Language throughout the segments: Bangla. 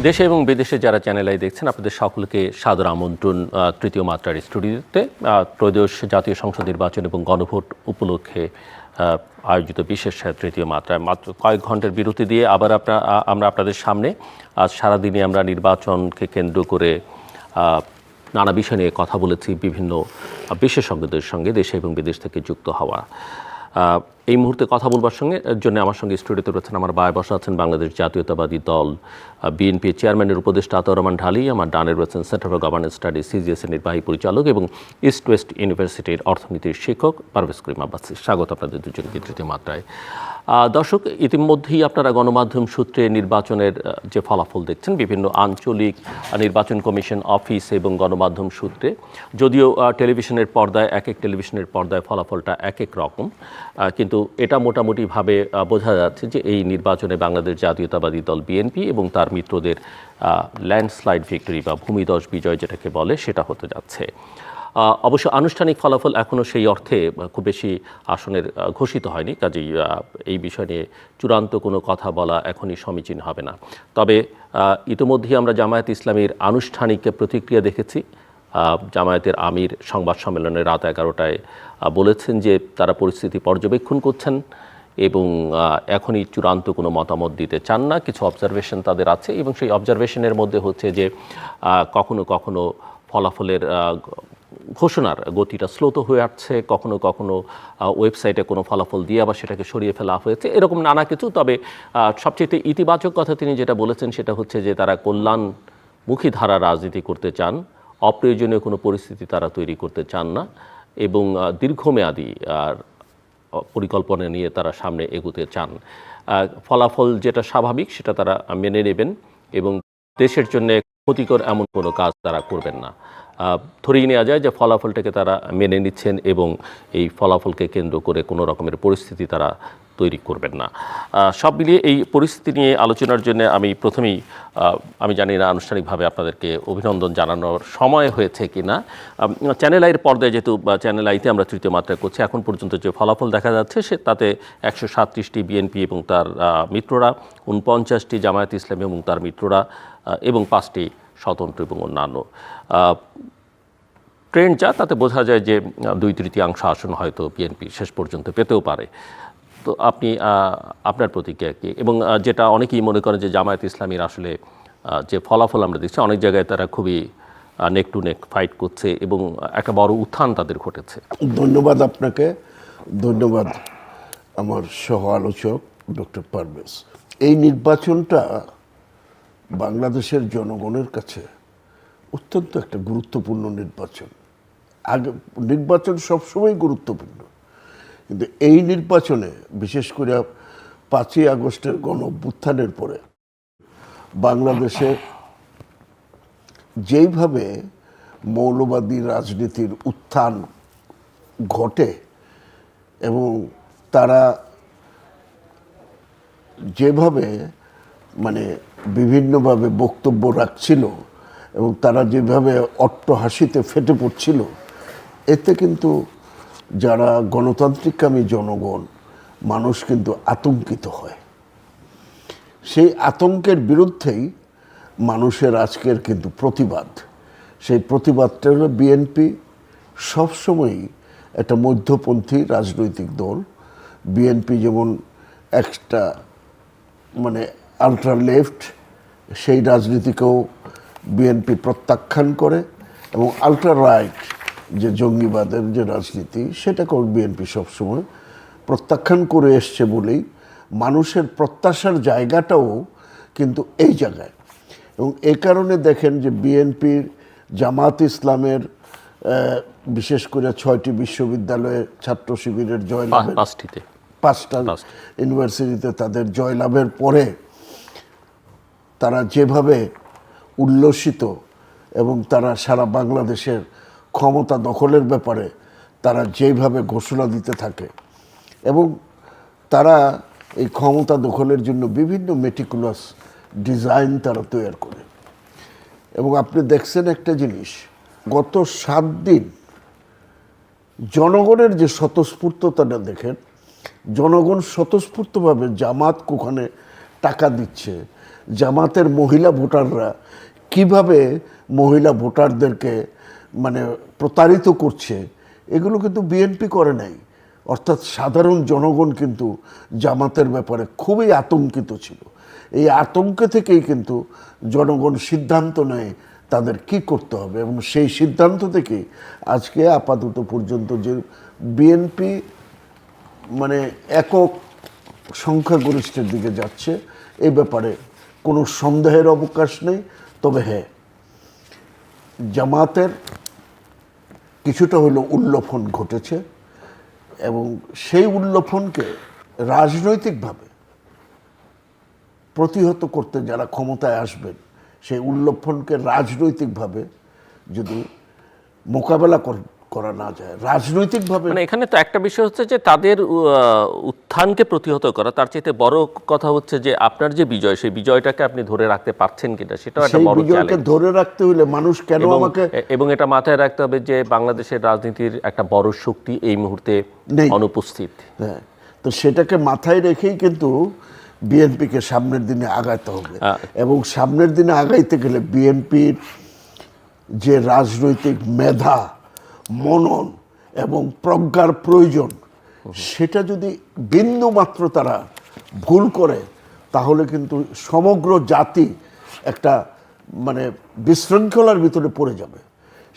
দেশে এবং বিদেশে যারা চ্যানেল আই দেখছেন আপনাদের সকলকে সাদর আমন্ত্রণ তৃতীয় মাত্রার স্টুডিওতে ত্রয়োদশ জাতীয় সংসদ নির্বাচন এবং গণভোট উপলক্ষে আয়োজিত বিশেষ তৃতীয় মাত্রায় মাত্র কয়েক ঘন্টার বিরতি দিয়ে আবার আমরা আপনাদের সামনে আজ সারাদিনে আমরা নির্বাচনকে কেন্দ্র করে নানা বিষয় নিয়ে কথা বলেছি বিভিন্ন বিশেষজ্ঞদের সঙ্গে দেশে এবং বিদেশ থেকে যুক্ত হওয়া। এই মুহূর্তে কথা বলবার জন্য আমার সঙ্গে স্টুডিওতে রয়েছেন আমার বায়ে বসা আছেন বাংলাদেশ জাতীয়তাবাদী দল বিএনপি চেয়ারম্যানের উপদেষ্টা আতাউর রহমান ঢালি, আমার ডানে রয়েছেন সেন্টার ফর গভর্নেন্স স্টাডিজ সিজিএসের নির্বাহী পরিচালক এবং ইস্ট ওয়েস্ট ইউনিভার্সিটির অর্থনীতির শিক্ষক পারভেজ করিম আব্বাসী। স্বাগত আপনাদের দুজনকে তৃতীয় মাত্রায়। দর্শক, ইতিমধ্যেই আপনারা গণমাধ্যম সূত্রে নির্বাচনের যে ফলাফল দেখছেন বিভিন্ন আঞ্চলিক নির্বাচন কমিশন অফিস এবং গণমাধ্যম সূত্রে, যদিও টেলিভিশনের পর্দায় ফলাফলটা এক এক রকম, কিন্তু এটা মোটামুটিভাবে বোঝা যাচ্ছে যে এই নির্বাচনে বাংলাদেশ জাতীয়তাবাদী দল বিএনপি এবং তার মিত্রদের ল্যান্ডস্লাইড ভিক্টরি বা ভূমিধস বিজয় যেটাকে বলে সেটা হতে যাচ্ছে। অবশ্য আনুষ্ঠানিক ফলাফল এখনও সেই অর্থে খুব বেশি আসনের ঘোষিত হয়নি, কাজেই এই বিষয় নিয়ে চূড়ান্ত কোনো কথা বলা এখনই সমীচীন হবে না। তবে ইতিমধ্যেই আমরা জামায়াত ইসলামীর আনুষ্ঠানিক প্রতিক্রিয়া দেখেছি। জামায়াতের আমির সংবাদ সম্মেলনে রাত 11টায় বলেছেন যে তারা পরিস্থিতি পর্যবেক্ষণ করছেন এবং এখনই চূড়ান্ত কোনো মতামত দিতে চান না। কিছু অবজারভেশন তাদের আছে এবং সেই অবজারভেশনের মধ্যে হচ্ছে যে কখনো কখনো ফলাফলের ঘোষণার গতিটা স্লোত হয়ে আসছে, কখনো কখনো ওয়েবসাইটে কোনো ফলাফল দিয়ে আবার সেটাকে সরিয়ে ফেলা হয়েছে, এরকম নানা কিছু। তবে সবচেয়ে ইতিবাচক কথা তিনি যেটা বলেছেন সেটা হচ্ছে যে তারা কল্যাণমুখী ধারা রাজনীতি করতে চান, অপ্রয়োজনীয় কোনো পরিস্থিতি তারা তৈরি করতে চান না এবং দীর্ঘমেয়াদী পরিকল্পনা নিয়ে তারা সামনে এগোতে চান। ফলাফল যেটা স্বাভাবিক সেটা তারা মেনে নেবেন এবং দেশের জন্য ক্ষতিকর এমন কোনো কাজ তারা করবেন না। ধরেই নেওয়া যায় যে ফলাফলটাকে তারা মেনে নিচ্ছেন এবং এই ফলাফলকে কেন্দ্র করে কোনো রকমের পরিস্থিতি তারা তৈরি করবেন না। সব মিলিয়ে এই পরিস্থিতি নিয়ে আলোচনার জন্য আমি জানি না আনুষ্ঠানিকভাবে আপনাদেরকে অভিনন্দন জানানোর সময় হয়েছে কি না। চ্যানেল আইয়ের পর্দায় যেহেতু চ্যানেল আইতে আমরা তৃতীয় মাত্রায় করছি, এখন পর্যন্ত যে ফলাফল দেখা যাচ্ছে তাতে 137টি বিএনপি এবং তার মিত্ররা, 49টি জামায়াত ইসলামী এবং তার মিত্ররা এবং 5টি স্বতন্ত্র এবং অন্যান্য। ট্রেন্ড যা তাতে বোঝা যায় যে 2/3 আসন হয়তো বিএনপি শেষ পর্যন্ত পেতেও পারে। তো আপনি আপনার প্রতিক্রিয়া কি? এবং যেটা অনেকেই মনে করেন যে জামায়াত ইসলামীর আসলে যে ফলাফল আমরা দেখছি অনেক জায়গায় তারা খুবই নেক টু নেক ফাইট করছে এবং একটা বড় উত্থান তাদের ঘটেছে। ধন্যবাদ আপনাকে, ধন্যবাদ আমার সহ আলোচক ডক্টর পারভেজ। এই নির্বাচনটা বাংলাদেশের জনগণের কাছে অত্যন্ত একটা গুরুত্বপূর্ণ নির্বাচন। নির্বাচন সবসময় গুরুত্বপূর্ণ, কিন্তু এই নির্বাচনে বিশেষ করে 5ই আগস্টের গণঅভ্যুত্থানের পরে বাংলাদেশে যেইভাবে মৌলবাদী রাজনীতির উত্থান ঘটে এবং তারা যেভাবে বিভিন্নভাবে বক্তব্য রাখছিল এবং তারা যেভাবে অট্টহাসিতে ফেটে পড়ছিল, এতে কিন্তু যারা গণতান্ত্রিককামী জনগণ মানুষ কিন্তু আতঙ্কিত হয়। সেই আতঙ্কের বিরুদ্ধেই মানুষের আজকের কিন্তু প্রতিবাদ। সেই প্রতিবাদটা হলো বিএনপি সবসময়ই একটা মধ্যপন্থী রাজনৈতিক দল। বিএনপি যেমন একটা আলট্রা লেফট, সেই রাজনীতিকেও বিএনপি প্রত্যাখ্যান করে এবং আলট্রা রাইট যে জঙ্গিবাদের যে রাজনীতি সেটাকেও বিএনপি সবসময় প্রত্যাখ্যান করে এসছে বলেই মানুষের প্রত্যাশার জায়গাটাও কিন্তু এই জায়গায়। এবং এই কারণে দেখেন যে বিএনপির, জামাত ইসলামের বিশেষ করে 6টি বিশ্ববিদ্যালয়ে ছাত্র শিবিরের জয়লাভের, 5টা ইউনিভার্সিটিতে তাদের জয়লাভের পরে তারা যেভাবে উল্লসিত এবং তারা সারা বাংলাদেশের ক্ষমতা দখলের ব্যাপারে তারা যেভাবে ঘোষণা দিতে থাকে এবং তারা এই ক্ষমতা দখলের জন্য বিভিন্ন মেটিকুলাস ডিজাইন তারা তৈরি করে। এবং আপনি দেখছেন একটা জিনিস, গত 7 দিন জনগণের যে স্বতঃস্ফূর্ততাটা দেখেন, জনগণ স্বতঃস্ফূর্তভাবে জামাত ওখানে টাকা দিচ্ছে, জামাতের মহিলা ভোটাররা কিভাবে মহিলা ভোটারদেরকে মানে প্রতারিত করছে, এগুলো কিন্তু বিএনপি করে নাই। অর্থাৎ সাধারণ জনগণ কিন্তু জামাতের ব্যাপারে খুবই আতঙ্কিত ছিল। এই আতঙ্ক থেকেই কিন্তু জনগণ সিদ্ধান্ত নেয় তাদের কি করতে হবে, এবং সেই সিদ্ধান্ত থেকেই আজকে আপাতত পর্যন্ত যে বিএনপি মানে একক সংখ্যাগরিষ্ঠের দিকে যাচ্ছে, এই ব্যাপারে কোনো সন্দেহের অবকাশ নেই। তবে হ্যাঁ, জামাতের কিছুটা হলো উল্লফন ঘটেছে, এবং সেই উল্লফনকে রাজনৈতিকভাবে প্রতিহত করতে যারা ক্ষমতায় আসবেন, সেই উল্লফনকে রাজনৈতিকভাবে যদি মোকাবেলা করা না যায়, রাজনৈতিকভাবে মানে এখানে তো একটা বিষয় হচ্ছে যে তাদের উত্থানকে প্রতিহত করা, তার চাইতে বড় কথা হচ্ছে যে আপনার যে বিজয়, সেই বিজয়টাকে আপনি ধরে রাখতে পারছেন কিনা, সেটাও একটা সেই বড় বিজয়কে চ্যালেঞ্জ। ধরে রাখতে হলে মানুষ কেন আমাকে এবং এটা মাথায় রাখতে হবে যে বাংলাদেশের রাজনীতির একটা বড় শক্তি এই মুহূর্তে নেই। অনুপস্থিত। হ্যাঁ, তো সেটাকে মাথায় রেখেই কিন্তু বিএনপিকে সামনের দিনে আগাইতে হবে। এবং সামনের দিনে আগাইতে গেলে বিএনপির যে রাজনৈতিক মেধা, মনন এবং প্রজ্ঞার প্রয়োজন, সেটা যদি বিন্দু মাত্র তারা ভুল করে, তাহলে কিন্তু সমগ্র জাতি একটা মানে বিশৃঙ্খলার ভিতরে পড়ে যাবে।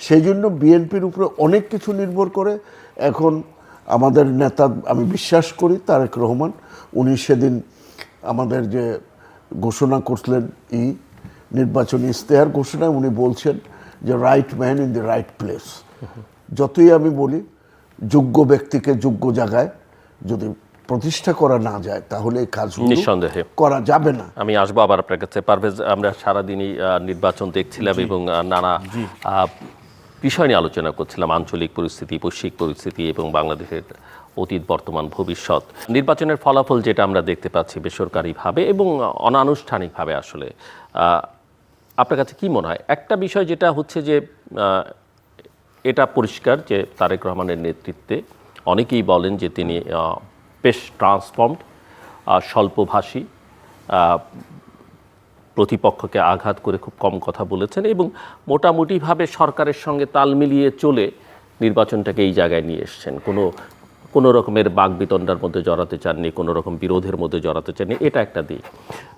সেই জন্য বিএনপির উপরে অনেক কিছু নির্ভর করে। এখন আমাদের নেতা, আমি বিশ্বাস করি তারেক রহমান, উনি সেদিন আমাদের যে ঘোষণা করলেন নির্বাচনী ইশতেহার ঘোষণায় উনি বলছেন যে right man in the right place. যতই আমি বলি, যোগ্য ব্যক্তিকে যোগ্য জায়গায় যদি প্রতিষ্ঠা করা না যায়, তাহলে এই কাজগুলো নিঃসন্দেহে করা যাবে না। আমি আসবো আবার আপনার কাছে। পারভেজ, আমরা সারাদিনই নির্বাচন দেখছিলাম এবং নানা বিষয় নিয়ে আলোচনা করছিলাম, আঞ্চলিক পরিস্থিতি, বৈশ্বিক পরিস্থিতি এবং বাংলাদেশের অতীত, বর্তমান, ভবিষ্যৎ। নির্বাচনের ফলাফল যেটা আমরা দেখতে পাচ্ছি বেসরকারিভাবে এবং অনানুষ্ঠানিকভাবে, আসলে আপনার কাছে কি মনে হয়? একটা বিষয় যেটা হচ্ছে যে এটা পরিষ্কার যে তারেক রহমানের নেতৃত্বে অনেকেই বলেন যে তিনি বেশ ট্রান্সফর্মড, স্বল্পভাষী, প্রতিপক্ষকে আঘাত করে খুব কম কথা বলেছেন এবং মোটামুটিভাবে সরকারের সঙ্গে তাল মিলিয়ে চলে নির্বাচনটাকে এই জায়গায় নিয়ে এসছেন। কোনো রকমের বাকবিতণ্ডার মধ্যে জড়াতে চাননি, কোনো রকম বিরোধের মধ্যে জড়াতে চাননি, এটা একটা দিক।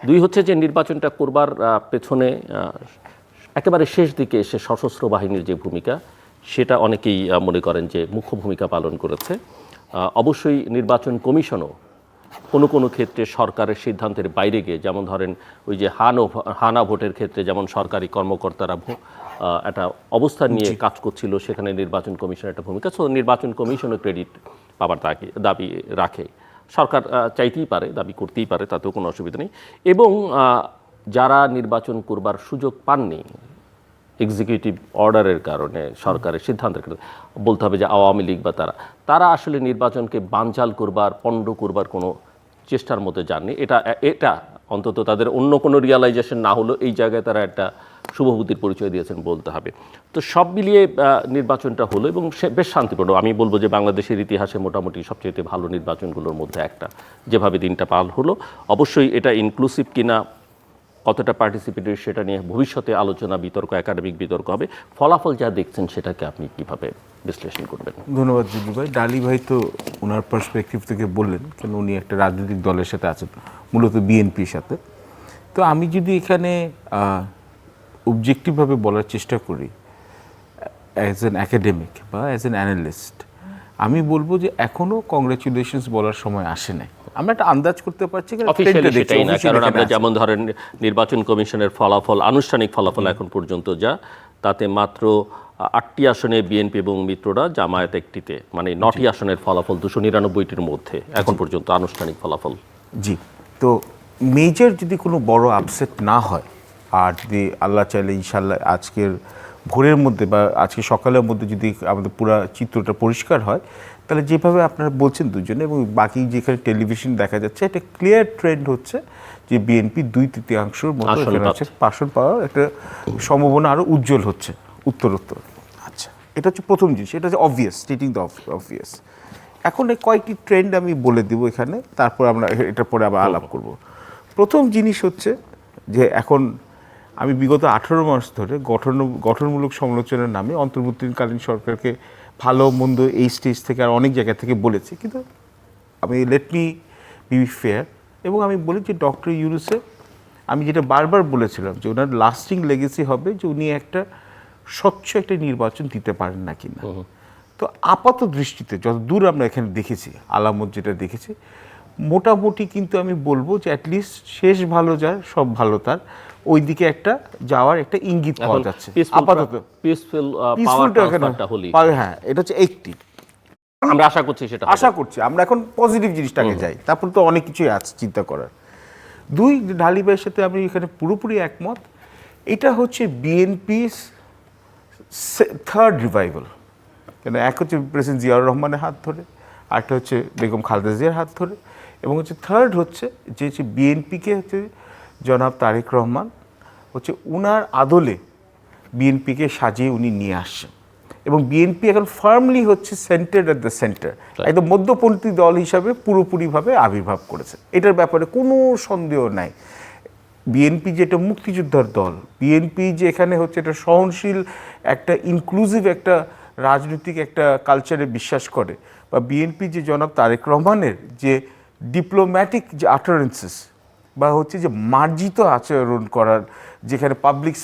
দুই হচ্ছে যে নির্বাচনটা করবার পেছনে একেবারে শেষ দিকে এসে সশস্ত্র বাহিনীর যে ভূমিকা, সেটা অনেকেই মনে করেন যে মুখ্য ভূমিকা পালন করেছে। অবশ্যই নির্বাচন কমিশনও কোনো ক্ষেত্রে সরকারের সিদ্ধান্তের বাইরে গিয়ে, যেমন ধরেন ওই যে হানা ভোটের ক্ষেত্রে যেমন সরকারি কর্মকর্তারা একটা অবস্থান নিয়ে কাজ করছিল, সেখানে নির্বাচন কমিশনের একটা ভূমিকা। সো নির্বাচন কমিশনও ক্রেডিট পাবার দাবি রাখে। সরকার চাইতেই পারে, দাবি করতেই পারে, তাতেও কোনো অসুবিধা নেই। এবং যারা নির্বাচন করবার সুযোগ পাননি এক্সিকিউটিভ অর্ডারের কারণে, সরকারের সিদ্ধান্তের কারণে, বলতে হবে যে আওয়ামী লীগ বা তারা আসলে নির্বাচনকে বানচাল করবার, পণ্ড করবার কোনো চেষ্টার মধ্যে যাননি। এটা অন্তত তাদের অন্য কোনো রিয়ালাইজেশন না হলো এই জায়গায় তারা একটা শুভবুদ্ধির পরিচয় দিয়েছেন বলতে হবে। তো সব মিলিয়ে নির্বাচনটা হলো এবং বেশ শান্তিপূর্ণ। আমি বলবো যে বাংলাদেশের ইতিহাসে মোটামুটি সবচেয়ে ভালো নির্বাচনগুলোর মধ্যে একটা, যেভাবে দিনটা পার হলো। অবশ্যই এটা ইনক্লুসিভ কিনা, কতটা পার্টিসিপেটরি, সেটা নিয়ে ভবিষ্যতে আলোচনা, বিতর্ক, একাডেমিক বিতর্ক হবে। ফলাফল যা দেখছেন সেটাকে আপনি কিভাবে বিশ্লেষণ করবেন? ধন্যবাদ জিজু ভাই। ডালি ভাই তো ওনার পার্সপেক্টিভ থেকে বললেন, কেন উনি একটা রাজনৈতিক দলের সাথে আছেন, মূলত বিএনপির সাথে। তো আমি যদি এখানে অবজেক্টিভভাবে বলার চেষ্টা করি অ্যাজ অ্যান একাডেমিক বা অ্যাজ অ্যান অ্যানালিস্ট, আমি বলবো যে এখনও কংগ্রেচুলেশনস বলার সময় আসে নাই। আমরা একটা আন্দাজ করতে পারছি, অফিশিয়ালি সেটাই না, কারণ আমরা যেমন ধরেন নির্বাচন কমিশনের ফলাফল, আনুষ্ঠানিক ফলাফল এখন পর্যন্ত যা, তাতে মাত্র 8টি আসনে বিএনপি এবং মিত্ররা, জামায়াত একটিতে, মানে 9টি আসনের ফলাফল 299টির মধ্যে এখন পর্যন্ত আনুষ্ঠানিক ফলাফল। জি, তো মেজর যদি কোনো বড় আপসেট না হয়, আর যদি আল্লাহ চাইলে ইনশাল্লাহ আজকের ভোরের মধ্যে বা আজকে সকালের মধ্যে যদি আমাদের পুরো চিত্রটা পরিষ্কার হয়, তাহলে যেভাবে আপনারা বলছেন দুজনে এবং বাকি যেখানে টেলিভিশন দেখা যাচ্ছে, একটা ক্লিয়ার ট্রেন্ড হচ্ছে যে বিএনপি 2/3 মতো আসন পাওয়ার একটা সম্ভাবনা আরও উজ্জ্বল হচ্ছে উত্তরোত্তর। আচ্ছা, এটা হচ্ছে প্রথম জিনিস, এটা হচ্ছে অবভিয়াস, স্টেটিং দ্য অবভিয়াস। এখন এই কয়েকটি ট্রেন্ড আমি বলে দেবো এখানে, তারপর আমরা এটার পরে আবার আলাপ করব। প্রথম জিনিস হচ্ছে যে এখন আমি বিগত 18 মাস ধরে গঠনমূলক সমালোচনার নামে অন্তর্বর্তীকালীন সরকারকে ভালো মন্দ এই স্টেজ থেকে আর অনেক জায়গা থেকে বলেছি, কিন্তু আমি লেট মি বি ফেয়ার, এবং আমি বলি যে ডক্টর ইউনূসে আমি যেটা বারবার বলেছিলাম যে ওনার লাস্টিং লেগেসি হবে যে উনি একটা স্বচ্ছ একটা নির্বাচন দিতে পারেন না কিনা। তো আপাত দৃষ্টিতে যত দূর আমরা এখানে দেখেছি, আলামত যেটা দেখেছি, মোটামুটি কিন্তু আমি বলবো যে অ্যাটলিস্ট শেষ ভালো যার সব ভালো তার, ওই দিকে একটা যাওয়ার একটা ইঙ্গিত পাওয়া যাচ্ছে আপাতত। পিসফুল হ্যাঁ, এটা হচ্ছে একটি, আমরা আশা করছি সেটা আশা করছি। আমরা এখন পজিটিভ জিনিসটাকে যাই, তারপর তো অনেক কিছুই আছে চিন্তা করার। দুই, ঢালি ভাইয়ের সাথে আমি এখানে পুরোপুরি একমত, এটা হচ্ছে বিএনপির থার্ড রিভাইভাল। কেন, এক হচ্ছে প্রেসিডেন্ট জিয়াউর রহমানের হাত ধরে, আরেকটা হচ্ছে বেগম খালেদা জিয়ার হাত ধরে, এবং হচ্ছে থার্ড হচ্ছে যে বিএনপিকে হচ্ছে জনাব তারেক রহমান হচ্ছে উনার আদলে বিএনপিকে সাজিয়ে উনি নিয়ে আসছেন, এবং বিএনপি এখন ফার্মলি হচ্ছে সেন্টার অ্যাট দ্য সেন্টার, একদম মধ্যপন্থী দল হিসাবে পুরোপুরিভাবে আবির্ভাব করেছে। এটার ব্যাপারে কোনো সন্দেহ নাই। বিএনপি যে একটা মুক্তিযোদ্ধার দল, বিএনপি যে এখানে হচ্ছে একটা সহনশীল একটা ইনক্লুসিভ একটা রাজনৈতিক একটা কালচারে বিশ্বাস করে, বা বিএনপি যে জনাব তারেক রহমানের যে ডিপ্লোম্যাটিক যে আটারেন্সেস বা হচ্ছে যে মার্জিত আচরণ করার যেখানে পাবলিক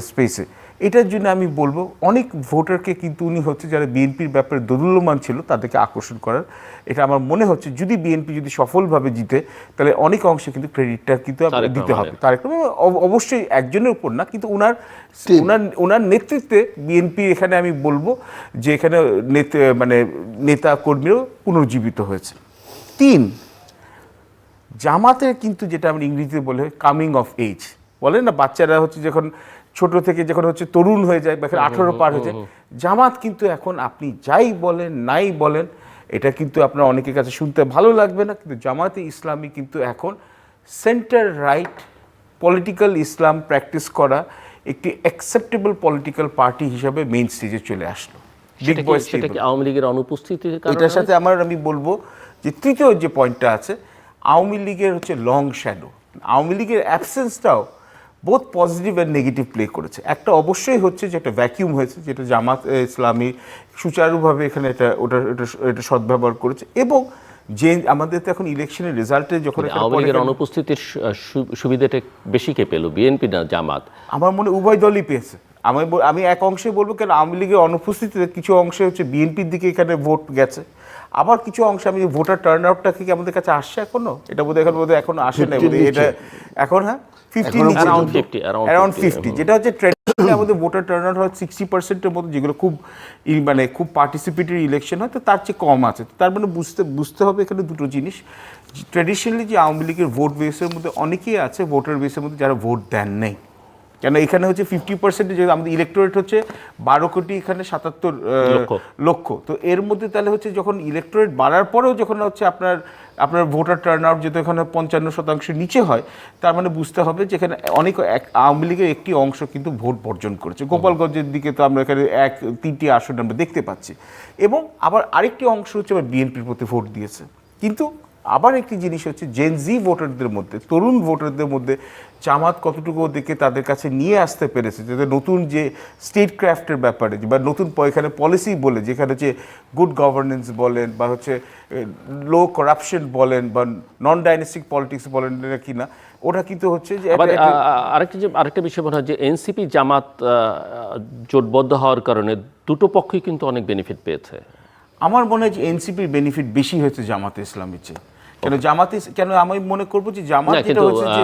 স্পেসে, এটার জন্য আমি বলবো অনেক ভোটারকে কিন্তু উনি হচ্ছে যারা বিএনপির ব্যাপারে দোদুল্যমান ছিল তাদেরকে আকর্ষণ করার, এটা আমার মনে হচ্ছে যদি বিএনপি যদি সফলভাবে জিতে তাহলে অনেক অংশে কিন্তু ক্রেডিটটা কিন্তু দিতে হবে তারেক রহমান, অবশ্যই একজনের উপর না, কিন্তু ওনার নেতৃত্বে বিএনপি এখানে আমি বলবো যে এখানে মানে নেতা কর্মীও পুনর্জীবিত হয়েছে। তিন, জামাতের কিন্তু যেটা আমরা ইংরেজিতে বলে কামিং অফ এজ, বলেন না বাচ্চারা হচ্ছে যখন ছোট থেকে যখন হচ্ছে তরুণ হয়ে যায় বা 18 পার হয়ে যায়, জামাত কিন্তু এখন আপনি যাই বলেন নাই বলেন, এটা কিন্তু আপনার অনেকের কাছে শুনতে ভালো লাগবে না, কিন্তু জামাতে ইসলামী কিন্তু এখন সেন্টার রাইট পলিটিক্যাল ইসলাম প্র্যাকটিস করা একটি অ্যাকসেপ্টেবল পলিটিক্যাল পার্টি হিসাবে মেইন স্টেজে চলে আসলো। সেটা কি আওয়ামী লীগের অনুপস্থিতির কারণে? এটার সাথে আমি বলবো যে তৃতীয় যে পয়েন্টটা আছে, আওয়ামী লীগের হচ্ছে লং শ্যাডো, আওয়ামী লীগের অ্যাবসেন্সটাও both positive and negative play করেছে। একটা অবশ্যই হচ্ছে যে একটা ভ্যাকিউম হয়েছে, যেটা জামাত ইসলামী সুচারুভাবে এখানে এটা সদ্ব্যবহার করেছে, এবং যে আমাদের তো এখন ইলেকশনের রেজাল্টে যখন আওয়ামী লীগের অনুপস্থিতির সুবিধাটা বেশি কে পেল, বিএনপি না জামাত? আমার মনে উভয় দলই পেয়েছে। আমি এক অংশে বলবো কেন আওয়ামী লীগের অনুপস্থিতিতে কিছু অংশে হচ্ছে বিএনপির দিকে এখানে ভোট গেছে, আবার কিছু অংশে আমি ভোটার টার্ন আউটটা কি আমাদের কাছে আসছে এখনো, এটা বোধহয় এখন আসে না, এটা এখন হ্যাঁ 50, যেটা হচ্ছে ট্রেডিশনালি আমাদের ভোটার টার্ন আউট হয় 60%-এর মতো, যেগুলো খুব খুব পার্টিসিপেটরি ইলেকশন হয়, তো তার চেয়ে কম আছে। তো তার মানে বুঝতে হবে এখানে দুটো জিনিস, ট্রেডিশনালি যে আওয়ামী লীগের ভোট বেসের মধ্যে অনেকেই আছে ভোটার বেসের মধ্যে যারা ভোট দেন নেই, কেন এখানে হচ্ছে 50% যে আমাদের ইলেকটোরেট হচ্ছে 12 কোটি এখানে 77 লক্ষ, তো এর মধ্যে তাহলে হচ্ছে যখন ইলেকটোরেট বাড়ার পরেও যখন হচ্ছে আপনার ভোটার টার্ন আউট যেহেতু এখানে 55% নিচে হয়, তার মানে বুঝতে হবে যে এখানে অনেক আওয়ামী লীগের একটি অংশ কিন্তু ভোট বর্জন করেছে। গোপালগঞ্জের দিকে তো আমরা এখানে 3টি আসন আমরা দেখতে পাচ্ছি, এবং আবার আরেকটি অংশ হচ্ছে আবার বিএনপির প্রতি ভোট দিয়েছে। কিন্তু আবার একটি জিনিস হচ্ছে জেন জি ভোটারদের মধ্যে, তরুণ ভোটারদের মধ্যে জামাত কতটুকু ওদেরকে তাদের কাছে নিয়ে আসতে পেরেছে, যাতে নতুন যে স্টেট ক্রাফটের ব্যাপারে বা নতুন এখানে পলিসি বলে, যেখানে হচ্ছে গুড গভর্নেন্স বলেন বা হচ্ছে লো করাপশন বলেন বা নন ডাইনেস্টিক পলিটিক্স বলেন কি না, ওটা কিন্তু হচ্ছে যে আরেকটা বিষয় মনে হয় যে এনসিপি জামাত জোটবদ্ধ হওয়ার কারণে দুটো পক্ষই কিন্তু অনেক বেনিফিট পেয়েছে। আমার মনে হয় যে এনসিপির বেনিফিট বেশি হয়েছে জামাতে ইসলামীর চেয়ে। কেন আমি মনে করবো যে জামাত যেটা হচ্ছে যে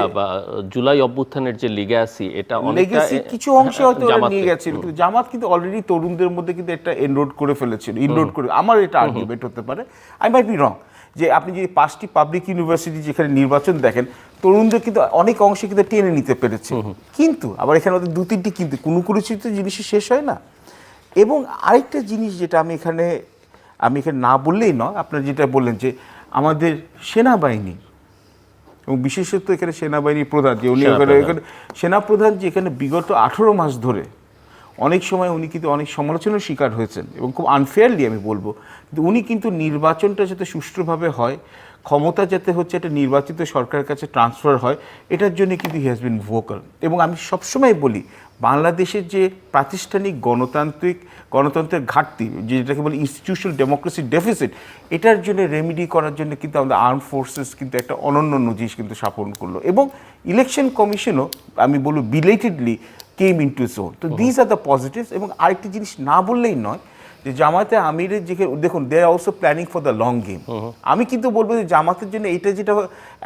জুলাই অভ্যুত্থানের যে লিগ্যাসি, এটা অনেকটা কিছু অংশে হয়তো নিয়ে গেছিল, কিন্তু জামাত কিন্তু অলরেডি তরুণদের মধ্যে কিন্তু একটা এনরোড করে ফেলেছিল, আমার এটা আর্গুমেন্ট হতে পারে, আই মাইট বি রং, যে আপনি যদি 5টি পাবলিক ইউনিভার্সিটি যেখানে নির্বাচন দেখেন, তরুণদের কিন্তু অনেক অংশে কিন্তু টেনে নিতে পেরেছে, কিন্তু আবার এখানে ওদের 2-3টি কিন্তু কোনো জিনিসই শেষ হয় না। এবং আরেকটা জিনিস যেটা আমি এখানে না বললেই নয়, আপনারা যেটা বললেন যে আমাদের সেনাবাহিনী এবং বিশেষত এখানে সেনাবাহিনীর প্রধান যে উনি এখানে সেনাপ্রধান যে এখানে বিগত 18 মাস ধরে অনেক সময় উনি কিন্তু অনেক সমালোচনার শিকার হয়েছেন, এবং খুব আনফেয়ারলি আমি বলবো, কিন্তু উনি কিন্তু নির্বাচনটা যাতে সুষ্ঠুভাবে হয় ক্ষমতা যাতে হচ্ছে একটা নির্বাচিত সরকারের কাছে ট্রান্সফার হয়, এটার জন্য কিন্তু হি হ্যাজ বিন ভোকাল। এবং আমি সবসময় বলি বাংলাদেশের যে প্রাতিষ্ঠানিক গণতন্ত্রের ঘাটতি, যেটাকে বলি ইনস্টিটিউশনাল ডেমোক্রেসি ডেফিসিট, এটার জন্য রেমিডি করার জন্য কিন্তু আমাদের আর্ম ফোর্সেস কিন্তু একটা অনন্য নজির কিন্তু স্থাপন করলো। এবং ইলেকশন কমিশনও আমি বলবো বিলেটেডলি কেম ইনটু জোন। তো দিস আর দ্য পজিটিভস। এবং আরেকটি জিনিস না বললেই নয় যে জামাতে আমিরের যে, দেখুন they are also planning for the long game. আমি কিন্তু বলবো যে জামাতের জন্য এটা যেটা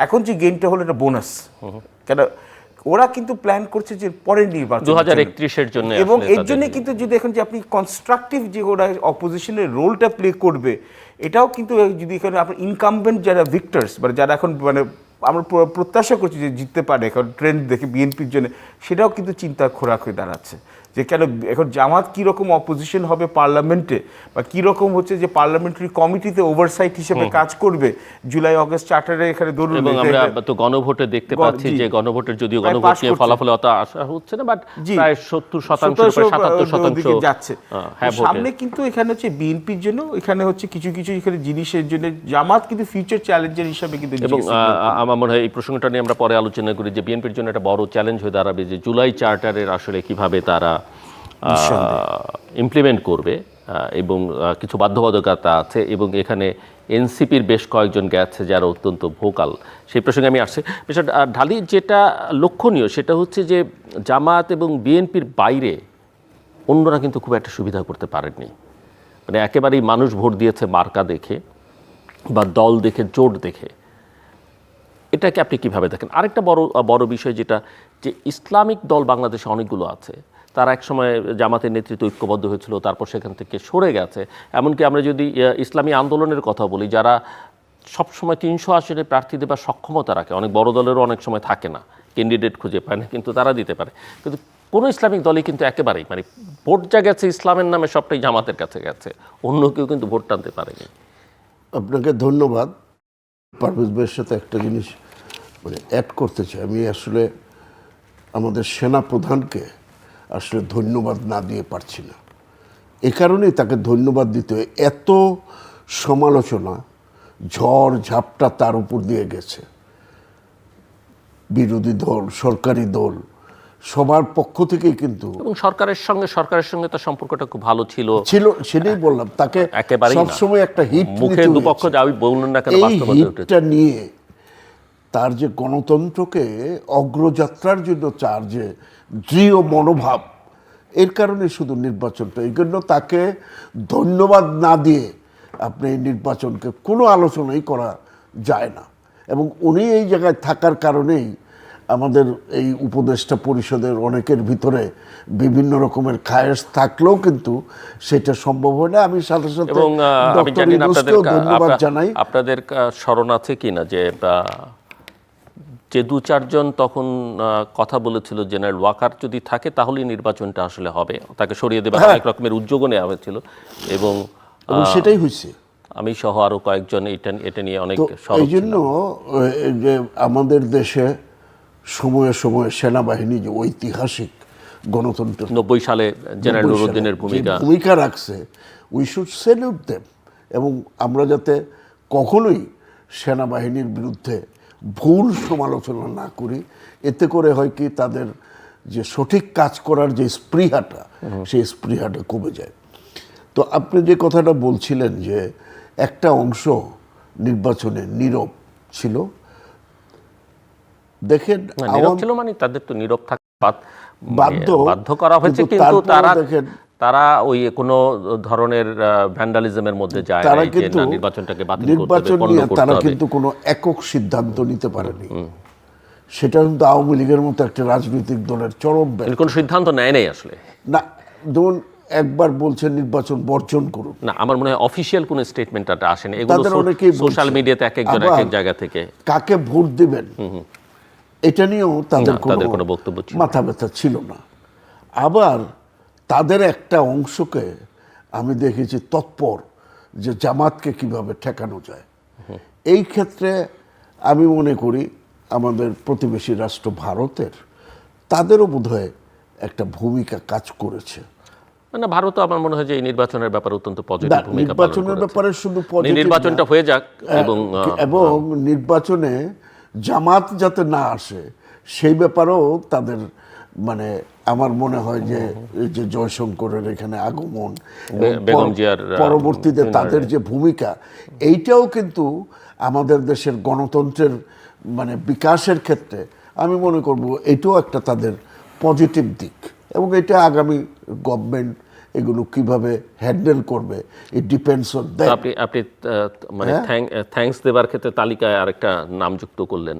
এখন যে গেমটা হলো এটা বোনাস, কেন ওরা কিন্তু প্ল্যান করছে যে পরের নির্বাচন 2031-এর জন্য, এবং এর জন্য কিন্তু যদি এখন যে আপনি কনস্ট্রাকটিভ যে ওরা অপোজিশনের রোলটা প্লে করবে, এটাও কিন্তু যদি এখানে আপনার ইনকামবেন্ট যারা ভিক্টরস মানে যারা এখন মানে আমরা প্রত্যাশা করছি যে জিততে পারে এখন ট্রেন্ড দেখে বিএনপির জন্য, সেটাও কিন্তু চিন্তার খোরাক হয়ে দাঁড়াচ্ছে যে কেন এখন জামাত কীরকম অপোজিশন হবে পার্লামেন্টে, বা কীরকম হচ্ছে যে পার্লামেন্টারি কমিটিতে ওভারসাইট হিসেবে কাজ করবে জুলাই অগস্ট চার্টারে এখানে ধরুন। এবং আমরা তো গণভোটে দেখতে পাচ্ছি যে গণভোটের যদিও গণভোট নিয়ে ফলাফলে অত আশা হচ্ছে না, বাট প্রায় 70% যাচ্ছে সামনে। কিন্তু এখানে হচ্ছে বিএনপির জন্য এখানে হচ্ছে কিছু কিছু এখানে জিনিসের জন্য জামাত কিন্তু ফিউচার চ্যালেঞ্জের হিসাবে কিন্তু। এবং আমার মনে হয় এই প্রসঙ্গটা নিয়ে আমরা পরে আলোচনা করি যে বিএনপির জন্য একটা বড় চ্যালেঞ্জ হয়ে দাঁড়াবে যে জুলাই চার্টারের আসলে কিভাবে তারা ইমপ্লিমেন্ট করবে, এবং কিছু বাধ্যবাধকতা আছে, এবং এখানে এনসিপির বেশ কয়েকজন গেছে যারা অত্যন্ত ভোকাল। সেই প্রসঙ্গে আমি আসছি। ঢালি, যেটা লক্ষণীয় সেটা হচ্ছে যে জামাত এবং বিএনপির বাইরে অন্যরা কিন্তু খুব একটা সুবিধা করতে পারেননি। মানে একেবারেই মানুষ ভোট দিয়েছে মার্কা দেখে বা দল দেখে, জোট দেখে। এটাকে আপনি কিভাবে দেখেন? আরেকটা বড় বিষয় যেটা, যে ইসলামিক দল বাংলাদেশে অনেকগুলো আছে, তারা একসময় জামাতের নেতৃত্ব ঐক্যবদ্ধ হয়েছিল, তারপর সেখান থেকে সরে গেছে। এমনকি আমরা যদি ইসলামী আন্দোলনের কথা বলি, যারা সবসময় 300 আসনে প্রার্থী দেবার সক্ষমতা রাখে, অনেক বড় দলেরও অনেক সময় থাকে না, ক্যান্ডিডেট খুঁজে পায় না, কিন্তু তারা দিতে পারে। কিন্তু কোনো ইসলামিক দলই কিন্তু একেবারেই মানে ভোট যা গেছে ইসলামের নামে সবটাই জামাতের কাছে গেছে, অন্য কেউ কিন্তু ভোট টানতে পারেনি। আপনাকে ধন্যবাদ। পারভেজ ভাইয়ের সাথে একটা জিনিস মানে অ্যাড করতে চাই। আমি আসলে আমাদের সেনা প্রধানকে আসলে ধন্যবাদ না দিয়ে পারছি না। এ কারণেই তাকে ধন্যবাদ দিতে হয়, এত সমালোচনা ঝড় ঝাপটা তার উপর দিয়ে গেছে। বিরোধী দল, সরকারি দল, সবার পক্ষ থেকেই কিন্তু, এবং সরকারের সঙ্গে তার সম্পর্কটা খুব ভালো ছিল, সেটাই বললাম। তাকে সবসময় একটা হিট মুখে দুপক্ষ যাই বলুন না কেন, এই হিটটা নিয়ে তার যে গণতন্ত্রকে অগ্রযাত্রার জন্য তার যে দৃঢ় মনোভাব, এর কারণে শুধু নির্বাচনটা, এই জন্য তাকে ধন্যবাদ না দিয়ে আপনি এই নির্বাচনকে কোনো আলোচনাই করা যায় না। এবং উনি এই জায়গায় থাকার কারণেই আমাদের এই উপদেষ্টা পরিষদের অনেকের ভিতরে বিভিন্ন রকমের খায়েশ থাকলেও কিন্তু সেটা সম্ভব হয় না। আমি সাথে সাথে এবং আমি জানি না ধন্যবাদ জানাই। আপনাদের স্মরণ আছে কিনা যে 2-4 জন তখন কথা বলেছিল জেনারেল ওয়াকার যদি থাকে তাহলেই নির্বাচনটা আসলে হবে, তাকে সরিয়ে দেবে, অনেক রকমের উদ্যোগও নেওয়া হয়েছিল, এবং সেটাই হয়েছে। আমি সহ আরো কয়েকজন এটা নিয়ে অনেক এই জন্য যে আমাদের দেশে সময়ে সময়ে সেনাবাহিনী যে ঐতিহাসিক গণতন্ত্র 90 সালে জেনারেল নুরুদ্দিনের ভূমিকা রাখছে, উই শুড স্যালিউট দেম। এবং আমরা যাতে কখনোই সেনাবাহিনীর বিরুদ্ধে ভুল সমালোচনা না করি, এতে করে হয় কি তাদের যে সঠিক কাজ করার যে স্পৃহাটা, সেই স্পৃহাটা কমে যায়। তো আপনি যে কথাটা বলছিলেন যে একটা অংশ নির্বাচনে নীরব ছিল, দেখেন নীরব ছিল মানে তাদের তো নীরব থাকতে বাধ্য করা হয়েছে, কিন্তু তারা ওই কোনো ধরনের ভ্যান্ডালিজমের মধ্যে যায় না, যে নির্বাচনটাকে বাতিল করতে হবে। তারা কিন্তু কোনো একক সিদ্ধান্ত নিতে পারেনি। সেটা কিন্তু আওয়ামী লীগের মতো একটা রাজনৈতিক দলের চরম কোনো সিদ্ধান্ত নেয় নাই আসলে না। ধরুন একবার বলছেন নির্বাচন বর্জন করুন, না, আমার মনে হয় অফিসিয়াল কোনো স্টেটমেন্টটা আসেনি। এগুলো সোশ্যাল মিডিয়াতে এক এক জন এক এক জায়গা থেকে কাকে ভোট দিবেন এটা নিয়েও তাদের কোনো বক্তব্য মাথা ব্যথা ছিল না। আবার তাদের একটা অংশকে আমি দেখেছি তৎপর যে জামাতকে কিভাবে ঠেকানো যায়। এই ক্ষেত্রে আমি মনে করি আমাদের প্রতিবেশী রাষ্ট্র ভারতের, তাদেরও বোধহয় একটা ভূমিকা কাজ করেছে। না, ভারত আমার মনে হয় যে এই নির্বাচনের ব্যাপারে অত্যন্ত না, পজিটিভ ভূমিকা পালন নির্বাচনের করেছে। ব্যাপারে শুধু মানে positive নির্বাচনটা না, হয়ে যাক এবং এবং নির্বাচনে জামাত যাতে না আসে সেই ব্যাপারেও তাদের মানে আমার মনে হয় যে এই যে জয়শঙ্করের এখানে আগমন এবং বেগম জিয়ার পরবর্তীতে তাদের যে ভূমিকা, এইটাও কিন্তু আমাদের দেশের গণতন্ত্রের মানে বিকাশের ক্ষেত্রে আমি মনে করব এটাও একটা তাদের পজিটিভ দিক, এবং এটা আগামী গভর্নমেন্ট এগুলো কিভাবে হ্যান্ডেল করবে ইট ডিপেন্ডস অন দ্যাট। আপনি আপনি মানে থ্যাঙ্কস দেবার ক্ষেত্রে তালিকায় আরেকটা নাম যুক্ত করলেন,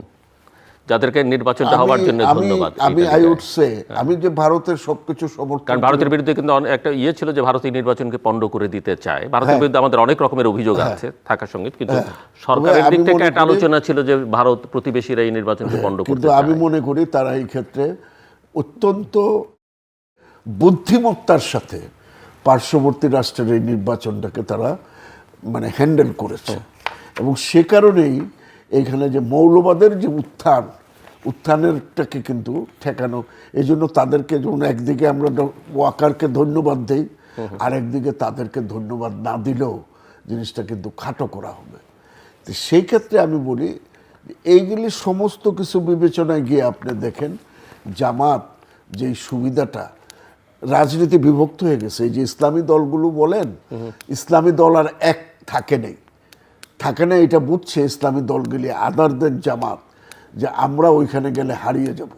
যাদেরকে নির্বাচনটা হওয়ার জন্য ধন্যবাদ। আমি আই উড সে আমি যে ভারতের সবকিছু সমর্থন, কারণ ভারতের বিরুদ্ধে কিন্তু একটা ছিল যে ভারত এই নির্বাচনকে পণ্ড করে দিতে চায়। ভারতের বিরুদ্ধে আমাদের অনেক রকমের অভিযোগ আছে থাকার সঙ্গে, কিন্তু সরকারের দিক থেকে একটা আলোচনা ছিল যে ভারত প্রতিবেশীরা এই নির্বাচনকে পণ্ড করতে কিন্তু চায়। আমি মনে করি তারা এই ক্ষেত্রে অত্যন্ত বুদ্ধিমত্তার সাথে পার্শ্ববর্তী রাষ্ট্রের এই নির্বাচনটাকে তারা মানে হ্যান্ডেল করেছে, এবং সে কারণেই এখানে যে মৌলবাদের যে উত্থানেরটাকে কিন্তু ঠেকানো, এই জন্য তাদেরকে যেমন একদিকে আমরা ওয়াকারকে ধন্যবাদ দেই, আর একদিকে তাদেরকে ধন্যবাদ না দিলেও জিনিসটা কিন্তু খাটো করা হবে। তো সেই ক্ষেত্রে আমি বলি এইগুলি সমস্ত কিছু বিবেচনায় গিয়ে আপনি দেখেন জামাত যেই সুবিধাটা, রাজনীতি বিভক্ত হয়ে গেছে। এই যে ইসলামী দলগুলো বলেন, ইসলামী দল আর এক থাকে না, এটা বুঝছে ইসলামী দলগুলি আদার দেন জামাত, যে আমরা ওইখানে গেলে হারিয়ে যাব,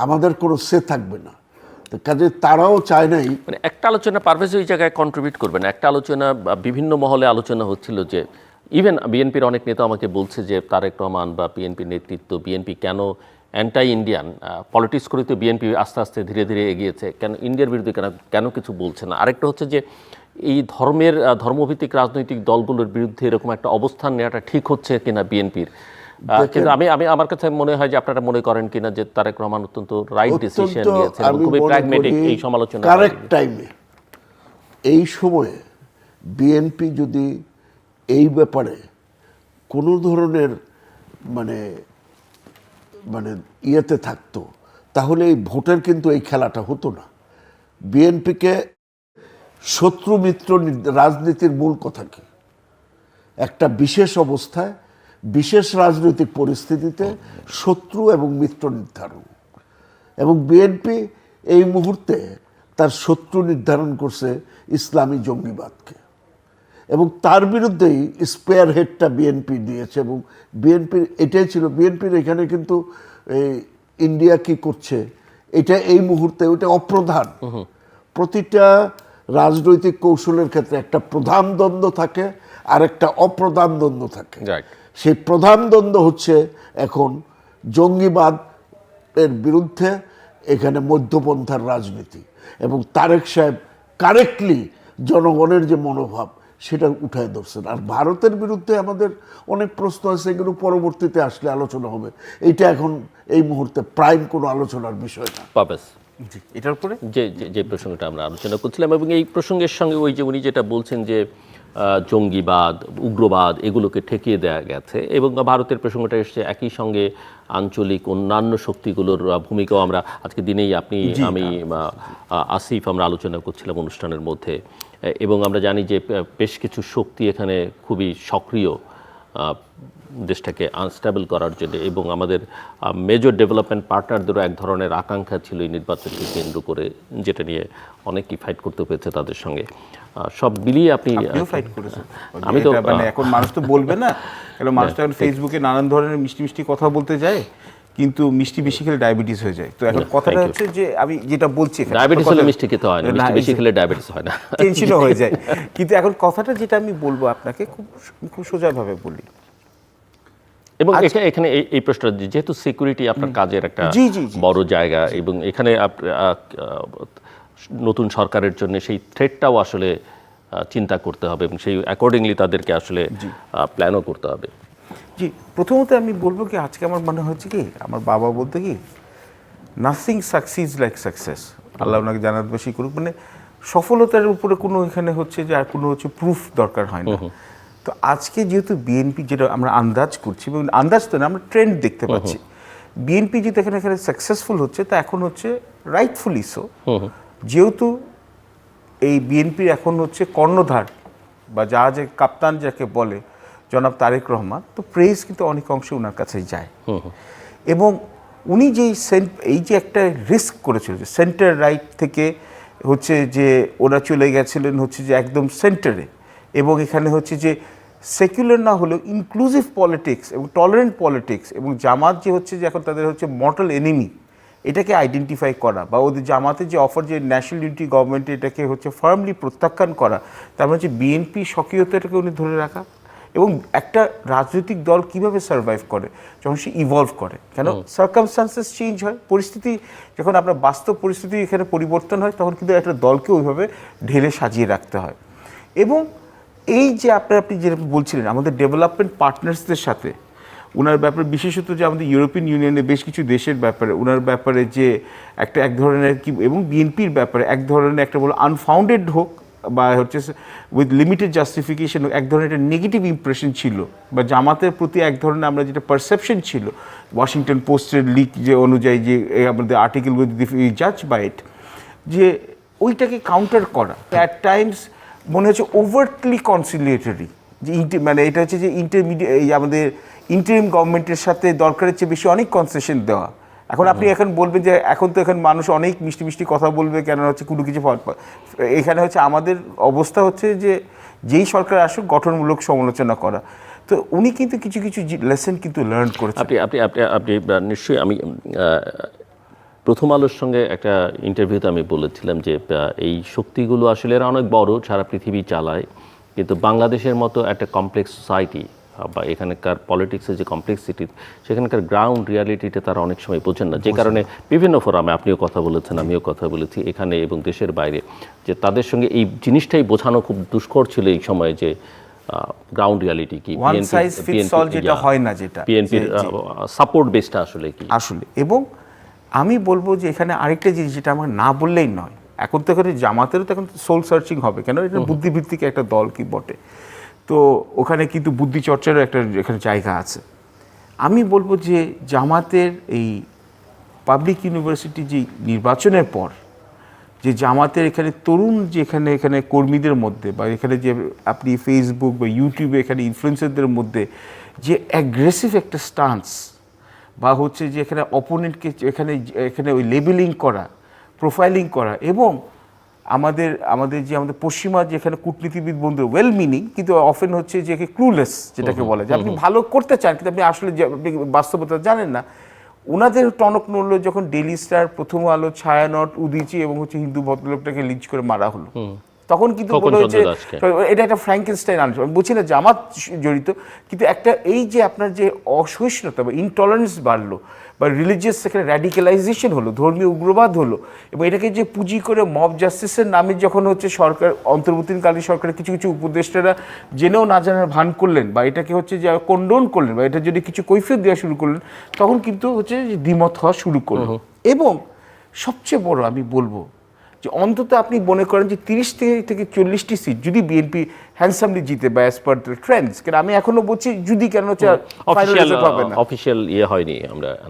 আমাদের কোনো সে থাকবে না। তো কাজে তারাও চায় নাই। মানে একটা আলোচনা পারভেজ ওই জায়গায় কন্ট্রিবিউট করবেন, একটা আলোচনা বিভিন্ন মহলে আলোচনা হচ্ছিল যে ইভেন বিএনপির অনেক নেতা আমাকে বলছে যে তারেক রহমান বা বিএনপির নেতৃত্ব, বিএনপি কেন অ্যান্টাই ইন্ডিয়ান পলিটিক্স করে, তো বিএনপি আস্তে আস্তে ধীরে ধীরে এগিয়েছে, কেন ইন্ডিয়ার বিরুদ্ধে কেন কিছু বলছে না। আরেকটা হচ্ছে যে এই ধর্মভিত্তিক রাজনৈতিক দলগুলোর বিরুদ্ধে এরকম একটা অবস্থান নেওয়াটা ঠিক হচ্ছে কিনা বিএনপির। কিন্তু আমার কাছে মনে হয় যে আপনারা মনে করেন কিনা যে তারেক রহমান অত্যন্ত রাইট ডিসিশন নিয়েছেন, খুবই প্র্যাগম্যাটিক এই সমালোচনা। কারেক্ট টাইমে এই সময়ে বিএনপি যদি এই ব্যাপারে কোনো ধরনের মানে মানে ইয়েতে থাকতো, তাহলে এই ভোটের কিন্তু এই খেলাটা হতো না। বিএনপিকে শত্রু মিত্র রাজনীতির মূল কথা কি? একটা বিশেষ অবস্থায়, বিশেষ রাজনৈতিক পরিস্থিতিতে শত্রু এবং মিত্র নির্ধারণ, এবং বিএনপি এই মুহূর্তে তার শত্রু নির্ধারণ করছে ইসলামী জঙ্গিবাদকে, এবং তার বিরুদ্ধেই স্পেয়ার হেডটা বিএনপি দিয়েছে। এবং বিএনপির এটাই ছিল, বিএনপির এখানে কিন্তু ইন্ডিয়া কি করছে এটা এই মুহূর্তে ওটা অপ্রধান। প্রতিটা রাজনৈতিক কৌশলের ক্ষেত্রে একটা প্রধান দ্বন্দ্ব থাকে আর একটা অপ্রধান দ্বন্দ্ব থাকে। সেই প্রধান দ্বন্দ্ব হচ্ছে এখন জঙ্গিবাদ এর বিরুদ্ধে এখানে মধ্যপন্থার রাজনীতি, এবং তারেক সাহেব কারেক্টলি জনগণের যে মনোভাব সেটা উঠায় ধরছেন। আর ভারতের বিরুদ্ধে আমাদের অনেক প্রশ্ন আছে, এগুলো পরবর্তীতে আসলে আলোচনা হবে, এইটা এখন এই মুহূর্তে প্রাইম কোনো আলোচনার বিষয় না। পাবেস এটার উপরে যে প্রসঙ্গটা আমরা আলোচনা করছিলাম, এবং এই প্রসঙ্গের সঙ্গে ওই যে উনি যেটা বলছেন যে জঙ্গিবাদ, উগ্রবাদ এগুলোকে ঠেকিয়ে দেওয়া গেছে, এবং ভারতের প্রসঙ্গটা এসছে একই সঙ্গে আঞ্চলিক অন্যান্য শক্তিগুলোর ভূমিকাও আমরা আজকে দিনেই আমি আসিফ আমরা আলোচনা করছিলাম অনুষ্ঠানের মধ্যে, এবং আমরা জানি যে বেশ কিছু শক্তি এখানে খুবই সক্রিয় দেশটাকে আনস্টেবল করার জন্য, এবং আমাদের মেজর ডেভেলপমেন্ট পার্টনারদেরও এক ধরনের আকাঙ্ক্ষা ছিল এই নির্বাচনকে কেন্দ্র করে, যেটা নিয়ে অনেকেই ফাইট করতে হয়েছে তাদের সঙ্গে। সব মিলিয়ে আপনি ফাইট করেছেন। আমি তো মানে এখন মানুষ তো বলবে না, কারণ মানুষ তো এখন ফেসবুকে নানান ধরনের মিষ্টি মিষ্টি কথা বলতে যায়, কিন্তু মিষ্টি বেশি খেলে ডায়াবেটিস হয়ে যায়। তো এখন কথাটা হচ্ছে যে আমি যেটা বলছি, ডায়াবেটিস হলে মিষ্টি খেতে হয় না, মিষ্টি বেশি খেলে ডায়াবেটিস হয় না, টেনশনও হয়ে যায়। কিন্তু এখন কথাটা যেটা আমি বলবো আপনাকে খুব সোজাভাবে বলি, এবং এখানে এই প্রশ্নটা যেহেতু সিকিউরিটি আপনার কাজের একটা বড় জায়গা, এবং এখানে নতুন সরকারের জন্য সেই থ্রেটটাও আসলে চিন্তা করতে হবে, এবং সেই অ্যাকর্ডিংলি তাদেরকে আসলে প্ল্যানও করতে হবে। জি, প্রথমত আমি বলবো কি, আজকে আমার মনে হচ্ছে কি, আমার বাবা বলতে কি, নাথিং সাকসিজ লাইক সাকসেস, আল্লাহ ওনাকে জান্নাতবাসী করুক। মানে সফলতার উপরে কোনো এখানে হচ্ছে যে আর কোনো হচ্ছে প্রুফ দরকার হয় না। তো আজকে যেহেতু বিএনপি, যেটা আমরা আন্দাজ করছি, আন্দাজ তো না, আমরা ট্রেন্ড দেখতে পাচ্ছি, বিএনপি যেহেতু এখানে সাকসেসফুল হচ্ছে, তা এখন হচ্ছে রাইটফুলি সো, যেহেতু এই বিএনপির এখন হচ্ছে কর্ণধার বা জাহাজের কাপ্তান যাকে বলে জনাব তারেক রহমান, তো প্রেস কিন্তু অনেক অংশে ওনার কাছেই যায়। এবং উনি এই যে একটা রিস্ক করেছিল যে সেন্টার রাইট থেকে হচ্ছে যে ওরা চলে গেছিলেন হচ্ছে যে একদম সেন্টারে, এবং এখানে হচ্ছে যে সেকুলার না হলেও ইনক্লুসিভ পলিটিক্স এবং টলারেন্ট পলিটিক্স, এবং জামাত যে হচ্ছে যে এখন তাদের হচ্ছে মর্টাল এনিমি, এটাকে আইডেন্টিফাই করা বা ওদের জামাতের যে অফার যে ন্যাশনাল ইউনিটি গভর্নমেন্ট এটাকে হচ্ছে ফার্মলি প্রত্যাখ্যান করা, তার মানে হচ্ছে বিএনপি সক্রিয়তাটাকে উনি ধরে রাখা। এবং একটা রাজনৈতিক দল কিভাবে সার্ভাইভ করে যখন সে ইভলভ করে, কেন সার্কামস্টান্সেস চেঞ্জ হয়, পরিস্থিতি যখন আপনার বাস্তব পরিস্থিতি এখানে পরিবর্তন হয়, তখন কিন্তু একটা দলকে ওইভাবে ঢেলে সাজিয়ে রাখতে হয়। এবং এই যে আপনি যেরকম বলছিলেন আমাদের ডেভেলপমেন্ট পার্টনার্সদের সাথে ওনার ব্যাপারে, বিশেষত যে আমাদের ইউরোপিয়ান ইউনিয়নের বেশ কিছু দেশের ব্যাপারে ওনার ব্যাপারে যে এক ধরনের কি, এবং বিএনপির ব্যাপারে এক ধরনের একটা বলো আনফাউন্ডেড হোক বা হচ্ছে উইথ লিমিটেড জাস্টিফিকেশন এক ধরনের একটা নেগেটিভ ইমপ্রেশন ছিল, বা জামাতের প্রতি এক ধরনের আমরা যেটা পারসেপশন ছিল ওয়াশিংটন পোস্টের লিক যে অনুযায়ী যে আমাদের আর্টিকেল উইথ জাজ বাই ইট, যে ওইটাকে কাউন্টার করা অ্যাট টাইমস মনে হচ্ছে ওভারটলি কনসিলিয়েটরি, যে মানে এটা হচ্ছে যে আমাদের ইন্টারিম গভর্নমেন্টের সাথে দরকারের চেয়ে বেশি অনেক কনসেশন দেওয়া। এখন আপনি এখন বলবেন যে এখন তো এখন মানুষ অনেক মিষ্টি মিষ্টি কথা বলবে, কেন হচ্ছে কোনো কিছু এখানে হচ্ছে আমাদের অবস্থা হচ্ছে যে যেই সরকার আসুক গঠনমূলক সমালোচনা করা। তো উনি কিন্তু কিছু কিছু লেসন কিন্তু লার্ন করেছেন। আপনি নিশ্চয়ই, আমি প্রথম আলোর সঙ্গে একটা ইন্টারভিউতে আমি বলেছিলাম যে এই শক্তিগুলো আসলে এরা অনেক বড়, সারা পৃথিবী চালায়, কিন্তু বাংলাদেশের মতো একটা কমপ্লেক্স সোসাইটি বা এখানকার পলিটিক্সের যে কমপ্লেক্সিটি, সেখানকার গ্রাউন্ড রিয়ালিটিটা তারা অনেক সময় বোঝেন না, যে কারণে বিভিন্ন ফোরামে আপনিও কথা বলেছেন, আমিও কথা বলেছি এখানে এবং দেশের বাইরে, যে তাদের সঙ্গে এই জিনিসটাই বোঝানো খুব দুষ্কর ছিল এই সময়, যে গ্রাউন্ড রিয়ালিটি কি, যেটা হয় না, যেটা বিএনপির সাপোর্ট বেসটা আসলে কি আসলে। এবং আমি বলবো যে এখানে আরেকটা জিনিস যেটা আমার না বললেই নয়, এখন তো এখানে জামাতেরও তো এখন সোল সার্চিং হবে, কেন এটা বুদ্ধিভিত্তিক একটা দল কি বটে, তো ওখানে কিন্তু বুদ্ধি চর্চারও একটা এখানে জায়গা আছে। আমি বলবো যে জামাতের এই পাবলিক ইউনিভার্সিটি যে নির্বাচনের পর যে জামাতের এখানে তরুণ যে এখানে কর্মীদের মধ্যে বা এখানে যে আপনি ফেসবুক বা ইউটিউবে এখানে ইনফ্লুয়েন্সারদের মধ্যে যে অ্যাগ্রেসিভ একটা স্টান্স, বা হচ্ছে যে এখানে অপোনেন্টকে এখানে ওই লেবেলিং করা, প্রোফাইলিং করা, এবং আমাদের যে আমাদের পশ্চিমা যেখানে কূটনীতিবিদ বন্ধু ওয়েল মিনিং কিন্তু অফেন হচ্ছে যে ক্লুলেস, যেটাকে বলে যে আপনি ভালো করতে চান কিন্তু আপনি আসলে আপনি বাস্তবতা জানেন না। ওনাদের টনক নড়ল যখন ডেইলি স্টার, প্রথম আলো, ছায়ানট, উদীচি এবং হচ্ছে হিন্দু ভদ্রলোকটাকে লিঞ্চ করে মারা হলো, তখন কিন্তু বলা হচ্ছে এটা একটা ফ্র্যাঙ্কেনস্টাইন আনছে। আমি বলছি না জামাত জড়িত, কিন্তু একটা এই যে আপনার যে অসহিষ্ণুতা বা ইনটলারেন্স বাড়লো, বা রিলিজিয়াস সেখানে র্যাডিক্যালাইজেশন হলো, ধর্মীয় উগ্রবাদ হলো, এবং এটাকে যে পুঁজি করে মব জাস্টিসের নামে যখন হচ্ছে সরকার, অন্তর্বর্তীকালীন সরকারের কিছু কিছু উপদেষ্টারা জেনেও না জানার ভান করলেন, বা এটাকে হচ্ছে যে কন্ডোন করলেন, বা এটা যদি কিছু কৈফিয়ত দেওয়া শুরু করলেন, তখন কিন্তু হচ্ছে যে দ্বিমত হওয়া শুরু করলো। এবং সবচেয়ে বড় আমি বলবো যে অন্তত আপনি মনে করেন যে 30 থেকে 40টি সিট যদি বিএনপি হ্যান্ডসামলি জিতে বা অ্যাজ পার দ্য ট্রেন্ডস, কারণ আমি এখনো বলছি যদি কেন হচ্ছে ফাইনাল রেজাল্ট হবে না, অফিশিয়াল ইয়ে হয়নি,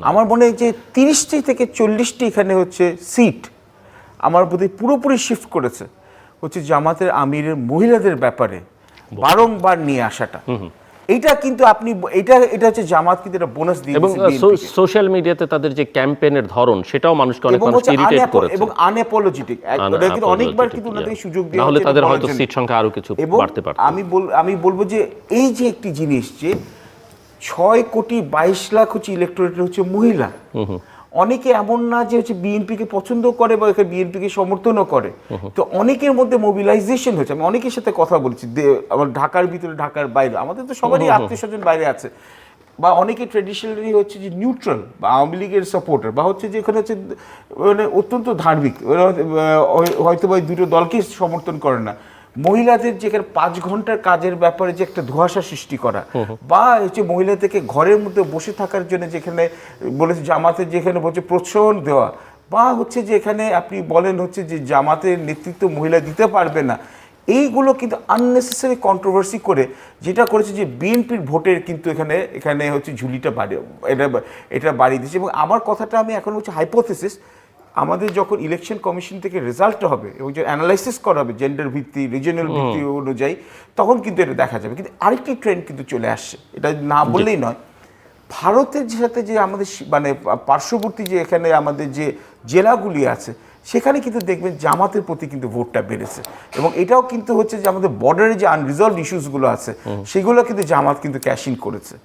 আমার মনে হয় যে 30টি থেকে 40টি এখানে হচ্ছে সিট আমার প্রতি পুরোপুরি শিফট করেছে হচ্ছে জামাতের আমিরের মহিলাদের ব্যাপারে বারংবার নিয়ে আসাটা। এইটা কিন্তু আপনি এটা হচ্ছে জামাত কিন্তু এটা বোনাস দিয়ে এবং সোশ্যাল মিডিয়াতে তাদের যে ক্যাম্পেইনের ধরন, সেটাও মানুষকে অনেক ইরিটেট করেছে এবং আনঅ্যাপোলজেটিক। এটা কিন্তু অনেকবার কিন্তু ওনাদের সুযোগ দিয়ে তাহলে তাদের হয়তো সিট সংখ্যা আরো কিছু বাড়তে পারত। আমি বলবো যে এই যে একটি জিনিস যে 6,22,00,000 হচ্ছে ইলেকটোরেট হচ্ছে মহিলা, অনেকে এমন না যে হচ্ছে বিএনপিকে পছন্দ করে বা বিএনপিকে সমর্থনও করে, তো অনেকের মধ্যে মোবিলাইজেশন হয়েছে। আমি অনেকের সাথে কথা বলছি, আমার ঢাকার ভিতরে, ঢাকার বাইরে, আমাদের তো সবারই আত্মীয় স্বজন বাইরে আছে, বা অনেকে ট্রেডিশনালি হচ্ছে যে নিউট্রাল বা আওয়ামী লীগের সাপোর্টার, বা হচ্ছে যে এখানে হচ্ছে মানে অত্যন্ত ধার্মিক, হয়তো বা দুটো দলকে সমর্থন করে না। মহিলাদের যেখানে 5 ঘন্টার কাজের ব্যাপারে যে একটা ধোঁয়াশা সৃষ্টি করা, বা হচ্ছে মহিলাদেরকে ঘরের মধ্যে বসে থাকার জন্য যেখানে বলেছে জামাতের যেখানে বলছে প্রোৎসাহন দেওয়া, বা হচ্ছে যে এখানে আপনি বলেন হচ্ছে যে জামাতের নেতৃত্ব মহিলা দিতে পারবে না, এইগুলো কিন্তু আননেসেসারি কন্ট্রোভার্সি করে যেটা করেছে যে বিএনপির ভোটের কিন্তু এখানে হচ্ছে ঝুলিটা এটা বাড়িয়ে দিচ্ছে। এবং আমার কথাটা আমি এখন হচ্ছে হাইপোথেসিস, আমাদের যখন ইলেকশন কমিশন থেকে রেজাল্ট হবে এবং যে অ্যানালাইসিস করা হবে জেন্ডার ভিত্তি রিজিয়নাল ভিত্তি অনুযায়ী, তখন কিন্তু এটা দেখা যাবে। কিন্তু আরেকটি ট্রেন্ড কিন্তু চলে আসছে, এটা না বললেই নয়। ভারতের সাথে যে আমাদের মানে পার্শ্ববর্তী যে এখানে আমাদের যে জেলাগুলি আছে, সেখানে কিন্তু দেখবেন জামাতের প্রতি কিন্তু ভোটটা বেড়েছে। এবং এটাও কিন্তু হচ্ছে যে আমাদের বর্ডারে যে আনরিজলভড ইস্যুসগুলো আছে, সেগুলো কিন্তু জামাত কিন্তু ক্যাশ ইন করেছে।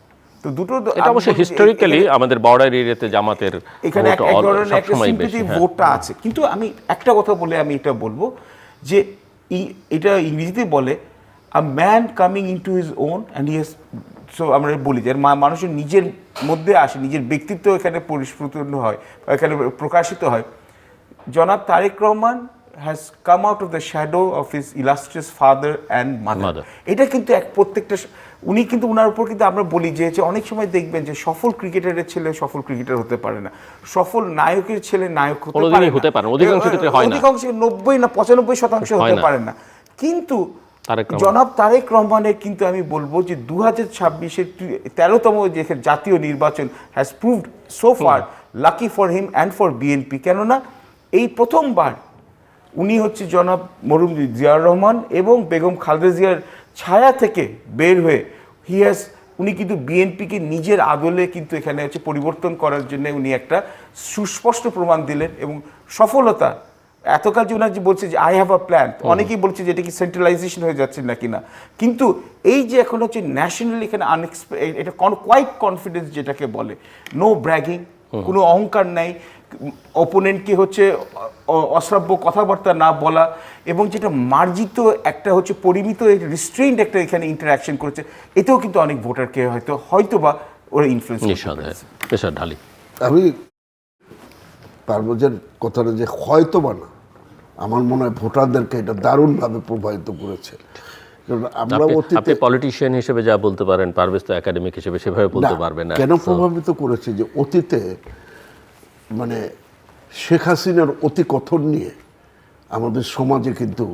তো দুটো এটা অবশ্যই হিস্টোরিক্যালি আমাদের বর্ডার এরিয়াতে জামাতের এখানে এক ধরনের একটা সিম্পথি ভোটটা আছে। কিন্তু আমি একটা কথা বলে আমি এটা বলবো যে এটা ইংরেজিতে বলে a man coming into his own and he has, so আমরা বলি যে মানুষের নিজের মধ্যে আসে, নিজের ব্যক্তিত্ব এখানে পরিস্ফুট হয়, এখানে প্রকাশিত হয়। জনাব Tarique Rahman has come out of the shadow of his illustrious father and mother. এটা কিন্তু এক প্রত্যেকটা উনি কিন্তু ওনার উপর কিন্তু আমরা বলি যে অনেক সময় দেখবেন যে সফল ক্রিকেটারের ছেলে সফল ক্রিকেটার হতে পারে না, সফল নায়কের ছেলে নায়ক হতে পারে না, অধিকাংশ ক্ষেত্রে হয় না, অধিকাংশ 90 না 95% হতে পারে না। কিন্তু জনাব তারেক রহমানের কিন্তু আমি বলবো যে 2026-এর 13তম যে জাতীয় নির্বাচন has proved so far lucky for him and for BNP. কেননা এই প্রথমবার উনি হচ্ছে জনাব মরহুম জিয়াউর রহমান এবং বেগম খালেদা জিয়ার ছায়া থেকে বের হয়ে উনি কিন্তু বিএনপিকে নিজের আদলে কিন্তু এখানে হচ্ছে পরিবর্তন করার জন্য উনি একটা সুস্পষ্ট প্রমাণ দিলেন। এবং সফলতা এতকাল যে ওনার যে বলছে যে আই হ্যাভ আ প্ল্যান, অনেকেই বলছে যে এটা কি সেন্ট্রালাইজেশন হয়ে যাচ্ছে না কিনা, কিন্তু এই যে এখন হচ্ছে ন্যাশনাল এখানে এটা কোয়াইট কনফিডেন্স যেটাকে বলে, নো ব্র্যাগিং, কোনো অহংকার নাই, অপোনেন্টকে হচ্ছে অশ্রাব্য কথাবার্তা না বলা, এবং যেটা মার্জিত একটা হচ্ছে পরিমিত রিস্ট্রেইনড একটা এখানে ইন্টারাকশন করেছে, এতেও কিন্তু অনেক ভোটারকে হয়তো বা ওরা ইনফ্লুয়েন্স করতে ঢালি। আমি পারভেজের কথাটা যে হয়তো বা না, আমার মনে হয় ভোটারদেরকে এটা দারুণভাবে প্রভাবিত করেছে। আপনি পলিটিশিয়ান হিসেবে যা বলতে পারেন, পারভেজ তো একাডেমিক হিসেবে সেভাবে বলতে পারবেন না। কেন প্রভাবিত করেছে যে অতীতে মানে শেখ হাসিনার অতি কথন নিয়ে আমাদের সমাজে কিন্তু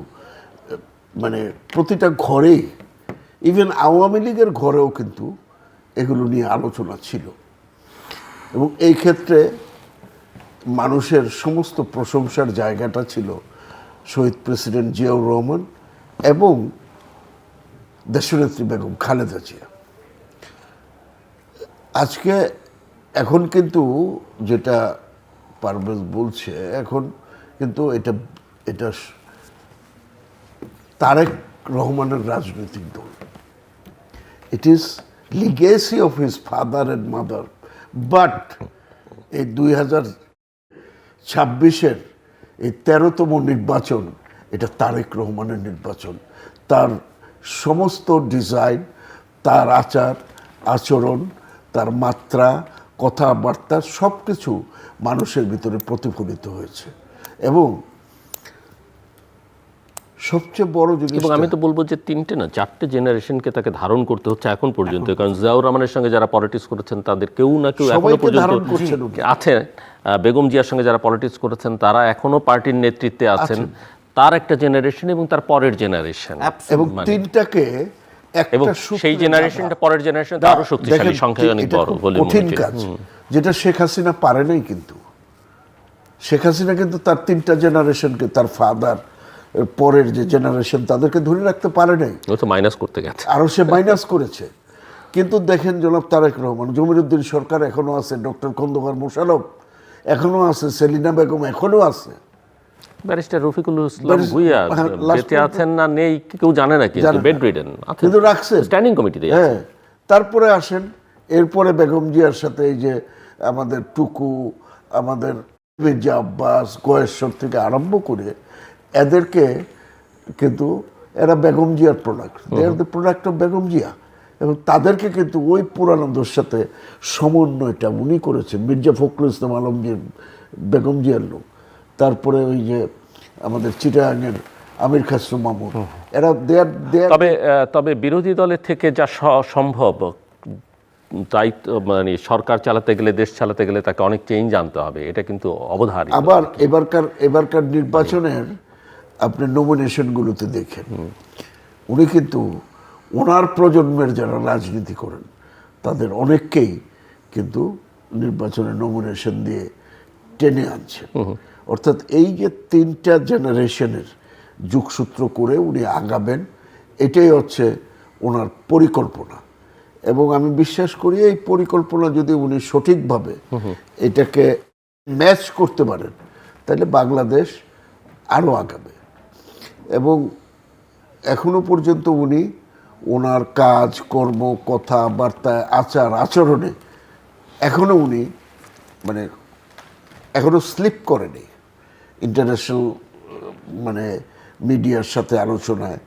মানে প্রতিটা ঘরেই, ইভেন আওয়ামী লীগের ঘরেও কিন্তু এগুলো নিয়ে আলোচনা ছিল। এবং এই ক্ষেত্রে মানুষের সমস্ত প্রশংসার জায়গাটা ছিল শহীদ প্রেসিডেন্ট জিয়াউর রহমান এবং দেশনেত্রী বেগম খালেদা জিয়া। আজকে এখন কিন্তু যেটা পারভেজ বলছে, এখন কিন্তু এটা তারেক রহমানের রাজনৈতিক দল। It is legacy of his father and mother. But এই 2026-এর এই 13তম নির্বাচন, এটা তারেক রহমানের নির্বাচন। তার সমস্ত ডিজাইন, তার আচার আচরণ, তার মাত্রা, কথাবার্তা সব কিছু মানুষের ভিতরে প্রতিফলিত হয়েছে। এবং সবচেয়ে বড় জিনিস, এবং আমি তো বলবো যে 4টে জেনারেশনকে তাকে ধারণ করতে হচ্ছে এখন পর্যন্ত। কারণ জিয়াউর রহমানের সঙ্গে যারা পলিটিক্স করেছেন তাদের কেউ না কেউ এখনো পর্যন্ত আছে, বেগম জিয়ার সঙ্গে যারা পলিটিক্স করেছেন তারা এখনো পার্টির নেতৃত্বে আছেন। তার একটা জেনারেশন এবং তার পরের জেনারেশন, এবং তিনটাকে এবং সেই জেনারেশনটা পরের জেনারেশন আরো শক্তিশালী, সংখ্যায় অনেক বড় বলে কঠিন কাজ, যেটা শেখ হাসিনা পারে নাই। কিন্তু শেখ হাসিনা কিন্তু তার 3টা জেনারেশনকে, তার ফাদার পরের যে জেনারেশন, তাদেরকে ধরে রাখতে পারে নাই, ও তো মাইনাস করতে গেছে, আরো সে মাইনাস করেছে। কিন্তু দেখেন জনাব তারেক রহমান, জমিরুদ্দিন সরকার এখনো আছে, ডক্টর খন্দকার মোশাররফ এখনো আছে, সেলিনা বেগম এখনো আছে, ব্যারিস্টার রফিকুল ইসলাম ভূঁইয়া বেঁচে আছেন না নেই কেউ জানে না, কিন্তু বেড রিডেন কিন্তু রাখছে স্ট্যান্ডিং কমিটিতে। হ্যাঁ, তারপরে আসেন এরপরে বেগম জিয়ার সাথে এই যে আমাদের টুকু, আমাদের মির্জা আব্বাস, গয়েশ্বর থেকে আরম্ভ করে এদেরকে কিন্তু এরা বেগম জিয়ার product, they are the product of Begum Zia. এবং তাদেরকে কিন্তু ওই পুরানন্দের সাথে সমন্বয়টা উনি করেছেন। মির্জা ফখরুল ইসলাম আলমগীর বেগম জিয়ার লোক, তারপরে ওই যে আমাদের চিটাগাংয়ের আমির খাসরু মামুন, এরা তবে বিরোধী দলের থেকে যা সম্ভব দায়িত্ব, মানে সরকার চালাতে গেলে, দেশ চালাতে গেলে তাকে অনেক চেঞ্জ আনতে হবে, এটা কিন্তু অবধারিত। আবার এবারকার নির্বাচনের আপনি নমিনেশনগুলোতে দেখেন, উনি কিন্তু ওনার প্রজন্মের যারা রাজনীতি করেন তাদের অনেককেই কিন্তু নির্বাচনে নমিনেশন দিয়ে টেনে আনছেন। অর্থাৎ এই যে 3টা জেনারেশনের যুগসূত্র করে উনি আগাবেন, এটাই হচ্ছে ওনার পরিকল্পনা। এবং আমি বিশ্বাস করি এই পরিকল্পনা যদি উনি সঠিকভাবে এটাকে ম্যাচ করতে পারেন, তাহলে বাংলাদেশ আরও আগাবে। এবং এখনো পর্যন্ত উনি ওনার কাজ কর্ম, কথাবার্তা, আচার আচরণে এখনো উনি মানে এখনো স্লিপ করেনি। ইন্টারন্যাশনাল মানে মিডিয়ার সাথে আলোচনায়,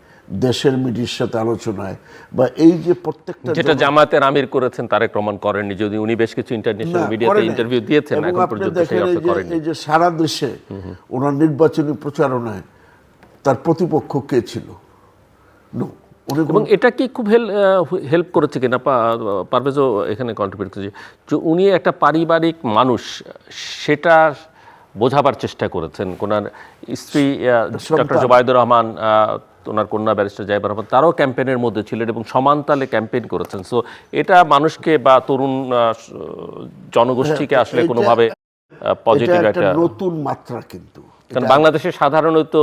দেশের মিডিয়ার সাথে আলোচনায়, বা এই যে প্রত্যেকটা যেটা জামায়াতের আমির করেছেন তারেক রহমান করেননি, যদি উনি বেশ কিছু ইন্টারন্যাশনাল মিডিয়াতে ইন্টারভিউ দিয়েছেন, এবং এখন আপনি পর্যন্ত দেখেন সেই করেননি। এই যে সারা দেশে ওনার নির্বাচনী প্রচারণায় তার প্রতিপক্ষ কে ছিল? উনি এবং এটা কি খুব হেল্প করেছে কিনা, পারভেজও এখানে কন্ট্রিবিউট করেছে যে উনি একটা পারিবারিক মানুষ সেটা বোঝাবার চেষ্টা করেছেন। ওনার স্ত্রী ডক্টর জুবাইদুর রহমান, ওনার কন্যা ব্যারিস্টার জাইবা রহমান, তারাও ক্যাম্পেইনের মধ্যে ছিলেন এবং সমান তালে ক্যাম্পেইন করেছেন। সো এটা মানুষকে বা তরুণ জনগোষ্ঠীকে আসলে কোনোভাবে পজিটিভ এটা একটা নতুন মাত্রা। কিন্তু কারণ বাংলাদেশে সাধারণত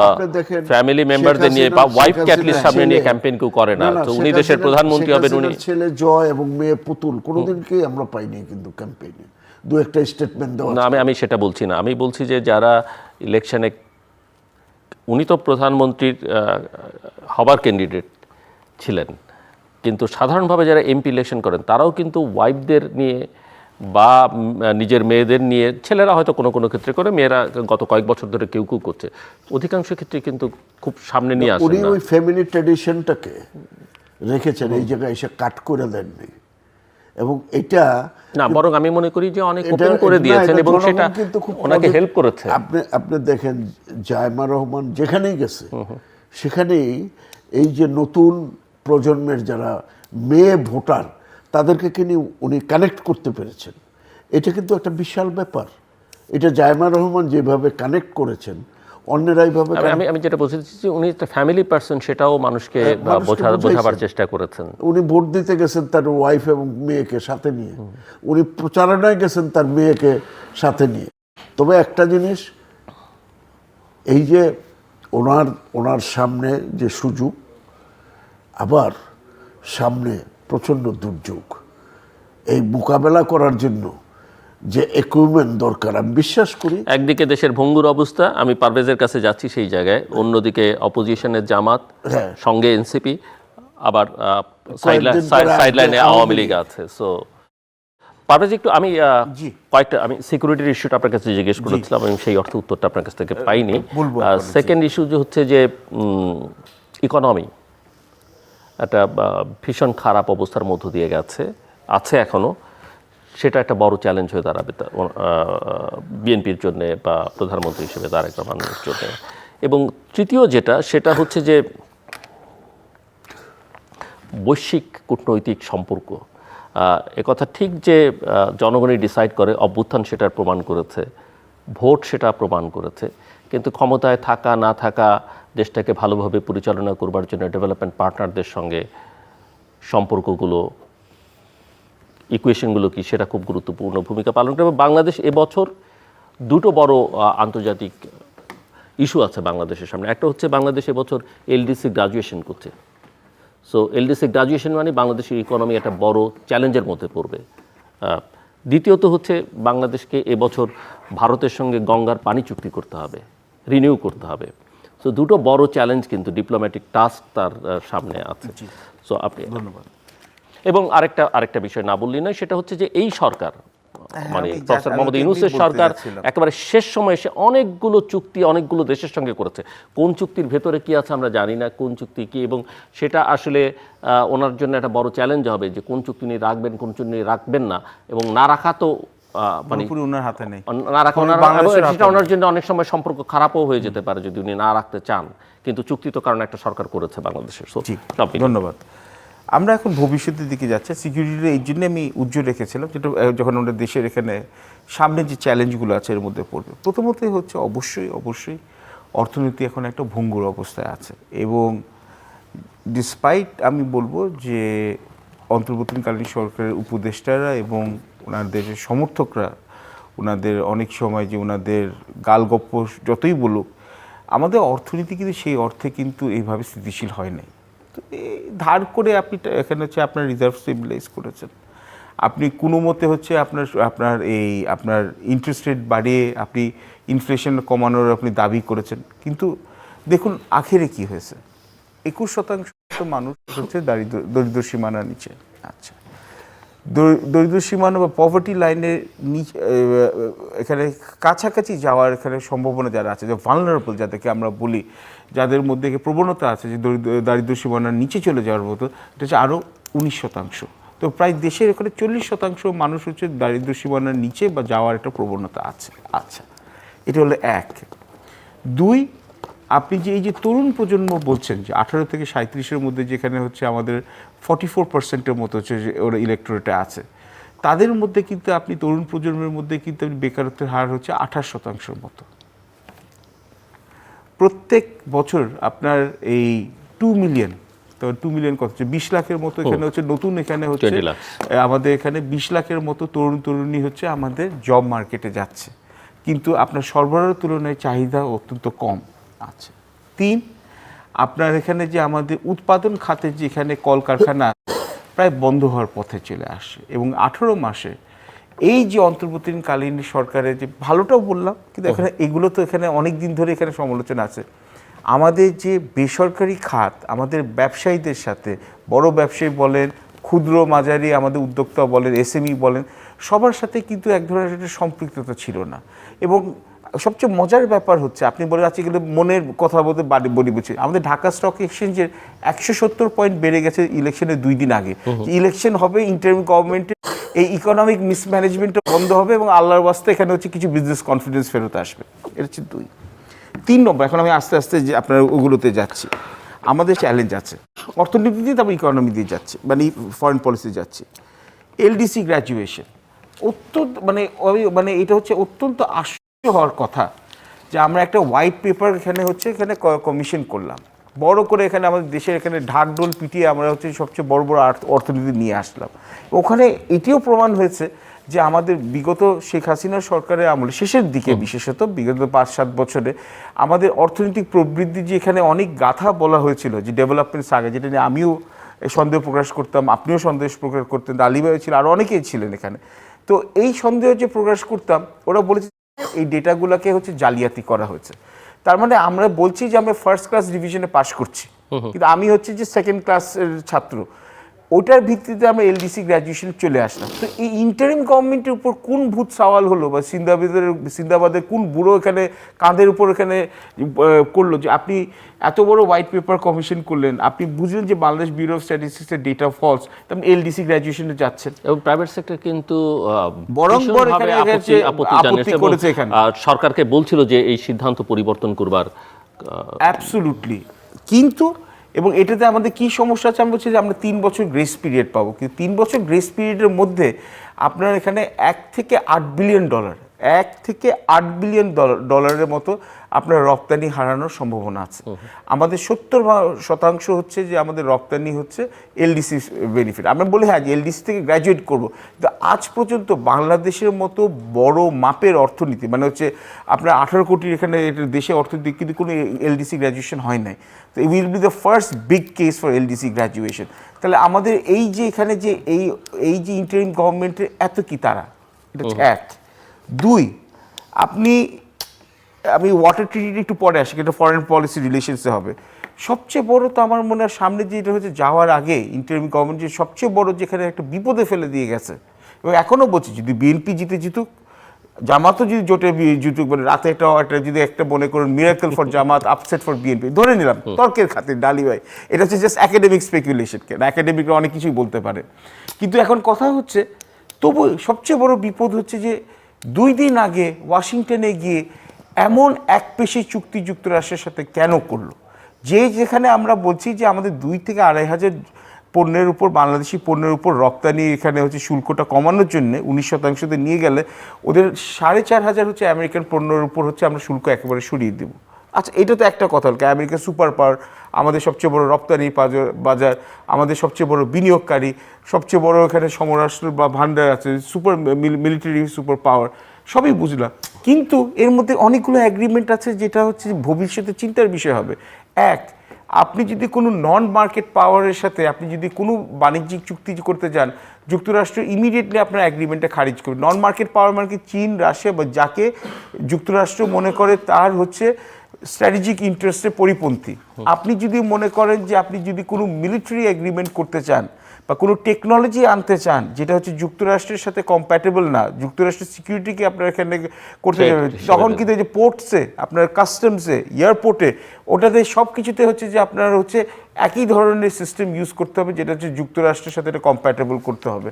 আপনি দেখেন ফ্যামিলি মেম্বারদের নিয়ে বা ওয়াইফকে অ্যাটলিস্ট সামনে নিয়ে ক্যাম্পেইন কেউ করে না। তো উনি দেশের প্রধানমন্ত্রী হবেন, উনি ছেলে জয় এবং মেয়ে পুতুল কোনোদিনকেই আমরা পাইনি কিন্তু ক্যাম্পেইনে দু একটা স্টেটমেন্ট দেওয়া। না, আমি সেটা বলছি না। আমি বলছি যে যারা ইলেকশনে, উনি তো প্রধানমন্ত্রীর হবার ক্যান্ডিডেট ছিলেন, কিন্তু সাধারণভাবে যারা এমপি ইলেকশন করেন তারাও কিন্তু ওয়াইফদের নিয়ে বা নিজের মেয়েদের নিয়ে, ছেলেরা হয়তো কোনো কোনো ক্ষেত্রে করে, মেয়েরা গত কয়েক বছর ধরে কেউ কেউ করছে, অধিকাংশ ক্ষেত্রে কিন্তু খুব সামনে নিয়ে আসেন উনি না। ওই ফ্যামিলি ট্র্যাডিশনটাকে রেখেছেন, এই জায়গায় এসে কাট করে দেননি। এবং এটা না, বরং আমি মনে করি যে অনেক ওপেন করে দিয়েছেন এবং সেটা ওনাকে হেল্প করেছে। আপনি দেখেন জায়মা রহমান যেখানেই গেছে সেখানেই এই যে নতুন প্রজন্মের যারা মেয়ে ভোটার তাদেরকে কিনে উনি কানেক্ট করতে পেরেছেন। এটা কিন্তু একটা বিশাল ব্যাপার। এটা জায়মা রহমান যেভাবে কানেক্ট করেছেন, অন্যরা এইভাবে আমি যেটা বলছি যে উনি একটা ফ্যামিলি পার্সন, সেটাও মানুষকে বোঝাবার চেষ্টা করেছেন। উনি ভোট দিতে গেছেন তার ওয়াইফ এবং মেয়েকে সাথে নিয়ে, উনি প্রচারণায় গেছেন তার মেয়েকে সাথে নিয়ে। তবে একটা জিনিস, এই যে ওনার সামনে যে সুযোগ, আবার সামনে প্রচণ্ড দুর্যোগ, এই মোকাবেলা করার জন্য যে ইকুইপমেন্ট দরকার, আমি বিশ্বাস করি একদিকে দেশের ভঙ্গুর অবস্থা, আমি পারভেজের কাছে যাচ্ছি সেই জায়গায়, অন্যদিকে অপোজিশনের জামাত, সঙ্গে এনসিপি, আবার সাইডলাইনে আওয়ামী লীগ আছে। সো পারভেজ, একটু আমি কয়েকটা সিকিউরিটির ইস্যুটা আপনার কাছে জিজ্ঞেস করেছিলাম এবং সেই অর্থ উত্তরটা আপনার কাছ থেকে পাইনি। সেকেন্ড ইস্যু যে হচ্ছে যে ইকোনমি একটা ভীষণ খারাপ অবস্থার মধ্য দিয়ে আছে এখনো, সেটা একটা বড় চ্যালেঞ্জ হয়ে দাঁড়াবে বিএনপির জন্যে বা প্রধানমন্ত্রী হিসেবে তারেক রহমানের জন্য। এবং তৃতীয় সেটা হচ্ছে যে বৈশ্বিক কূটনৈতিক সম্পর্ক। একথা ঠিক যে জনগণই ডিসাইড করে, অভ্যুত্থান সেটার প্রমাণ করেছে, ভোট সেটা প্রমাণ করেছে, কিন্তু ক্ষমতায় থাকা না থাকা, দেশটাকে ভালোভাবে পরিচালনা করবার জন্য ডেভেলপমেন্ট পার্টনারদের সঙ্গে সম্পর্কগুলো, ইকুয়েশনগুলো কি, সেটা খুব গুরুত্বপূর্ণ ভূমিকা পালন করে। বাংলাদেশ এবছর দুটো বড় আন্তর্জাতিক ইস্যু আছে বাংলাদেশের সামনে। একটা হচ্ছে বাংলাদেশ এবছর এলডিসি গ্রাজুয়েশন করছে। সো এলডিসি গ্রাজুয়েশন মানে বাংলাদেশের ইকোনমি একটা বড় চ্যালেঞ্জের মধ্যে পড়বে। দ্বিতীয়ত হচ্ছে বাংলাদেশকে এবছর ভারতের সঙ্গে গঙ্গার পানি চুক্তি করতে হবে, রিনিউ করতে হবে। সো দুটো বড় চ্যালেঞ্জ কিন্তু, ডিপ্লোম্যাটিক টাস্ক তার সামনে আছে। সো আপনি ধন্যবাদ। এবং আরেকটা বিষয় না বললেই নয়, সেটা হচ্ছে যে এই সরকার, মানে প্রফেসর মোহাম্মদ ইউনূসের সরকার একেবারে শেষ সময়ে এসে অনেকগুলো চুক্তি অনেকগুলো দেশের সঙ্গে করেছে। কোন চুক্তির ভেতরে কি আছে আমরা জানি না, কোন চুক্তি কি, এবং সেটা আসলে ওনার জন্য একটা বড় চ্যালেঞ্জ হবে যে কোন চুক্তি নিয়ে রাখবেন, কোন চুক্তি নিয়ে রাখবেন না। এবং না রাখা তো মানে ওনার হাতে নেই, না রাখা সেটা ওনার জন্য অনেক সময় সম্পর্ক খারাপও হয়ে যেতে পারে যদি উনি না রাখতে চান। কিন্তু চুক্তি তো কারণ একটা সরকার করেছে বাংলাদেশের। ধন্যবাদ। আমরা এখন ভবিষ্যতের দিকে যাচ্ছি। সিকিউরিটি এই জন্য আমি উজ্জ্বল রেখেছিলাম, যেটা যখন আমাদের দেশের এখানে সামনে যে চ্যালেঞ্জগুলো আছে এর মধ্যে পড়বে। প্রথমতই হচ্ছে অবশ্যই অর্থনীতি এখন একটা ভঙ্গুর অবস্থায় আছে, এবং ডিসপাইট আমি বলবো যে অন্তর্বর্তীকালীন সরকারের উপদেষ্টারা এবং ওনার দেশের সমর্থকরা ওনাদের অনেক সময় যে ওনাদের গালগপ্প যতই বলুক, আমাদের অর্থনীতি কিন্তু সেই অর্থে কিন্তু এইভাবে স্থিতিশীল হয় নাই। তো এই ধার করে আপনি এখানে হচ্ছে আপনার রিজার্ভ স্টেবিলাইজ করেছেন, আপনি কোনো মতে হচ্ছে আপনার ইন্টারেস্ট রেট বাড়িয়ে আপনি ইনফ্লেশন কমানোর আপনি দাবি করেছেন, কিন্তু দেখুন আখেরে কি হয়েছে, 21% মানুষ হচ্ছে দরিদ্র সীমানার নিচে। আচ্ছা, দরিদ্র সীমানা বা পভার্টি লাইনের নিচে এখানে কাছাকাছি যাওয়ার এখানে সম্ভাবনা যারা আছে, যে ভালনারেবল যাদেরকে আমরা বলি, যাদের মধ্যে প্রবণতা আছে যে দারিদ্র সীমানার নিচে চলে যাওয়ার মতো, এটা হচ্ছে আরও 19%। তো প্রায় দেশের এখানে 40% মানুষ হচ্ছে দারিদ্র সীমানার নিচে বা যাওয়ার একটা প্রবণতা আছে। আচ্ছা, এটা হলো এক। দুই, আপনি যে এই যে তরুণ প্রজন্ম বলছেন যে 18 থেকে 37-এর মধ্যে যেখানে হচ্ছে আমাদের 44%-এর মতো হচ্ছে যে ওরা ইলেকটোরেটে আছে, তাদের মধ্যে কিন্তু আপনি তরুণ প্রজন্মের মধ্যে কিন্তু আপনি বেকারত্বের হার হচ্ছে 28%-এর মতো। প্রত্যেক বছর আপনার এই 2 মিলিয়ন, তো 2 মিলিয়ন কত হচ্ছে 20 লাখের মতো এখানে হচ্ছে নতুন, এখানে হচ্ছে আমাদের এখানে 20 লাখের মতো তরুণ তরুণী হচ্ছে আমাদের জব মার্কেটে যাচ্ছে, কিন্তু আপনার সরবরাহের তুলনায় চাহিদা অত্যন্ত কম আছে। 3, আপনার এখানে যে আমাদের উৎপাদন খাতে যেখানে কলকারখানা প্রায় বন্ধ হওয়ার পথে চলে আসে, এবং 18 মাসে এই যে অন্তর্বর্তীকালীন সরকারের যে ভালোটাও বললাম, কিন্তু এখানে এগুলো তো এখানে অনেক দিন ধরে এখানে সমালোচনা আছে, আমাদের যে বেসরকারি খাত আমাদের ব্যবসায়ীদের সাথে, বড় ব্যবসায়ী বলেন, ক্ষুদ্র মাঝারি আমাদের উদ্যোক্তা বলেন, এসএমই বলেন, সবার সাথে কিন্তু এক ধরনের একটা সম্পৃক্ততা ছিল না। এবং সবচেয়ে মজার ব্যাপার হচ্ছে, আপনি বলে যাচ্ছে কিন্তু মনের কথা বলতে বলি বুঝছি, আমাদের ঢাকা স্টক এক্সচেঞ্জের 170 পয়েন্ট বেড়ে গেছে ইলেকশনের 2 দিন আগে। ইলেকশন হবে, ইন্টারিম গভর্নমেন্টের এই ইকোনমিক মিসম্যানেজমেন্টটা বন্ধ হবে, এবং আল্লাহর ওয়াস্তে এখানে হচ্ছে কিছু বিজনেস কনফিডেন্স ফেরত আসবে। এটা হচ্ছে 2। 3 নম্বর, এখন আমি আস্তে আস্তে যে আপনার ওগুলোতে যাচ্ছি, আমাদের চ্যালেঞ্জ আছে অর্থনীতি দিয়ে, তারপর ইকোনমি দিয়ে যাচ্ছে, মানে ফরেন পলিসি যাচ্ছে। এলডিসি গ্র্যাজুয়েশন অত্যন্ত মানে এটা হচ্ছে অত্যন্ত আশ্চর্য হওয়ার কথা যে আমরা একটা হোয়াইট পেপার এখানে কমিশন করলাম, বড় করে এখানে আমাদের দেশের এখানে ঢাকঢোল পিটিয়ে আমরা হচ্ছে সবচেয়ে বড় বড় অর্থনীতি নিয়ে আসলাম। ওখানে এটিও প্রমাণ হয়েছে যে আমাদের বিগত শেখ হাসিনা সরকারের আমলে শেষের দিকে, বিশেষত বিগত 5-7 বছরে আমাদের অর্থনৈতিক প্রবৃদ্ধি যে এখানে অনেক গাথা বলা হয়েছিল যে ডেভেলপমেন্ট সাগে, যেটা নিয়ে আমিও সন্দেহ প্রকাশ করতাম, আপনিও সন্দেহ প্রকাশ করতেন, আলিভাই ছিল, আর অনেকেই ছিলেন এখানে। তো এই সন্দেহ যে প্রকাশ করতাম, ওরা বলেছে এই ডেটাগুলোকে হচ্ছে জালিয়াতি করা হয়েছে। তার মানে আমরা বলছি যে আমরা ফার্স্ট ক্লাস ডিভিশনে পাস করছি, কিন্তু আমি হচ্ছে যে সেকেন্ড ক্লাসের ছাত্র, ওটার ভিত্তিতে আমরা এলডিসি গ্র্যাজুয়েশনে চলে আসলাম। তো এই ইন্টারিম গভর্নমেন্টের উপর কোন ভূত সওয়াল হলো, বা সিন্দাবাদের কোন বুড়ো এখানে কাঁধের উপর এখানে করলো যে আপনি এত বড় হোয়াইট পেপার কমিশন করলেন, আপনি বুঝলেন যে বাংলাদেশ ব্যুরো অফ স্ট্যাটিস্টিক্সের ডেটা ফলস, আপনি এলডিসি গ্র্যাজুয়েশনে যাচ্ছেন। এবং প্রাইভেট সেক্টর কিন্তু বরংবর আপত্তি করেছে এখানে, সরকারকে বলছিল যে এই সিদ্ধান্ত পরিবর্তন করবার। অ্যাবসলিউটলি। কিন্তু এবং এটাতে আমাদের কি সমস্যা আছে, আমি বলছি যে আমরা 3 বছর গ্রেস পিরিয়ড পাবো, কিন্তু 3 বছর গ্রেস পিরিয়ডের মধ্যে আপনার এখানে $1 থেকে $8 বিলিয়ন, $1 থেকে $8 বিলিয়ন ডলারের মতো আপনার রপ্তানি হারানোর সম্ভাবনা আছে। আমাদের 70% হচ্ছে যে আমাদের রপ্তানি হচ্ছে এলডিসি বেনিফিট। আমরা বলি হ্যাঁ যে এলডিসি থেকে গ্র্যাজুয়েট করবো, কিন্তু আজ পর্যন্ত বাংলাদেশের মতো বড় মাপের অর্থনীতি, মানে হচ্ছে আপনার 18 কোটির এখানে দেশে অর্থনীতি, কিন্তু কোনো এলডিসি গ্র্যাজুয়েশন হয় নাই। তো it will be the first big case for LDC graduation. তাহলে আমাদের এই যে এখানে যে এই যে ইন্টারিম গভর্নমেন্টের এত কি তারা, এটা হচ্ছে 1। 2, আমি ওয়াটার ট্রিটি একটু পরে আসি, এটা ফরেন পলিসি রিলেশনসে হবে। সবচেয়ে বড় তো আমার মনে হয় সামনে যেটা হচ্ছে যাওয়ার আগে ইন্টারিম গভর্নমেন্ট যে সবচেয়ে বড় যেখানে একটা বিপদে ফেলে দিয়ে গেছে, এবং এখনও বলছি যদি বিএনপি জিতুক, জামাতও যদি জোটে জিতুক, মানে রাতে একটা যদি একটা মনে করুন miracle for Jamaat, upset for BNP, ধরে নিলাম তর্কের খাতির ডালি ভাই, এটা হচ্ছে জাস্ট একাডেমিক স্পেকুলেশন, কেন একাডেমিকরা অনেক কিছুই বলতে পারে, কিন্তু এখন কথা হচ্ছে তবু সবচেয়ে বড় বিপদ হচ্ছে যে 2 দিন আগে ওয়াশিংটনে গিয়ে এমন একপেশে চুক্তি যুক্তরাষ্ট্রের সাথে কেন করলো, যেখানে আমরা বলছি যে আমাদের 2 থেকে 2.5 হাজার পণ্যের উপর, বাংলাদেশি পণ্যের উপর রপ্তানি এখানে হচ্ছে শুল্কটা কমানোর জন্য 19% নিয়ে গেলে ওদের 4,500 হচ্ছে আমেরিকান পণ্যের উপর হচ্ছে আমরা শুল্ক একেবারে সরিয়ে দেবো। আচ্ছা, এটা তো একটা কথা হল, আমেরিকা সুপার পাওয়ার, আমাদের সবচেয়ে বড় রপ্তানি বাজার, আমাদের সবচেয়ে বড় বিনিয়োগকারী, সবচেয়ে বড় এখানে সমরাষ্ট্র বা ভান্ডার আছে, সুপার মিলিটারি সুপার পাওয়ার, সবই বুঝলাম, কিন্তু এর মধ্যে অনেকগুলো অ্যাগ্রিমেন্ট আছে যেটা হচ্ছে ভবিষ্যতে চিন্তার বিষয় হবে। এক, আপনি যদি কোনো নন মার্কেট পাওয়ারের সাথে আপনি যদি কোনো বাণিজ্যিক চুক্তি করতে যান, যুক্তরাষ্ট্র ইমিডিয়েটলি আপনার অ্যাগ্রিমেন্টটা খারিজ করবে। নন মার্কেট পাওয়ার মানে কি চীন, রাশিয়া বা যাকে যুক্তরাষ্ট্র মনে করে তার হচ্ছে স্ট্র্যাটেজিক ইন্টারেস্টের পরিপন্থী। আপনি যদি মনে করেন যে আপনি যদি কোনো মিলিটারি এগ্রিমেন্ট করতে চান বা কোনো টেকনোলজি আনতে চান যেটা হচ্ছে যুক্তরাষ্ট্রের সাথে কম্প্যাটেবল না, যুক্তরাষ্ট্রের সিকিউরিটিকে আপনার এখানে করতে যাবে, তখন কিন্তু এই যে পোর্টসে, আপনার কাস্টমসে, এয়ারপোর্টে, ওটাতে সব কিছুতে হচ্ছে যে আপনার হচ্ছে একই ধরনের সিস্টেম ইউজ করতে হবে যেটা হচ্ছে যুক্তরাষ্ট্রের সাথে এটা কম্প্যাটেবল করতে হবে।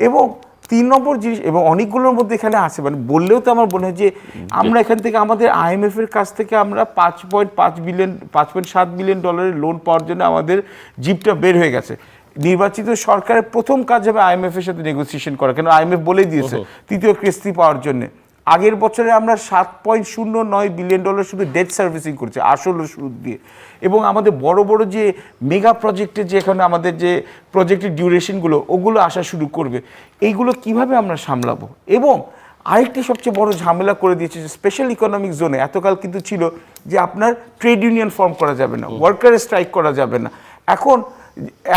এবং 3 নম্বর জিনিস, এবং অনেকগুলোর মধ্যে এখানে আছে, মানে বললেও তো আমার মনে হয় যে আমরা এখান থেকে আমাদের IMF এর কাছ থেকে আমরা 5.7 বিলিয়ন ডলারের লোন পাওয়ার জন্য আমাদের জিপটা বের হয়ে গেছে। নির্বাচিত সরকারের প্রথম কাজ হবে IMF এর সাথে নেগোসিয়েশন করা, কেন IMF বলেই দিয়েছে তৃতীয় কিস্তি পাওয়ার জন্য। আগের বছরে আমরা 7.09 বিলিয়ন ডলার শুধু ডেট সার্ভিসিং করছি, আসল সুদ দিয়ে। এবং আমাদের বড় বড় যে মেগা প্রজেক্টের যে এখানে আমাদের যে প্রজেক্টের ডিউরেশনগুলো ওগুলো আসা শুরু করবে, এইগুলো কিভাবে আমরা সামলাবো। এবং আরেকটি সবচেয়ে বড় ঝামেলা করে দিয়েছে যে স্পেশাল ইকোনমিক জোনে এতকাল কিন্তু ছিল যে আপনার ট্রেড ইউনিয়ন ফর্ম করা যাবে না, ওয়ার্কার স্ট্রাইক করা যাবে না।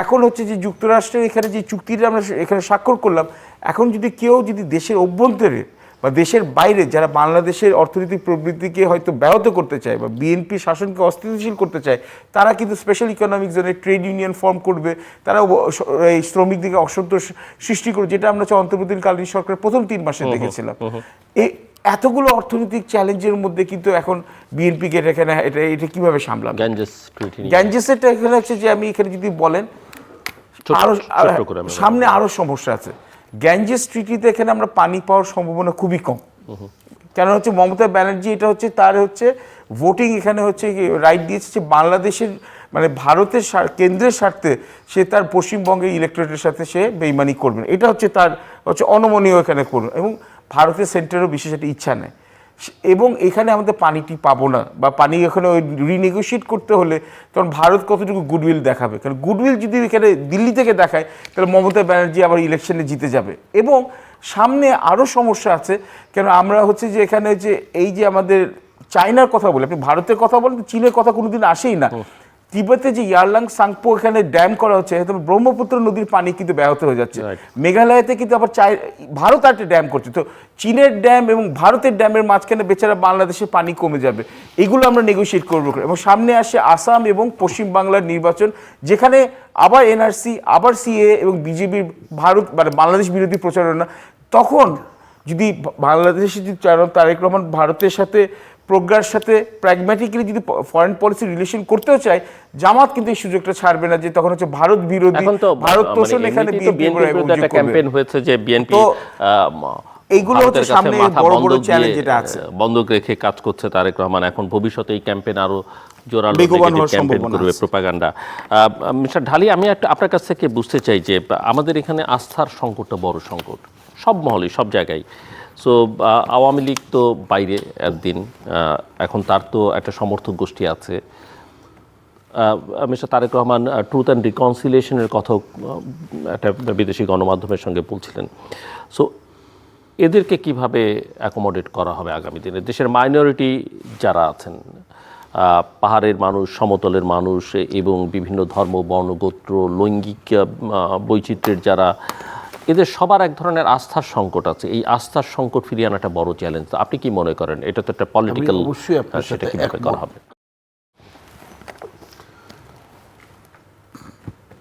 এখন হচ্ছে যে যুক্তরাষ্ট্রের এখানে যে চুক্তিটা আমরা এখানে স্বাক্ষর করলাম, এখন যদি কেউ যদি দেশের অভ্যন্তরে বা দেশের বাইরে যারা বাংলাদেশের অর্থনৈতিক প্রবৃদ্ধিকে হয়তো ব্যাহত করতে চায় বা বিএনপি শাসনকে অস্থিতিশীল করতে চায়, তারা কিন্তু স্পেশাল ইকোনমিক জোনে ট্রেড ইউনিয়ন ফর্ম করবে, তারা এই শ্রমিকদিকে অসন্তোষ সৃষ্টি করবে, যেটা আমরা অন্তর্বর্তীকালীন সরকারের প্রথম 3 মাসে দেখেছিলাম। এতগুলো অর্থনৈতিক চ্যালেঞ্জের মধ্যে কিন্তু এখন বিএনপিকে এখানে এটা কিভাবে সামলাবে? গ্যাঞ্জেসেরটা এখানে হচ্ছে যে আমি এখানে যদি বলেন আরো সামনে আরো সমস্যা আছে। গ্যাঞ্জেস ট্রিটিতে এখানে আমরা পানি পাওয়ার সম্ভাবনা খুবই কম, কেন হচ্ছে মমতা ব্যানার্জি এটা হচ্ছে তার হচ্ছে ভোটিং এখানে হচ্ছে রাইট দিয়েছে যে বাংলাদেশের মানে ভারতের কেন্দ্রের স্বার্থে সে তার পশ্চিমবঙ্গের ইলেকট্রেটের সাথে সে বেইমানি করবেন, এটা হচ্ছে তার হচ্ছে অনমনীয় এখানে করবেন। এবং ভারতের সেন্টারও বিশেষ একটা ইচ্ছা নেই। এবং এখানে আমাদের পানিটি পাবো না বা পানি এখানে ওই রিনেগোশিয়েট করতে হলে তখন ভারত কতটুকু গুডউইল দেখাবে, কারণ গুডউইল যদি এখানে দিল্লি থেকে দেখায় তাহলে মমতা ব্যানার্জি আবার ইলেকশনে জিতে যাবে। এবং সামনে আরও সমস্যা আছে, কেন আমরা হচ্ছে যে এখানে যে এই যে আমাদের চায়নার কথা বলে, আপনি ভারতের কথা বলেন, চীনের কথা কোনোদিন আসেই না। তিব্বতে যে ইয়ারলাং সাংপো এখানে ড্যাম করা হচ্ছে, ব্রহ্মপুত্র নদীর পানি কিন্তু ব্যাহত হয়ে যাচ্ছে। মেঘালয়তে কিন্তু আবার ভারত একটা ড্যাম করছে, তো চীনের ড্যাম এবং ভারতের ড্যামের মাঝখানে বেচারা বাংলাদেশের পানি কমে যাবে। এগুলো আমরা নেগোশিয়েট করবো। এবং সামনে আসে আসাম এবং পশ্চিম বাংলার নির্বাচন, যেখানে আবার NRC, আবার CA এবং বিজেপির ভারত মানে বাংলাদেশ বিরোধী প্রচারণা। তখন যদি বাংলাদেশে যদি তারেক রহমান ভারতের সাথে প্রজ্ঞার সাথে প্র্যাগম্যাটিক্যালি যদি ফরেন পলিসি রিলেশন করতেও চায়, জামাত কিন্তু এই সুযোগটা ছাড়বে না যে তখন হচ্ছে ভারত বিরোধী, ভারত তোষণ এখানে একটা ক্যাম্পেইন হয়েছে যে বিএনপি এইগুলো হচ্ছে সামনে বড় বড় চ্যালেঞ্জ যেটা আছে, বন্ধক রেখে কাজ করছে তারেক রহমান। এখন ভবিষ্যতে এই ক্যাম্পেইন আরো জোরালো ক্যাম্পেইন করবে, প্রোপাগান্ডা। মিস্টার ঢালি, আমি একটা আপনার কাছ থেকে বুঝতে চাই যে আমাদের এখানে আস্থার সংকটটা বড় সংকট সব মহলে, সব জায়গায়। সো আওয়ামী লীগ তো বাইরে একদিন, এখন তার তো একটা সমর্থক গোষ্ঠী আছে। Mister Tarique Rahman truth and রিকনসিলিয়েশনের কথাও একটা বিদেশি গণমাধ্যমের সঙ্গে বলছিলেন। সো এদেরকে কিভাবে অ্যাকোমোডেট করা হবে আগামী দিনে? দেশের মাইনরিটি যারা আছেন, পাহাড়ের মানুষ, সমতলের মানুষ এবং বিভিন্ন ধর্ম, বর্ণ, গোত্র, লৈঙ্গিক বৈচিত্র্যের যারা, এদের সবার এক ধরনের আস্থার সংকট আছে। এই আস্থার সংকট ফিরিয়ে আনাটা বড় চ্যালেঞ্জ। আপনি কি মনে করেন এটা তো একটা পলিটিক্যাল, সেটা কিভাবে করা হবে?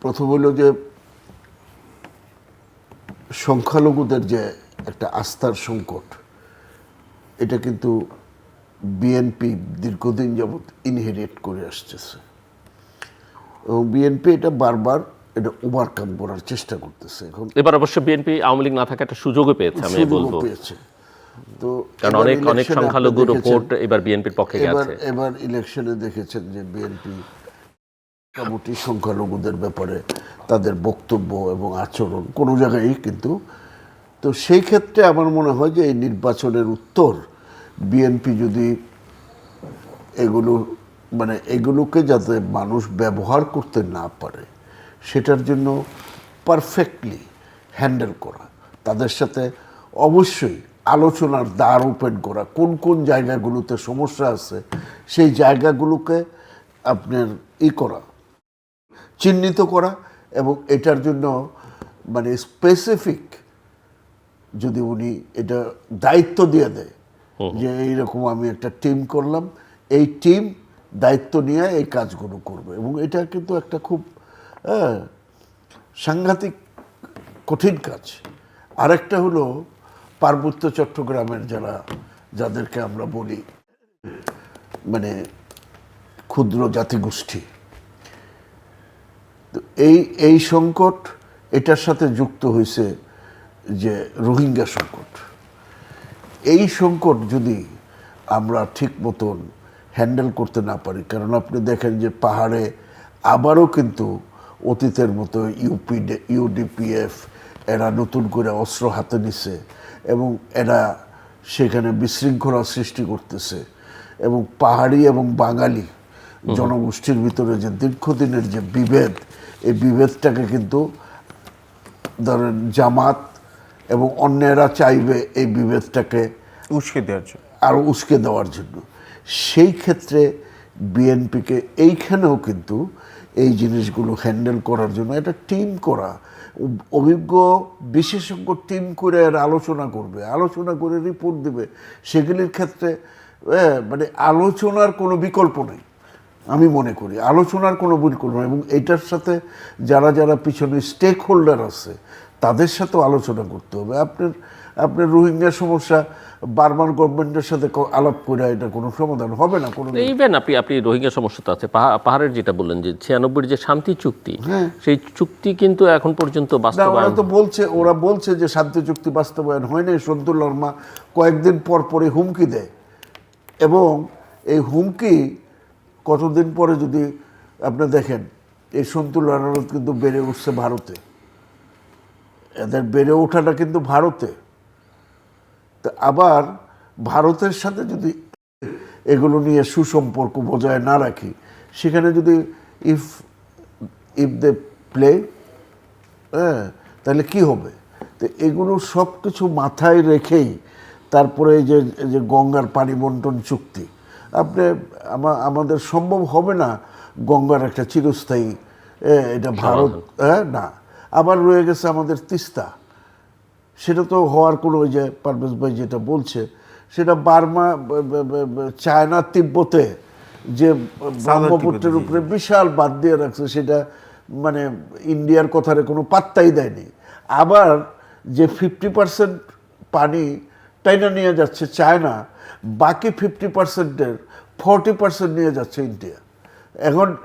প্রথম হলো যে সংখ্যালঘুদের যে একটা আস্থার সংকট, এটা কিন্তু বিএনপি দীর্ঘদিন যাবৎ ইনহেরিট করে আসতেছে এবং বিএনপি এটা বারবার এটা ওভারকাম করার চেষ্টা করতেছে। এখন এবার অবশ্য বিএনপি আওয়ামী লীগ না থাকে একটা সুযোগও পেয়েছে, আমি বলবো। তো কারণ অনেক সংখ্যালঘুর ভোট এবার বিএনপির পক্ষে গেছে। এবার ইলেকশনে দেখেছেন যে বিএনপি মোটামুটি সংখ্যালঘুদের ব্যাপারে তাদের বক্তব্য এবং আচরণ কোনো জায়গায় কিন্তু, তো সেই ক্ষেত্রে আমার মনে হয় যে এই নির্বাচনের উত্তর বিএনপি যদি এগুলোকে যাতে মানুষ ব্যবহার করতে না পারে সেটার জন্য পারফেক্টলি হ্যান্ডেল করা, তাদের সাথে অবশ্যই আলোচনার দ্বার ওপেন করা, কোন কোন জায়গাগুলোতে সমস্যা আছে সেই জায়গাগুলোকে আপনার করা, চিহ্নিত করা, এবং এটার জন্য মানে স্পেসিফিক যদি উনি এটা দায়িত্ব দিয়ে দেয় যে এইরকম আমি একটা টিম করলাম, এই টিম দায়িত্ব নিয়ে এই কাজগুলো করবে, এবং এটা কিন্তু একটা খুব সাংঘাতিক কঠিন কাজ। আরেকটা হলো পার্বত্য চট্টগ্রামের যাদেরকে আমরা বলি মানে ক্ষুদ্র জাতিগোষ্ঠী, তো এই সংকট এটার সাথে যুক্ত হয়েছে যে রোহিঙ্গা সংকট। এই সংকট যদি আমরা ঠিক মতন হ্যান্ডেল করতে না পারি, কারণ আপনি দেখেন যে পাহাড়ে আবারও কিন্তু অতীতের মতো ইউডিপিএফ এরা নতুন করে অস্ত্র হাতে নিছে এবং এরা সেখানে বিশৃঙ্খলা সৃষ্টি করতেছে, এবং পাহাড়ি এবং বাঙালি জনগোষ্ঠীর ভিতরে যে দীর্ঘদিনের যে বিভেদ, এই বিভেদটাকে কিন্তু ধরেন জামাত এবং অন্যেরা চাইবে এই বিভেদটাকে উস্কে দেওয়ার জন্য, আরও উস্কে দেওয়ার জন্য। সেই ক্ষেত্রে বিএনপিকে এইখানেও কিন্তু এই জিনিসগুলো হ্যান্ডেল করার জন্য একটা টিম করা, অভিজ্ঞ বিশেষজ্ঞ টিম করে এর আলোচনা করবে, আলোচনা করে রিপোর্ট দেবে, সেগুলির ক্ষেত্রে মানে আলোচনার কোনো বিকল্প নেই। আমি মনে করি আলোচনার কোনো বিকল্প নেই, এবং এইটার সাথে যারা যারা পিছনে স্টেক হোল্ডার আছে তাদের সাথেও আলোচনা করতে হবে। আপনার রোহিঙ্গা সমস্যা বার্মার গভর্নমেন্টের সাথে আলাপ করে এটা কোনো সমাধান হবে না। কোনো ইভেন আপনি রোহিঙ্গা সমস্যা তো আছে, পাহাড়ের যেটা বললেন যে 96 যে শান্তি চুক্তি, সেই চুক্তি কিন্তু এখন পর্যন্ত বাস্তবায়ন, ওরা বলছে যে শান্তি চুক্তি বাস্তবায়ন হয়নি। সন্তুল লারমা কয়েকদিন পর পরে হুমকি দেয়, এবং এই হুমকি কতদিন পরে যদি আপনি দেখেন, এই সন্তুল লারমা কিন্তু বেড়ে উঠছে ভারতে, এদের বেড়ে ওঠাটা কিন্তু ভারতে। তা আবার ভারতের সাথে যদি এগুলো নিয়ে সুসম্পর্ক বজায় না রাখি, সেখানে যদি ইফ দে প্লে, তাহলে কি হবে? তো এগুলো সব কিছু মাথায় রেখেই তারপরে এই যে গঙ্গার পানি বন্টন চুক্তি, আমাদের সম্ভব হবে না গঙ্গার একটা চিরস্থায়ী এটা ভারত না। আবার রয়ে গেছে আমাদের তিস্তা, সেটা তো হওয়ার কোনো, ওই যে পারভেজ ভাই যেটা বলছে, সেটা বার্মা চায়না তিব্বতে যে ব্রহ্মপুত্রের উপরে বিশাল বাদ দিয়ে রাখছে, সেটা মানে ইন্ডিয়ার কথারে কোনো পাত্তাই দেয়নি। আবার যে 50% পানি টাইনা নিয়ে যাচ্ছে চায়না, বাকি 50%-এর 40% নিয়ে যাচ্ছে ইন্ডিয়া।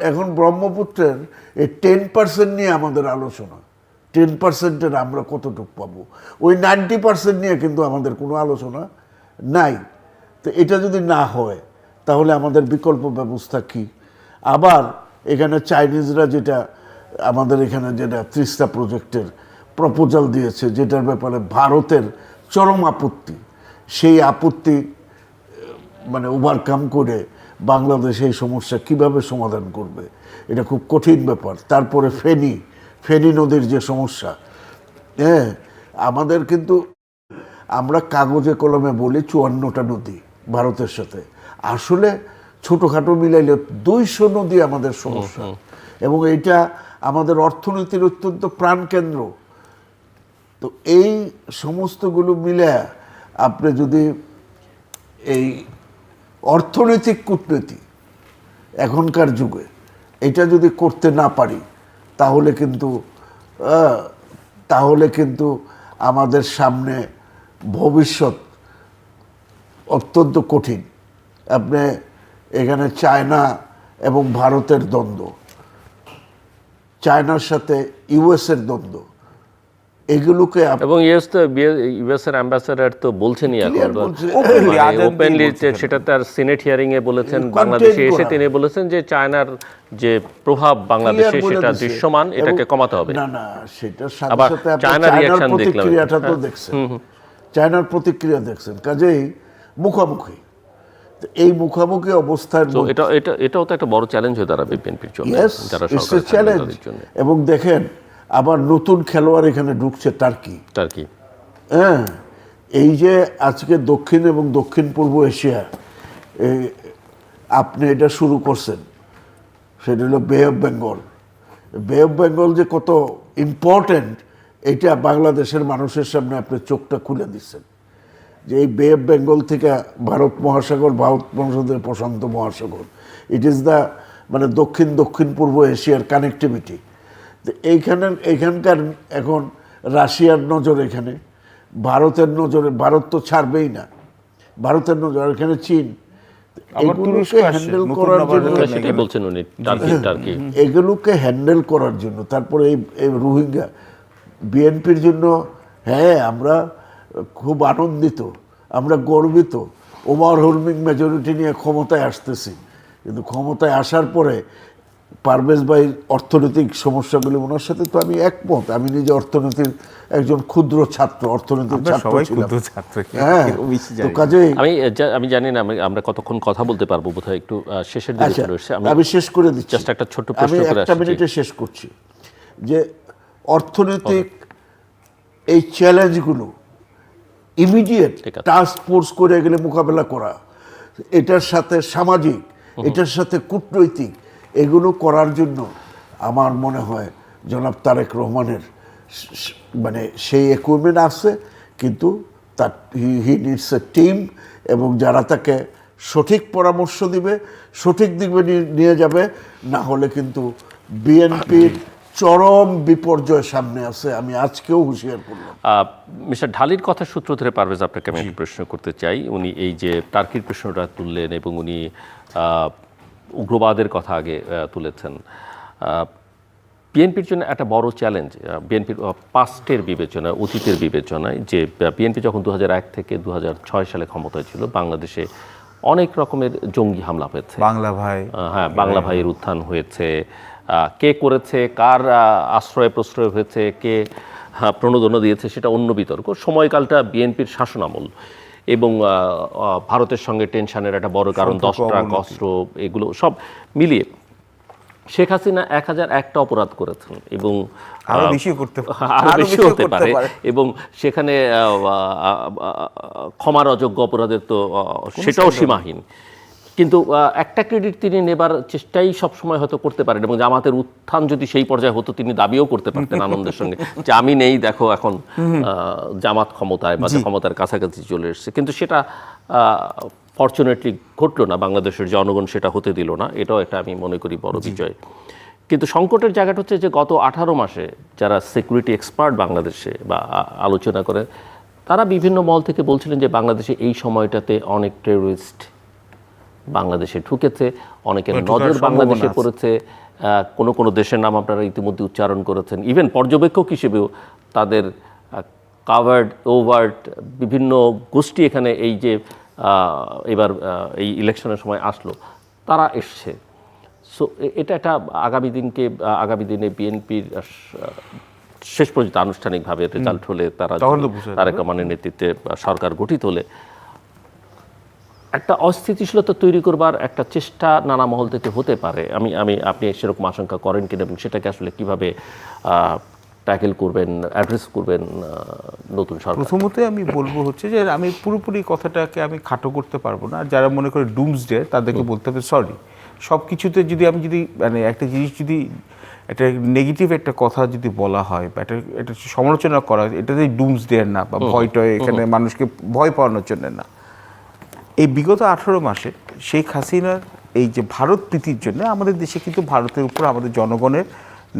এখন ব্রহ্মপুত্রের এই 10% নিয়ে আমাদের আলোচনা, 10%-এর আমরা কতটুকু পাবো, ওই 90% নিয়ে কিন্তু আমাদের কোনো আলোচনা নাই। তো এটা যদি না হয় তাহলে আমাদের বিকল্প ব্যবস্থা কি? আবার এখানে চাইনিজরা যেটা আমাদের এখানে যেটা তিস্তা প্রজেক্টের প্রপোজাল দিয়েছে, যেটার ব্যাপারে ভারতের চরম আপত্তি, সেই আপত্তি মানে ওভারকাম করে বাংলাদেশ এই সমস্যা কিভাবে সমাধান করবে, এটা খুব কঠিন ব্যাপার। তারপরে ফেনী নদীর যে সমস্যা, আমাদের কিন্তু আমরা কাগজে কলমে বলি 54টা নদী ভারতের সাথে, আসলে ছোটোখাটো মিলাইলে 200 নদী আমাদের সমস্যা, এবং এইটা আমাদের অর্থনীতির অত্যন্ত প্রাণকেন্দ্র। তো এই সমস্তগুলো মিলে আপনি যদি এই অর্থনৈতিক কূটনীতি এখনকার যুগে এটা যদি করতে না পারি, তাহলে কিন্তু আমাদের সামনে ভবিষ্যৎ অত্যন্ত কঠিন। আপনি এখানে চায়না এবং ভারতের দ্বন্দ্ব, চায়নার সাথে ইউএসের দ্বন্দ্ব, এগুলোকে এবং ইউএস এর অ্যাম্বাসেডর তো বলছেনই এখন ওপেনলি, সেটা তার সিনেট হিয়ারিং এ বলেছেন, বাংলাদেশে এসে তিনি বলেছেন যে চায়নার যে প্রভাব বাংলাদেশে সেটা দৃশ্যমান, এটাকে কমাতে হবে। না সেটার সাথে সাথে চায়নার প্রতিক্রিয়াটা তো দেখছেন, চায়নার প্রতিক্রিয়া দেখছেন, কাজেই মুখোমুখি এই মুখোমুখি অবস্থার এটাও তো একটা বড় চ্যালেঞ্জ হয়ে দাঁড়াবে বিএনপির জন্য, যারা চ্যালেঞ্জ। এবং দেখেন আবার নতুন খেলোয়াড় এখানে ঢুকছে, টার্কি। এই যে আজকে দক্ষিণ এবং দক্ষিণ পূর্ব এশিয়া আপনি এটা শুরু করছেন, সেটা হলো বে অফ বেঙ্গল। বে অফ বেঙ্গল যে কত ইম্পর্টেন্ট এটা বাংলাদেশের মানুষের সামনে আপনি চোখটা খুলে দিচ্ছেন, যে এই বে অফ বেঙ্গল থেকে ভারত মহাসাগর, ভারত মহাসাগর, প্রশান্ত মহাসাগর, ইট ইজ দ্য মানে দক্ষিণ দক্ষিণ পূর্ব এশিয়ার কানেক্টিভিটি। তো এইখানকার এখন রাশিয়ার নজর এখানে, ভারতের নজরে, ভারত তো ছাড়বেই না, ভারতের নজর এখানে চীন। এগুলোকে হ্যান্ডেল করার জন্য, সেটাই বলছেন উনি, টার্কি এগুলোকে হ্যান্ডেল করার জন্য, তারপরে এই রোহিঙ্গা, বিএনপির জন্য হ্যাঁ আমরা খুব আনন্দিত, আমরা গর্বিত, ওভারওয়েলমিং মেজরিটি নিয়ে ক্ষমতায় আসতেছি। কিন্তু ক্ষমতায় আসার পরে পারভেজ ভাই অর্থনৈতিক সমস্যাগুলি, ওনার সাথে তো আমি একমত। আমি নিজে অর্থনীতির একজন ক্ষুদ্র ছাত্র, অর্থনীতির ছাত্র ছিলাম। হ্যাঁ, তো কাজেই আমি জানি না আমরা কতক্ষণ কথা বলতে পারবো, বোধহয় একটু শেষের দিকে চলে এসেছে। আমি শেষ করে দিচ্ছি, জাস্ট একটা ছোট্ট আমি প্রশ্ন করে একটা আসছি। মিনিটে শেষ করছি। যে অর্থনৈতিক এই চ্যালেঞ্জগুলো ইমিডিয়েট ঠিক আছে। টাস্ক ফোর্স করে গেলে মোকাবেলা করা, এটার সাথে সামাজিক, এটার সাথে কূটনৈতিক, এগুলো করার জন্য আমার মনে হয় জনাব তারেক রহমানের মানে সেই ইকুইপমেন্ট আছে, কিন্তু তার হি নিডস এ টিম, এবং যারা তাকে সঠিক পরামর্শ দিবে, সঠিক দিকে নিয়ে যাবে। না হলে কিন্তু বিএনপির চরম বিপর্যয় সামনে আছে, আমি আজকেও হুঁশিয়ার করলাম। মিস্টার ঢালির কথা সূত্র ধরে পারভেজ আপনাকে আমি একটা প্রশ্ন করতে চাই। উনি এই যে টার্কির প্রশ্নটা তুললেন এবং উনি উগ্রবাদের কথা আগে তুলেছেন। বিএনপির জন্য একটা বড় চ্যালেঞ্জ, বিএনপির পাস্টের বিবেচনায়, অতীতের বিবেচনায়, যে বিএনপি যখন 2001 থেকে 2006 সালে ক্ষমতায় ছিল, বাংলাদেশে অনেক রকমের জঙ্গি হামলা হয়েছে। বাংলা ভাই, হ্যাঁ, বাংলা ভাইয়ের উত্থান হয়েছে। কে করেছে, কার আশ্রয় প্রশ্রয় হয়েছে, কে প্রণোদনা দিয়েছে, সেটা অন্য বিতর্ক। সময়কালটা বিএনপির শাসনামল এবং ভারতের সঙ্গে টেনশনের একটা বড় কারণ 10 ট্রাক অস্ত্র, এগুলো সব মিলিয়ে শেখ হাসিনা 1001টা অপরাধ করেছেন এবং আরো বেশি করতে আরো বেশি হতে পারে, এবং সেখানে ক্ষমার অযোগ্য অপরাধের তো সেটাও সীমাহীন। কিন্তু একটা ক্রেডিট তিনি নেবার চেষ্টাই সবসময় হয়তো করতে পারেন, এবং জামাতের উত্থান যদি সেই পর্যায়ে হতো তিনি দাবিও করতে পারতেন আনন্দের সঙ্গে যে আমি নেই, দেখো এখন জামাত ক্ষমতায় বা ক্ষমতার কাছাকাছি চলে এসেছে। কিন্তু সেটা ফরচুনেটলি ঘটলো না, বাংলাদেশের জনগণ সেটা হতে দিল না। এটাও একটা আমি মনে করি বড় বিজয়। কিন্তু সংকটের জায়গাটা হচ্ছে যে গত 18 মাসে যারা সিকিউরিটি এক্সপার্ট বাংলাদেশে বা আলোচনা করে, তারা বিভিন্ন মহল থেকে বলছিলেন যে বাংলাদেশে এই সময়টাতে অনেক টেররিস্ট বাংলাদেশে ঢুকেছে, অনেকের নজর বাংলাদেশে পড়েছে। কোনো কোনো দেশের নাম আপনারা ইতিমধ্যে উচ্চারণ করেছেন। ইভেন পর্যবেক্ষক হিসেবেও তাদের কাভার্ড ওভার্ট বিভিন্ন গোষ্ঠী এখানে এই যে এবার এই ইলেকশনের সময় আসলো, তারা এসছে। সো এটা একটা আগামী দিনে বিএনপির শেষ পর্যন্ত আনুষ্ঠানিকভাবে রেজাল্ট হলে, তারেক রহমানের নেতৃত্বে সরকার গঠিত হলে একটা অস্থিতিশীলতা তৈরি করবার একটা চেষ্টা নানা মহল থেকে হতে পারে। আপনি সেরকম আশঙ্কা করেন কিনা, এবং সেটাকে আসলে কিভাবে ট্যাকেল করবেন, অ্যাড্রেস করবেন নতুন সরকার? প্রথমতই আমি বলবো হচ্ছে যে আমি পুরোপুরি কথাটাকে আমি খাটো করতে পারবো না। যারা মনে করে ডুমসডে, তাদেরকে বলতে হবে সরি। সব কিছুতে যদি মানে একটা জিনিস যদি একটা নেগেটিভ একটা কথা যদি বলা হয় বা এটা সমালোচনা করা হয়, এটাতে ডুমসডে না বা ভয়টয় এখানে মানুষকে ভয় পাওয়ানোর জন্য না। এই বিগত 18 মাসে শেখ হাসিনার এই যে ভারত প্রীতির জন্য আমাদের দেশে কিন্তু ভারতের উপর আমাদের জনগণের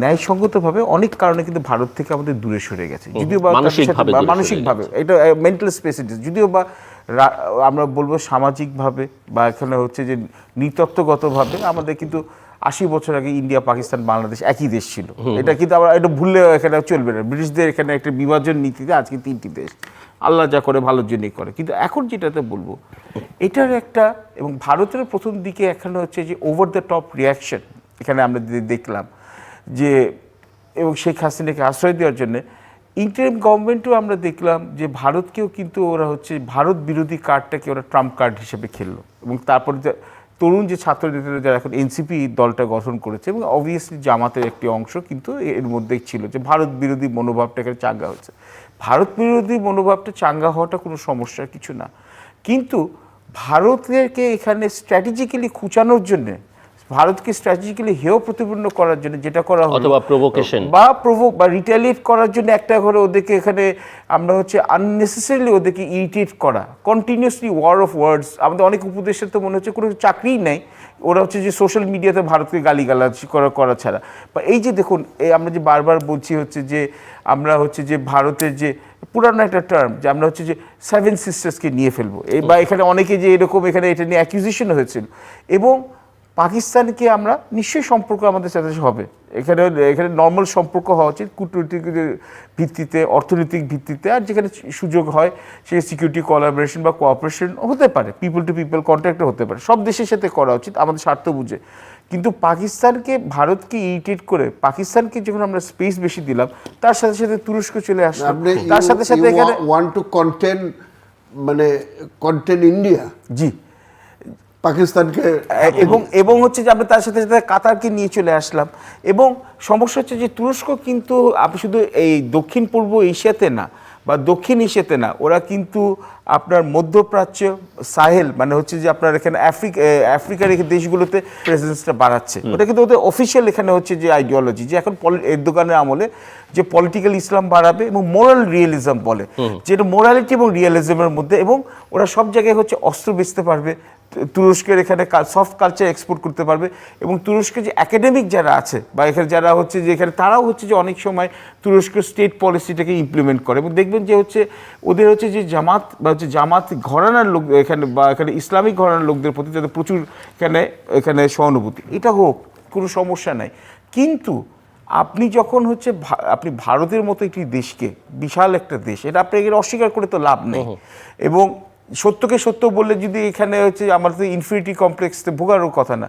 ন্যায়সঙ্গতভাবে অনেক কারণে কিন্তু ভারত থেকে আমাদের দূরে সরে গেছে, যদিও বা মানসিকভাবে এটা মেন্টাল স্পেসে, যদিও বা আমরা বলবো সামাজিকভাবে বা এখানে হচ্ছে যে নৃতত্ত্বগতভাবে আমাদের কিন্তু 80 বছর আগে ইন্ডিয়া, পাকিস্তান, বাংলাদেশ একই দেশ ছিল। এটা কিন্তু আমরা এটা ভুললে এখানে চলবে না। ব্রিটিশদের এখানে একটা বিভাজন নীতিতে আজকে 3টি দেশ। আল্লাহ যা করে ভালোর জন্যই করে। কিন্তু এখন যেটাতে বলবো, এটার একটা, এবং ভারতের প্রথম দিকে এখানে হচ্ছে যে ওভার দ্য টপ রিয়াকশন এখানে আমরা দেখলাম যে, এবং শেখ হাসিনাকে আশ্রয় দেওয়ার জন্য ইন্টারিম গভর্নমেন্টও আমরা দেখলাম যে ভারতকেও কিন্তু ওরা হচ্ছে ভারত বিরোধী কার্ডটাকে ওরা ট্রাম্প কার্ড হিসেবে খেললো। এবং তারপরে তরুণ যে ছাত্র নেতারা যারা এখন এনসিপি দলটা গঠন করেছে, এবং অবভিয়াসলি জামাতের একটি অংশ কিন্তু এর মধ্যেই ছিল, যে ভারত বিরোধী মনোভাবটা এখানে চাঙ্গা হচ্ছে। ভারত বিরোধী মনোভাবটা চাঙ্গা হওয়াটা কোনো সমস্যার কিছু না, কিন্তু ভারতকে এখানে স্ট্র্যাটেজিক্যালি খুঁচানোর জন্যে, ভারতকে স্ট্র্যাটেজিক্যালি হেয় প্রতিপন্ন করার জন্য যেটা করা হলো, অথবা প্রভোকেশন বা বা রিটালিয়েট করার জন্য একটা করে ওদেরকে এখানে আমরা হচ্ছে আননেসেসারিলি ওদেরকে ইরিটেট করা, কন্টিনিউসলি ওয়ার অফ ওয়ার্ডস। আমাদের অনেক উপদেশের তো মনে হচ্ছে কোনো চাকরিই নেই, ওরা হচ্ছে যে সোশ্যাল মিডিয়াতে ভারতকে গালিগালাজ করা ছাড়া। বা এই যে দেখুন, এই আমরা যে বারবার বলছি হচ্ছে যে আমরা হচ্ছে যে ভারতের যে পুরানো একটা টার্ম যে আমরা হচ্ছে যে 7 সিস্টার্সকে নিয়ে ফেলবো, এই বা এখানে অনেকে যে এরকম এখানে এটা নিয়ে অ্যাকিউজিশন হয়েছিল, এবং পাকিস্তানকে আমরা নিশ্চয়ই সম্পর্ক আমাদের সাথে হবে, এখানে এখানে নর্মাল সম্পর্ক হওয়া উচিত কূটনৈতিক ভিত্তিতে, অর্থনৈতিক ভিত্তিতে, আর যেখানে সুযোগ হয় সে সিকিউরিটি কোলাবোরেশন বা কোঅপারেশন হতে পারে, পিপল টু পিপল কন্ট্যাক্টও হতে পারে, সব দেশের সাথে করা উচিত আমাদের স্বার্থ বুঝে। কিন্তু পাকিস্তানকে, ভারতকে ইরিটেট করে পাকিস্তানকে যখন আমরা স্পেস বেশি দিলাম, তার সাথে সাথে তুরস্ক চলে আসলো, তার সাথে সাথে এখানে ওয়ান্ট টু কন্টেন ইন্ডিয়া, জি, পাকিস্তানকে, এবং হচ্ছে যে আমরা তার সাথে সাথে কাতারকে নিয়ে চলে আসলাম। এবং সমস্যা হচ্ছে যে তুরস্ক কিন্তু আপনি শুধু এই দক্ষিণ পূর্ব এশিয়াতে না বা দক্ষিণ এশিয়াতে না, ওরা কিন্তু আপনার মধ্যপ্রাচ্য, সাহেল মানে হচ্ছে যে আপনার এখানে আফ্রিকার এই দেশগুলোতে প্রেজেন্সটা বাড়াচ্ছে। ওটা কিন্তু ওদের অফিসিয়াল এখানে হচ্ছে যে আইডিওলজি, যে এখন এরদোগানের আমলে যে পলিটিক্যাল ইসলাম বাড়াবে এবং মোরাল রিয়েলিজম বলে, যেটা মোরালিটি এবং রিয়েলিজমের মধ্যে, এবং ওরা সব জায়গায় হচ্ছে অস্ত্র বেচতে পারবে, তুরস্কের এখানে সফট কালচার এক্সপোর্ট করতে পারবে, এবং তুরস্কের যে একাডেমিক যারা আছে বা এখানে যারা হচ্ছে যে এখানে তারাও হচ্ছে যে অনেক সময় তুরস্কের স্টেট পলিসিটাকে ইমপ্লিমেন্ট করে, এবং দেখবেন যে হচ্ছে ওদের হচ্ছে যে জামাত বা হচ্ছে জামাত ঘরানার লোক এখানে বা এখানে ইসলামিক ঘরানার লোকদের প্রতি তাদের প্রচুর এখানে সহানুভূতি, এটা হোক, কোনো সমস্যা নাই। কিন্তু আপনি যখন হচ্ছে আপনি ভারতের মতো একটি দেশকে, বিশাল একটা দেশ, এটা আপনি এখানে অস্বীকার করে তো লাভ নেই, এবং সত্যকে সত্য বললে যদি এখানে হচ্ছে আমার তো ইনফিনিটি কমপ্লেক্সে ভোগারও কথা না,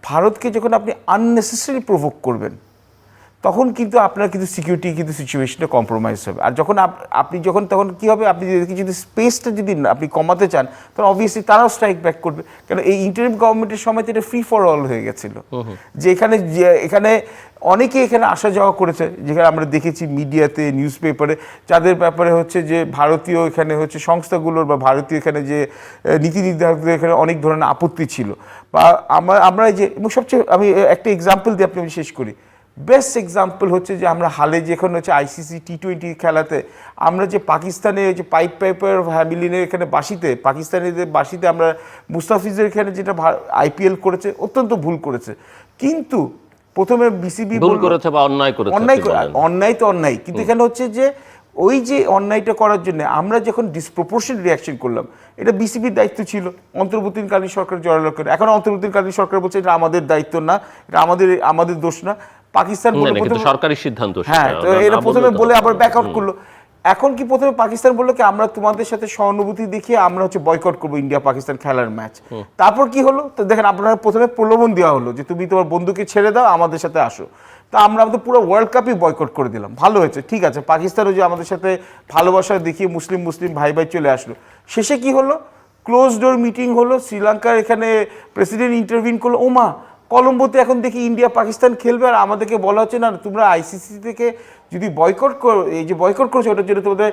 ভারতকে যখন আপনি আননেসেসারি প্রভোক করবেন, তখন কিন্তু আপনার কিন্তু সিকিউরিটি কিন্তু সিচুয়েশনটা কম্প্রোমাইজ হবে। আর যখন আপনি তখন কী হবে, আপনি যদি স্পেসটা যদি আপনি কমাতে চান, তখন অবভিয়াসলি তারাও স্ট্রাইক ব্যাক করবে। কারণ এই ইন্টারিম গভর্নমেন্টের সময় তো এটা ফ্রি ফর অল হয়ে গেছিলো, যে এখানে অনেকে এখানে আসা যাওয়া করেছে, যেখানে আমরা দেখেছি মিডিয়াতে, নিউজ পেপারে, যাদের ব্যাপারে হচ্ছে যে ভারতীয় এখানে হচ্ছে সংস্থাগুলোর বা ভারতীয় এখানে যে নীতি নির্ধারকদের এখানে অনেক ধরনের আপত্তি ছিল। বা আমরা যে, এবং সবচেয়ে আমি একটা এক্সাম্পল দিয়ে আপনি শেষ করি, বেস্ট এক্সাম্পল হচ্ছে যে আমরা হালে যখন হচ্ছে ICC T20 খেলাতে আমরা যে পাকিস্তানে যে পাইপার হ্যামিলিনের এখানে বাসিতে, পাকিস্তানিদের বাসিতে আমরা মুস্তাফিজের এখানে যেটা IPL করেছে, অত্যন্ত ভুল করেছে। কিন্তু প্রথমে বিসিবি ভুল করেছে বা অন্যায় করেছে, অন্যায় তো অন্যায়, কিন্তু এখানে হচ্ছে যে ওই যে অন্যায়টা করার জন্য আমরা যখন ডিসপ্রপোর্শন রিয়াকশন করলাম, এটা বিসিবির দায়িত্ব ছিল, অন্তর্বর্তীকালীন সরকার জড়ালো করে। এখন অন্তর্বর্তীকালীন সরকার বলছে এটা আমাদের দায়িত্ব না, এটা আমাদের দোষ না, পাকিস্তান সরকারি সিদ্ধান্ত। হ্যাঁ, তো এরা প্রথমে বলে আবার ব্যাক আউট করলো। এখন কি প্রথমে পাকিস্তান বললো কি আমরা তোমাদের সাথে সহানুভূতি দেখিয়ে আমরা হচ্ছে বয়কট করবো ইন্ডিয়া পাকিস্তান খেলার ম্যাচ। তারপর কি হলো, তো দেখেন আপনারা প্রথমে প্রলোভন দেওয়া হলো যে তুমি তোমার বন্ধুকে ছেড়ে দাও, আমাদের সাথে আসো। তা আমরা আমাদের পুরো ওয়ার্ল্ড কাপই বয়কট করে দিলাম। ভালো হয়েছে, ঠিক আছে, পাকিস্তানও যে আমাদের সাথে ভালোবাসা দেখিয়ে মুসলিম ভাই চলে আসলো। শেষে কি হলো, ক্লোজ ডোর মিটিং হলো, শ্রীলঙ্কার এখানে প্রেসিডেন্ট ইন্টারভিন করলো, ওমা কলম্বোতে এখন দেখি ইন্ডিয়া পাকিস্তান খেলবে, আর আমাদেরকে বলা হচ্ছে না তোমরা ICC থেকে যদি বয়কট করো, এই যে বয়কট করছো ওটার জন্য তোমাদের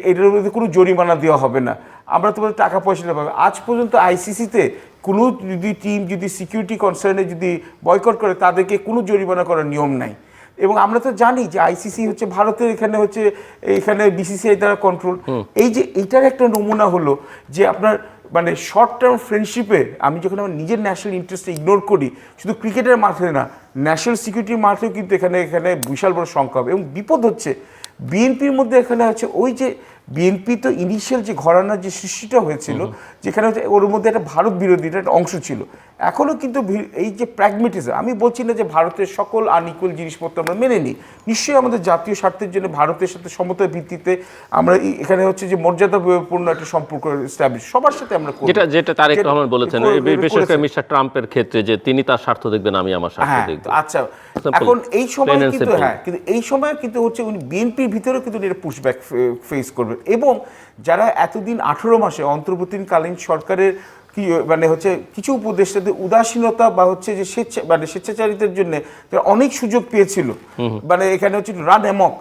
এটার মধ্যে কোনো জরিমানা দেওয়া হবে না, আমরা তোমাদের টাকা পয়সাটা পাবে। আজ পর্যন্ত ICC-তে কোনো যদি টিম যদি সিকিউরিটি কনসার্নে যদি বয়কট করে, তাদেরকে কোনো জরিমানা করার নিয়ম নাই। এবং আমরা তো জানি যে ICC হচ্ছে ভারতের এখানে BCCI দ্বারা কন্ট্রোল। এই যে এইটার একটা নমুনা হলো যে আপনার মানে শর্ট টার্ম ফ্রেন্ডশিপে আমি যখন আমার নিজের ন্যাশনাল ইন্টারেস্টে ইগনোর করি, শুধু ক্রিকেটের মাঠে না, ন্যাশনাল সিকিউরিটির মাঠেও কিন্তু এখানে বিশাল বড় সংখ্যা হবে। এবং বিপদ হচ্ছে বিএনপির মধ্যে এখানে হচ্ছে ওই যে বিএনপি তো ইনিশিয়াল যে ঘরানার যে সৃষ্টিটা হয়েছিল, যেখানে হচ্ছে ওর মধ্যে একটা ভারত বিরোধীটা একটা অংশ ছিল, এখনও কিন্তু এই যে প্র্যাগমেটিজম, আমি বলছি না যে ভারতের সকল আনইকুয়াল জিনিসপত্র আমরা মেনে নিই, নিশ্চয়ই আমাদের জাতীয় স্বার্থের জন্য ভারতের সাথে সমতার ভিত্তিতে আমরা এখানে হচ্ছে যে মর্যাদাপূর্ণ একটা সম্পর্ক এস্টাবলিশ সবার সাথে আমরা করি, যেটা তারেক রহমান বলেছেন, বিশেষ করে মিস্টার ট্রাম্পের ক্ষেত্রে, যে তিনি তার স্বার্থ দেখবেন, আমি আমার স্বার্থ দেখব। আচ্ছা, এখন এই সময় কিন্তু কিন্তু এই সময় কিন্তু হচ্ছে উনি বিএনপির ভিতরেও কিন্তু এটা পুশব্যাক ফেস করবেন। এবং যারা এতদিন 18 মাসে অন্তর্বর্তীকালীন সরকারের মানে হচ্ছে কিছু উপদেষ্টাদের উদাসীনতা বা হচ্ছে যে স্বেচ্ছাচারিতার জন্য অনেক সুযোগ পেয়েছিল, মানে এখানে হচ্ছে রান অ্যামক,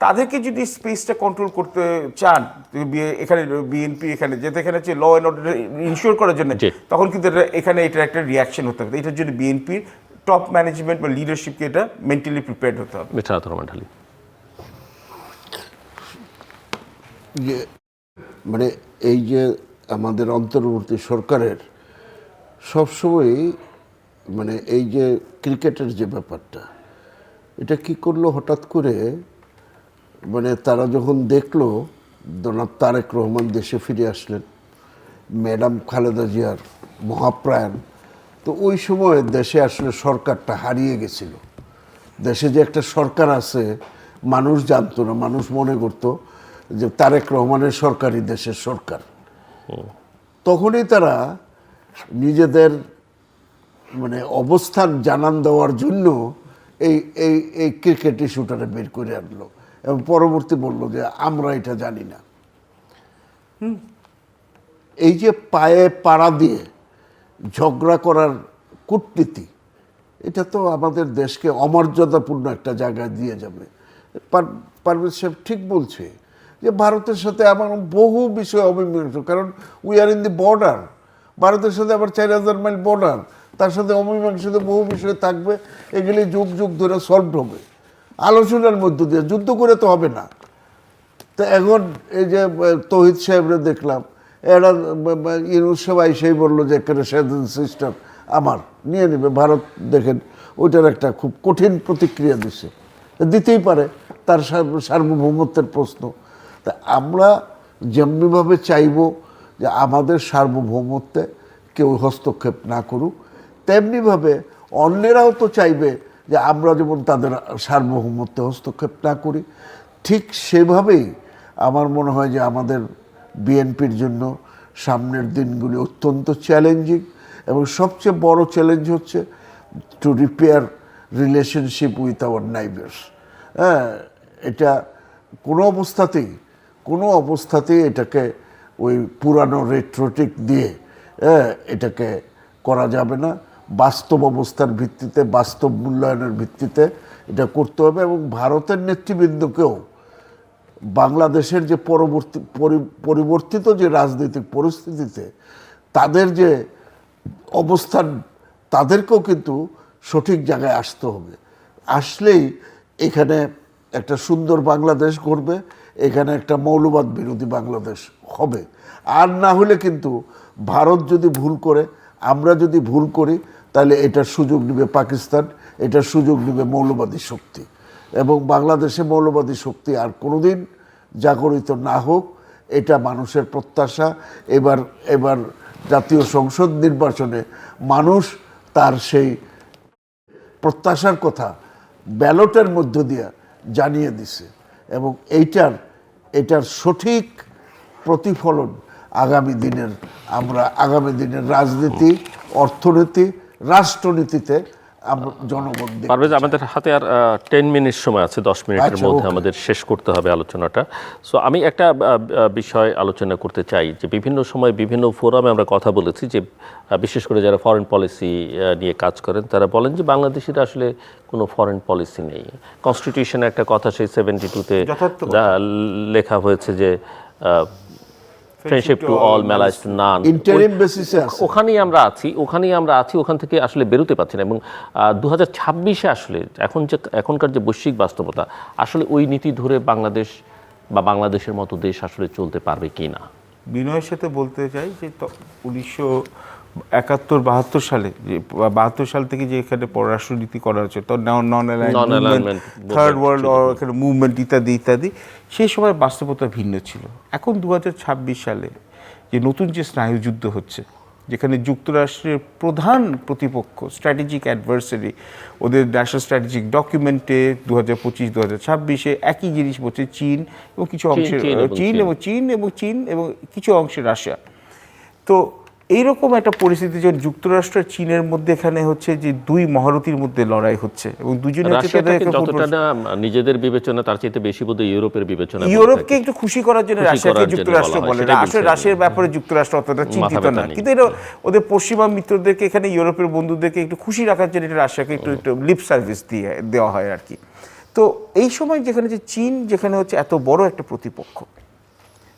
তাদেরকে যদি স্পেসটা কন্ট্রোল করতে চান এখানে বিএনপি এখানে যেতে এখানে হচ্ছে ল অ্যান্ড অর্ডার ইনশিওর করার জন্য, তখন কিন্তু এখানে এটার একটা রিয়াকশন হতে হবে। এটার জন্য বিএনপির টপ ম্যানেজমেন্ট বা লিডারশিপকে এটা মেন্টালি প্রিপেয়ার্ড হতে হবে। মানে এই যে আমাদের অন্তর্বর্তী সরকারের সবসময়ই মানে এই যে ক্রিকেটের যে ব্যাপারটা, এটা কি করলো হঠাৎ করে, মানে তারা যখন দেখলো জনাব তারেক রহমান দেশে ফিরে আসলেন, ম্যাডাম খালেদা জিয়ার মহাপ্রাণ, তো ওই সময় দেশে আসলে সরকারটা হারিয়ে গেছিল। দেশে যে একটা সরকার আছে মানুষ জানতো না, মানুষ মনে করতো যে তারেক রহমানের সরকারই দেশের সরকার। তখনই তারা নিজেদের মানে অবস্থান জানান দেওয়ার জন্য এই এই এই ক্রিকেট ইস্যুটারে বের করে আনলো এবং পরবর্তী বলল যে আমরা এটা জানি না। এই যে পায়ে পাড়া দিয়ে ঝগড়া করার কূটনীতি, এটা তো আমাদের দেশকে অমর্যাদাপূর্ণ একটা জায়গায় দিয়ে যাবে। পারভেজ সাহেব ঠিক বলছে যে ভারতের সাথে আমার বহু বিষয় অমীমাংস, কারণ we are in the border, ভারতের সাথে আবার 4000 মাইল বর্ডার, তার সাথে অমীমাংসিত বহু বিষয় থাকবে, এগুলি যুগ যুগ ধরে সলভ হবে আলোচনার মধ্য দিয়ে, যুদ্ধ করে তো হবে না। তো এখন এই যে তৌহিদ সাহেবরা দেখলাম, এরা ইউনুস সবাই সেই বললো যে এখানে সেভেন সিস্টার আমার নিয়ে নেবে ভারত, দেখেন ওইটার একটা খুব কঠিন প্রতিক্রিয়া দিছে, দিতেই পারে, তার সার্বভৌমত্বের প্রশ্ন। তা আমরা যেমনিভাবে চাইব যে আমাদের সার্বভৌমত্বে কেউ হস্তক্ষেপ না করুক, তেমনিভাবে অন্যেরাও তো চাইবে যে আমরা যেমন তাদের সার্বভৌমত্বে হস্তক্ষেপ না করি। ঠিক সেভাবেই আমার মনে হয় যে আমাদের বিএনপির জন্য সামনের দিনগুলি অত্যন্ত চ্যালেঞ্জিং, এবং সবচেয়ে বড় চ্যালেঞ্জ হচ্ছে to repair relationship with our নাইবার্স। হ্যাঁ, এটা কোনো অবস্থাতেই এটাকে ওই পুরানো রেট্রোটিক দিয়ে এটাকে করা যাবে না। বাস্তব অবস্থার ভিত্তিতে, বাস্তব মূল্যায়নের ভিত্তিতে এটা করতে হবে, এবং ভারতের নেতৃবৃন্দকেও বাংলাদেশের যে পরিবর্তিত যে রাজনৈতিক পরিস্থিতিতে তাদের যে অবস্থান, তাদেরকেও কিন্তু সঠিক জায়গায় আসতে হবে। আসলেই এখানে একটা সুন্দর বাংলাদেশ গড়বে, এখানে একটা মৌলবাদ বিরোধী বাংলাদেশ হবে। আর না হলে কিন্তু ভারত যদি ভুল করে, আমরা যদি ভুল করি, তাহলে এটার সুযোগ নেবে পাকিস্তান, এটার সুযোগ নেবে মৌলবাদী শক্তি, এবং বাংলাদেশে মৌলবাদী শক্তি আর কোনোদিন জাগরিত না হোক, এটা মানুষের প্রত্যাশা। এবার জাতীয় সংসদ নির্বাচনে মানুষ তার সেই প্রত্যাশার কথা ব্যালটের মধ্য দিয়ে জানিয়ে দিছে, এবং এটার সঠিক প্রতিফলন আগামী দিনের রাজনীতি, অর্থনীতি, রাষ্ট্রনীতিতে জনগণ দেখবে। পারভেজ, আমাদের হাতে আর 10 মিনিট সময় আছে, 10 মিনিটের মধ্যে আমাদের শেষ করতে হবে আলোচনাটা। সো আমি একটা বিষয় আলোচনা করতে চাই যে বিভিন্ন সময় বিভিন্ন ফোরামে আমরা কথা বলেছি যে বিশেষ করে যারা ফরেন পলিসি নিয়ে কাজ করেন তারা বলেন যে বাংলাদেশিরা আসলে কোনো ফরেন পলিসি নেই। কনস্টিটিউশনে একটা কথা সেই 72-তে লেখা হয়েছে যে friendship to all, malice to none. Interim বেসিসে আছে, ওখানেই আমরা আছি, ওখান থেকে আসলে বেরোতে পারছি না। এবং 2026-এ আসলে এখনকার যে বৈশ্বিক বাস্তবতা, আসলে ওই নীতি ধরে বাংলাদেশ বা বাংলাদেশের মতো দেশ আসলে চলতে পারবে কি না? বিনয়ের সাথে বলতে চাই যে 1971-72 সালে, যে 72 সাল থেকে যে এখানে পররাষ্ট্রনীতি করা হচ্ছে, তো নন অ্যালাইনমেন্ট, থার্ড ওয়ার্ল্ড এখানে মুভমেন্ট ইত্যাদি ইত্যাদি, সেই সময় বাস্তবতা ভিন্ন ছিল। এখন 2026 সালে যে নতুন যে স্নায়ুযুদ্ধ হচ্ছে, যেখানে যুক্তরাষ্ট্রের প্রধান প্রতিপক্ষ, স্ট্র্যাটেজিক অ্যাডভার্সারি, ওদের ন্যাশনাল স্ট্র্যাটেজিক ডকুমেন্টে 2025-2026-এ একই জিনিস বলছে চীন এবং কিছু অংশে চীন এবং কিছু অংশে রাশিয়া। তো এইরকম একটা পরিস্থিতি যখন যুক্তরাষ্ট্র আর চীনের মধ্যে এখানে হচ্ছে যে দুই মহারথীর মধ্যে লড়াই হচ্ছে, এবং দুজনে যতটা না নিজেদের বিবেচনা, তার চেয়ে বেশি বোধহয় ইউরোপের বিবেচনা, ইউরোপকে একটু খুশি করার জন্য রাশিয়াকে যুক্তরাষ্ট্র বলে না। আসলে রাশিয়ার ব্যাপারে যুক্তরাষ্ট্র অতটা চিন্তিত না, কিন্তু এটা ওদের পশ্চিমা মিত্রদেরকে, এখানে ইউরোপের বন্ধুদেরকে একটু খুশি রাখার জন্য এটা রাশিয়াকে একটু লিপ সার্ভিস দেওয়া হয় আর কি। তো এই সময় যেখানে যে চীন যেখানে হচ্ছে এত বড় একটা প্রতিপক্ষ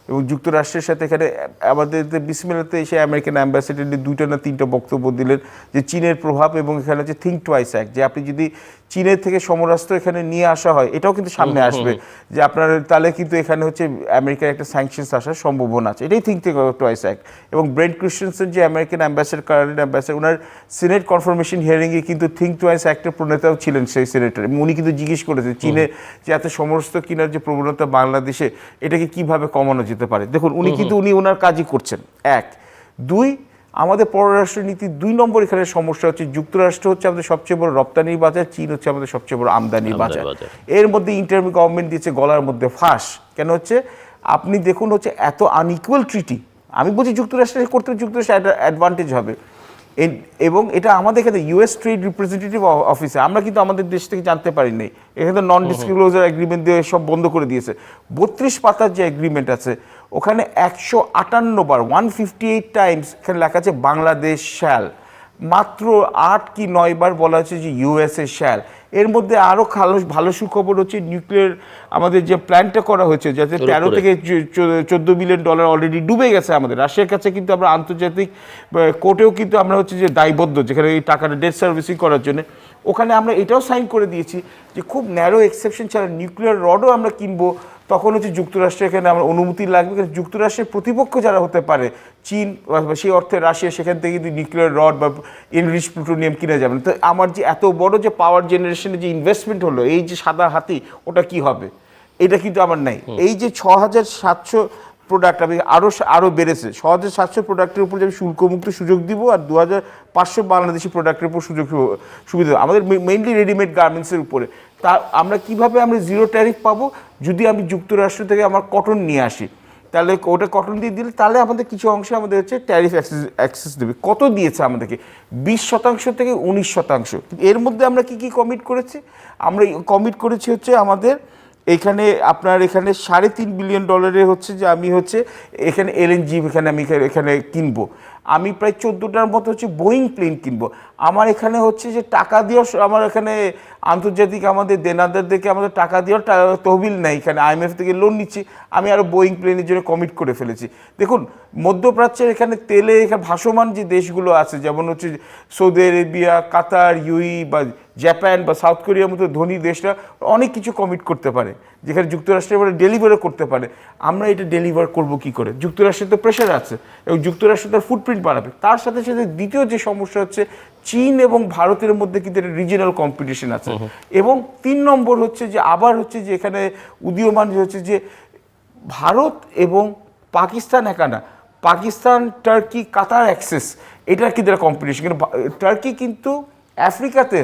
এবং যুক্তরাষ্ট্রের সাথে এখানে আমাদের বিসমিল্লাতে এসে আমেরিকান অ্যাম্বাসেডার 2টা না 3টা বক্তব্য দিলেন যে চীনের প্রভাব এবং এখানে হচ্ছে থিঙ্ক টুয়াইস অ্যাক্ট, যে আপনি যদি চীনের থেকে সমরাস্ত্র এখানে নিয়ে আসা হয় এটাও কিন্তু সামনে আসবে, যে আপনার তাহলে কিন্তু এখানে হচ্ছে আমেরিকার একটা স্যাংশনস আসার সম্ভাবনা আছে, এটাই থিঙ্ক টুয়াইস অ্যাক্ট। এবং ব্রেন্ট ক্রিশ্চিয়ানসেন যে আমেরিকান অ্যাম্বাসেডার, কারেন্ট অ্যাম্বাসেডার, ওনার সিনেট কনফার্মেশন হিয়ারিংয়ে কিন্তু থিঙ্ক টুয়াইস অ্যাক্টের প্রণেতাও ছিলেন সেই সিনেটর, এবং উনি কিন্তু জিজ্ঞেস করেছেন চীনের যে এত সমরাস্ত্র কেনার যে প্রবণতা বাংলাদেশে এটাকে কিভাবে কমানো যেতে পারে। দেখুন উনি কিন্তু ওনার কাজই করছেন। 1 2 আমাদের পররাষ্ট্রনীতি 2 নম্বর এখানে সমস্যা হচ্ছে যুক্তরাষ্ট্র হচ্ছে আমাদের সবচেয়ে বড় রপ্তানির বাজার, চীন হচ্ছে আমাদের সবচেয়ে বড় আমদানির বাজার। এর মধ্যে ইন্টার গভর্নমেন্ট দিয়েছে গলার মধ্যে ফাঁস। কেন হচ্ছে আপনি দেখুন হচ্ছে এত আনইকুয়াল ট্রিটি, আমি বলছি যুক্তরাষ্ট্রের করতে যুক্তরাষ্ট্রের অ্যাডভান্টেজ হবে, এবং এটা আমাদের এখানে ইউএস ট্রেড রিপ্রেজেন্টেটিভ অফিসে আমরা কিন্তু আমাদের দেশ থেকে জানতে পারি নাই, এখানে নন ডিসক্লোজার এগ্রিমেন্ট দিয়ে সব বন্ধ করে দিয়েছে। 32 পাতার যে এগ্রিমেন্ট আছে ওখানে 158 বার 158 টাইমস এখানে লেখা আছে বাংলাদেশ শ্যাল, মাত্র 8 কি 9 বার বলা হচ্ছে যে ইউএসএ শ্যাল। এর মধ্যে আরও ভালো সুখবর হচ্ছে নিউক্লিয়ার আমাদের যে প্ল্যানটা করা হয়েছে, যাতে 13 থেকে 14 বিলিয়ন ডলার অলরেডি ডুবে গেছে আমাদের রাশিয়ার কাছে, কিন্তু আমরা আন্তর্জাতিক কোর্টেও কিন্তু আমরা হচ্ছে যে দায়বদ্ধ, যেখানে এই টাকাটা ডেট সার্ভিসিং করার জন্য ওখানে আমরা এটাও সাইন করে দিয়েছি যে খুব ন্যারো এক্সেপশন ছাড়া নিউক্লিয়ার রডও আমরা কিনবো। তখন হচ্ছে যুক্তরাষ্ট্রের এখানে আমার অনুমতি লাগবে, কারণ যুক্তরাষ্ট্রের প্রতিপক্ষ যারা হতে পারে চীন বা সেই অর্থে রাশিয়া, সেখান থেকে কিন্তু নিউক্লিয়ার রড বা এনরিচ প্লুটোনিয়াম কিনে যাবে না। তো আমার যে এত বড় যে পাওয়ার জেনারেশনে যে ইনভেস্টমেন্ট হলো, এই যে সাদা হাতি ওটা কি হবে, এটা কিন্তু আমার নাই। এই যে 6700 প্রোডাক্ট আমি আরও বেড়েছে, 6700 প্রোডাক্টের উপর আমি শুল্কমুক্ত সুযোগ দিব, আর 2500 বাংলাদেশি প্রোডাক্টের উপর সুবিধা আমাদের মেইনলি রেডিমেড গার্মেন্টসের উপরে। তা আমরা কিভাবে আমরা জিরো ট্যারিফ পাবো, যদি আমি যুক্তরাষ্ট্র থেকে আমার কটন নিয়ে আসি, তাহলে ওটা কটন দিয়ে দিলে তাহলে আমাদের কিছু অংশে আমাদের হচ্ছে ট্যারিফ অ্যাক্সেস দেবে। কত দিয়েছে আমাদেরকে? 20% থেকে 19%। এর মধ্যে আমরা কি কমিট করেছি? আমরা কমিট করেছি হচ্ছে আমাদের এখানে আপনার এখানে $3.5 বিলিয়ন হচ্ছে যে আমি হচ্ছে এখানে এলএনজি আমি এখানে কিনবো, আমি প্রায় 14টার মতো হচ্ছে বোয়িং প্লেন কিনবো। আমার এখানে হচ্ছে যে টাকা দিয়েও আমার এখানে আন্তর্জাতিক আমাদের দেনাদারদেরকে আমাদের টাকা দেওয়ার তহবিল নেই, এখানে আইএমএফ থেকে লোন নিচ্ছি, আমি আরও বোয়িং প্লেনের জন্য কমিট করে ফেলেছি। দেখুন মধ্যপ্রাচ্যের এখানে তেলে এখানে ভাসমান যে দেশগুলো আছে, যেমন হচ্ছে সৌদি আরবিয়া, কাতার, ইউই বা জাপান বা সাউথ কোরিয়ার মতো ধনী দেশরা অনেক কিছু কমিট করতে পারে, যেখানে যুক্তরাষ্ট্রের এবারে ডেলিভারও করতে পারে। আমরা এটা ডেলিভার করব কি করে? যুক্তরাষ্ট্রের তো প্রেশার আছে এবং যুক্তরাষ্ট্র তার ফুটপ্রিন্ট বাড়াবে। তার সাথে সাথে দ্বিতীয় যে সমস্যা হচ্ছে চীন এবং ভারতের মধ্যে কিন্তু একটা রিজিনাল কম্পিটিশন আছে। এবং 3 নম্বর হচ্ছে যে আবার হচ্ছে যে এখানে উদীয়মান হচ্ছে যে ভারত এবং পাকিস্তান একা না, পাকিস্তান, টার্কি, কাতার অ্যাক্সেস, এটার কিন্তু একটা কম্পিটিশন। কিন্তু টার্কি কিন্তু আফ্রিকাতে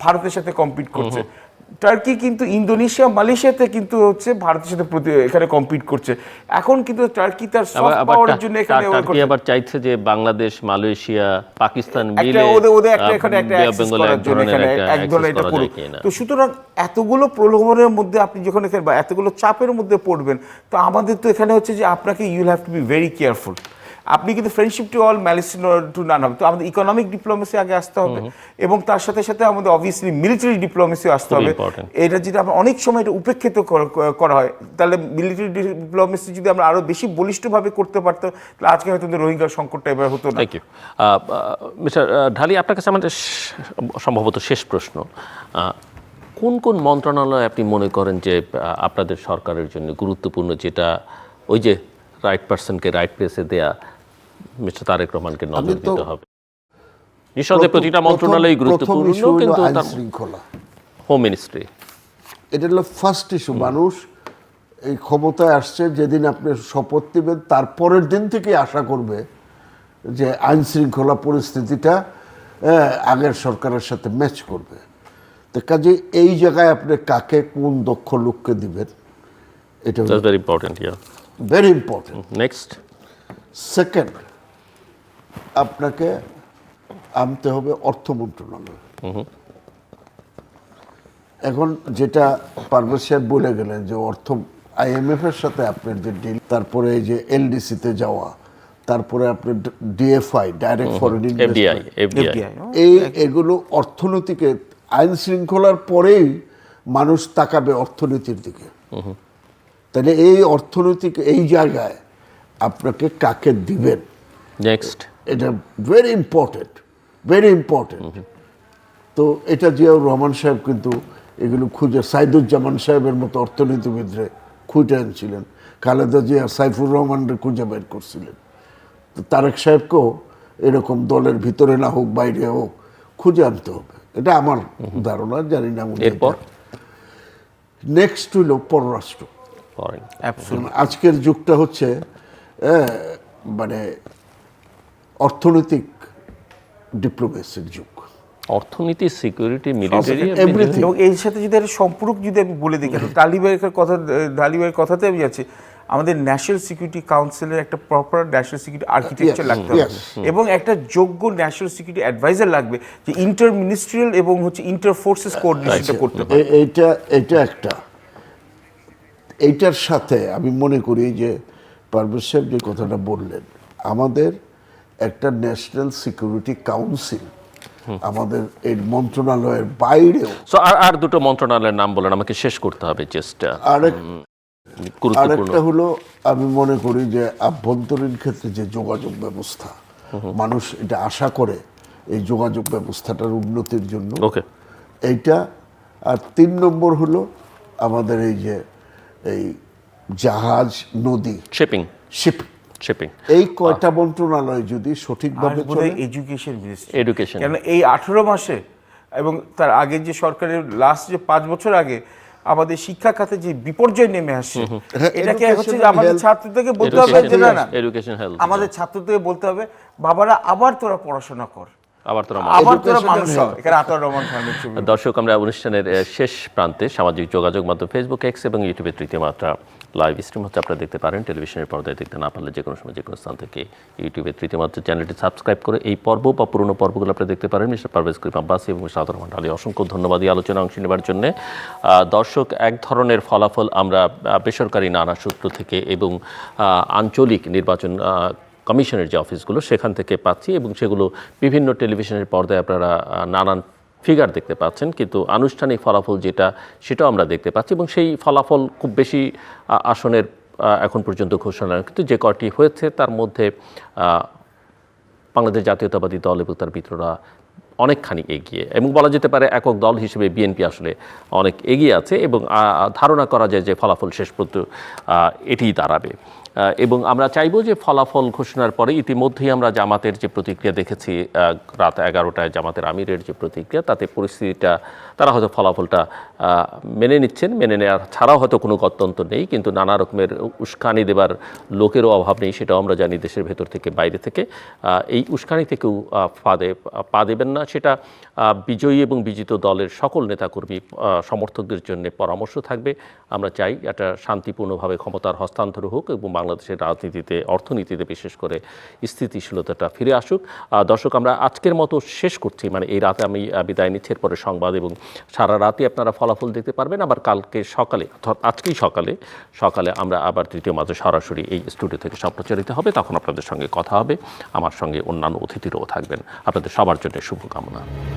ভারতের সাথে কম্পিট করছে, টার্কি কিন্তু ইন্দোনেশিয়া, মালয়েশিয়াতে কিন্তু হচ্ছে ভারতের সাথে এখানে কম্পিট করছে। এখন কিন্তু টার্কি তার সফট পাওয়ারের জন্য এখানে টার্কি আবার চাইছে যে বাংলাদেশ, মালয়েশিয়া, পাকিস্তান মিলে ওদের একটা অ্যাক্সেস করার জন্য এখানে এক ধরনের এটা করুক। তো সুতরাং এতগুলো প্রলোভনের মধ্যে আপনি যখন এখানে বা এতগুলো চাপের মধ্যে পড়বেন, তো আমাদের তো এখানে হচ্ছে যে আপনাকে you have to be very careful. আপনি কিন্তু friendship to all malice to none হবে, তো আমাদের ইকোনমিক ডিপ্লোমেসি আগে আসতে হবে এবং তার সাথে সাথে আমাদের অবভিয়াসলি মিলিটারি ডিপ্লোমেসি আসতে হবে। এটা যেটা আমরা অনেক সময় এটা উপেক্ষিত করা হয়, তাহলে মিলিটারি ডিপ্লোমেসি যদি আমরা আরও বেশি বলিষ্ঠভাবে করতে পারতাম, তাহলে আজকে হয়তো রোহিঙ্গা সংকটটা এবার হতো না। থ্যাংক ইউ মিস্টার ঢালি, আপনার কাছে আমাদের সম্ভবত শেষ প্রশ্ন, কোন কোন মন্ত্রণালয় আপনি মনে করেন যে আপনাদের সরকারের জন্য গুরুত্বপূর্ণ, যেটা ওই যে রাইট পারসনকে রাইট প্লেসে দেয়া মিস্টার তারেক রহমানকে নজর দিতে হবে? নিঃসন্দেহে প্রতিটা মন্ত্রণালয় গুরুত্বপূর্ণ, কিন্তু শৃঙ্খলা, হোম মিনিস্ট্রি এটা হলো ফার্স্ট ইস্যু। মানুষ এই ক্ষমতায় আসছে যেদিন আপনি শপথ নেবেন তারপরের দিন থেকে আশা করবে যে আইন শৃঙ্খলা পরিস্থিতিটা আগের সরকারের সাথে ম্যাচ করবে। তো কাজে এই জায়গায় আপনি কাকে কোন দক্ষ লোককে দিবেন, এটা very important. Very important. Next, second, আপনাকে আনতে হবে অর্থ মন্ত্রণালয়। এখন যেটা পারভেজ সাহেব বলে গেলেন যে IMF এর সাথে আপনার যে ডিল, তারপরে এই যে LDC-তে যাওয়া, তারপরে আপনার DFI, ডাইরেক্ট ফরেন ইনভেস্টমেন্ট, এগুলো অর্থনীতিকে আইন শৃঙ্খলার পরেই মানুষ তাকাবে অর্থনীতির দিকে। তাহলে এই অর্থনৈতিক এই জায়গায় আপনাকে কাকে দিবেন, নেক্সট এটা ভেরি ইম্পর্টেন্ট, ভেরি ইম্পর্টেন্ট। তো এটা জিয়াউর রহমান সাহেব কিন্তু এগুলো খুঁজে, সাইদুজ্জামান সাহেবের মতো অর্থনীতিবিদরে খুঁজে আনছিলেন, খালেদা জিয়া সাইফুর রহমানরে খুঁজে বের করছিলেন। তো তারেক সাহেবকেও এরকম দলের ভিতরে না হোক বাইরে হোক খুঁজে আনতে হবে, এটা আমার ধারণা, জানি না। এরপর নেক্সট হইল পররাষ্ট্র। ফরেন আজকের যুগটা হচ্ছে মানে অর্থনৈতিক ডিপ্লোমেসির যুগ। অর্থনীতি, সিকিউরিটি, মিলিটারি, Everything. এবং এর সাথে যদি একটা সম্পর্ক যদি আমি বলে দিই, কেন ঢালিবাইয়ের কথাতে আমি যাচ্ছি, আমাদের ন্যাশনাল সিকিউরিটি কাউন্সিলের একটা প্রপার ন্যাশনাল সিকিউরিটি আর্কিটেকচার লাগতে হবে, এবং একটা যোগ্য ন্যাশনাল সিকিউরিটি অ্যাডভাইজার লাগবে যে ইন্টার মিনিস্ট্রিয়াল এবং হচ্ছে ইন্টার ফোর্সেস কোঅর্ডিনেশনটা করতে পারে। এইটা একটা, এইটার সাথে আমি মনে করি যে পারভেজ সাহেব যে কথাটা বললেন, আমাদের একটা ন্যাশনাল সিকিউরিটি কাউন্সিল আমাদের এই মন্ত্রণালয়ের বাইরেও। সো আর দুটো মন্ত্রণালয়ের নাম বলেন, আমাকে শেষ করতে হবে চেষ্টা। গুরুত্বপূর্ণ আরেকটা হলো, আমি মনে করি যে আভ্যন্তরীণ ক্ষেত্রে যে যোগাযোগ ব্যবস্থা, মানুষ এটা আশা করে এই যোগাযোগ ব্যবস্থাটার উন্নতির জন্য ওকে এইটা। আর 3 নম্বর হলো আমাদের এই যে এই জাহাজ, নদী, শিপিং শিপিং, এই কয়টা মন্ত্রণালয় যদি সঠিকভাবে চলে। এডুকেশন মিনিস্ট্রি, এডুকেশন, কেন এই 18 মাসে এবং তার আগে যে সরকারের লাস্ট যে 5 বছর আগে আমাদের শিক্ষা খাতে যে বিপর্যয় নেমে আসছে, এটাকে হচ্ছে যে আমাদের ছাত্রদেরকে বলতে হবে যে না, এডুকেশন, হেলথ, আমাদের ছাত্রদেরকে বলতে হবে বাবারা আবার তোরা পড়াশোনা কর, আবার তোরা আবার তোরা মানুষ হ। এখানে আতাউর রহমান খানের ছবি। দর্শক, আমরা অনুষ্ঠানের শেষ প্রান্তে। সামাজিক যোগাযোগ মাধ্যম ফেসবুক, এক্স এবং ইউটিউবে তৃতীয় মাত্রা লাইভ স্ট্রিম হচ্ছে, আপনারা দেখতে পারেন। টেলিভিশনের পর্দায় দেখতে না পারলে যে কোনো সময় যে কোনো স্থান থেকে ইউটিউবে তৃতীয় মাত্রা চ্যানেলটি সাবস্ক্রাইব করে এই পর্ব বা পুরনো পর্বগুলো আপনারা দেখতে পারেন। মিস্টার পারভেজ করিম আব্বাসী এবং সাদর রহমান আলী, অসংখ্য ধন্যবাদ এই আলোচনায় অংশ নেবার জন্য। দর্শক, এক ধরনের ফলাফল আমরা বেসরকারি নানা সূত্র থেকে এবং আঞ্চলিক নির্বাচন কমিশনের যে অফিসগুলো সেখান থেকে পাচ্ছি, এবং সেগুলো বিভিন্ন টেলিভিশনের পর্দায় আপনারা নানান ফিগার দেখতে পাচ্ছেন, কিন্তু আনুষ্ঠানিক ফলাফল যেটা সেটাও আমরা দেখতে পাচ্ছি, এবং সেই ফলাফল খুব বেশি আসনের এখন পর্যন্ত ঘোষণা, কিন্তু যে কটি হয়েছে তার মধ্যে বাংলাদেশ জাতীয়তাবাদী দল এবং তার মিত্ররা অনেকখানি এগিয়ে, এবং বলা যেতে পারে একক দল হিসেবে বিএনপি আসলে অনেক এগিয়ে আছে, এবং ধারণা করা যায় যে ফলাফল শেষ পর্যন্ত এটিই দাঁড়াবে। এবং আমরা চাইব যে ফলাফল ঘোষণার পরে ইতিমধ্যেই আমরা জামাতের যে প্রতিক্রিয়া দেখেছি, রাত 11টায় জামাতের আমিরের যে প্রতিক্রিয়া, তাতে পরিস্থিতিটা তারা হয়তো ফলাফলটা মেনে নিচ্ছেন, মেনে নেওয়ার ছাড়াও হয়তো কোনো গত্যন্তর নেই, কিন্তু নানা রকমের উস্কানি দেবার লোকেরও অভাব নেই, সেটাও আমরা জানি দেশের ভেতর থেকে বাইরে থেকে। এই উস্কানি থেকেও পা দেবেন না, সেটা বিজয়ী এবং বিজিত দলের সকল নেতাকর্মী সমর্থকদের জন্য পরামর্শ থাকবে। আমরা চাই এটা শান্তিপূর্ণভাবে ক্ষমতার হস্তান্তর হোক এবং বাংলাদেশের রাজনীতিতে, অর্থনীতিতে বিশেষ করে স্থিতিশীলতাটা ফিরে আসুক। দর্শক, আমরা আজকের মতো শেষ করছি, মানে এই রাতে আমি বিদায় নিচ্ছি, এরপরে সংবাদ এবং সারা রাতে আপনারা ফলাফল দেখতে পারবেন। আবার কালকে সকালে, অর্থাৎ আজকেই সকালে আমরা আবার তৃতীয় মাত্রা সরাসরি এই স্টুডিও থেকে সম্প্রচারিত হবে, তখন আপনাদের সঙ্গে কথা হবে, আমার সঙ্গে অন্যান্য অতিথিরাও থাকবেন। আপনাদের সবার জন্য শুভকামনা।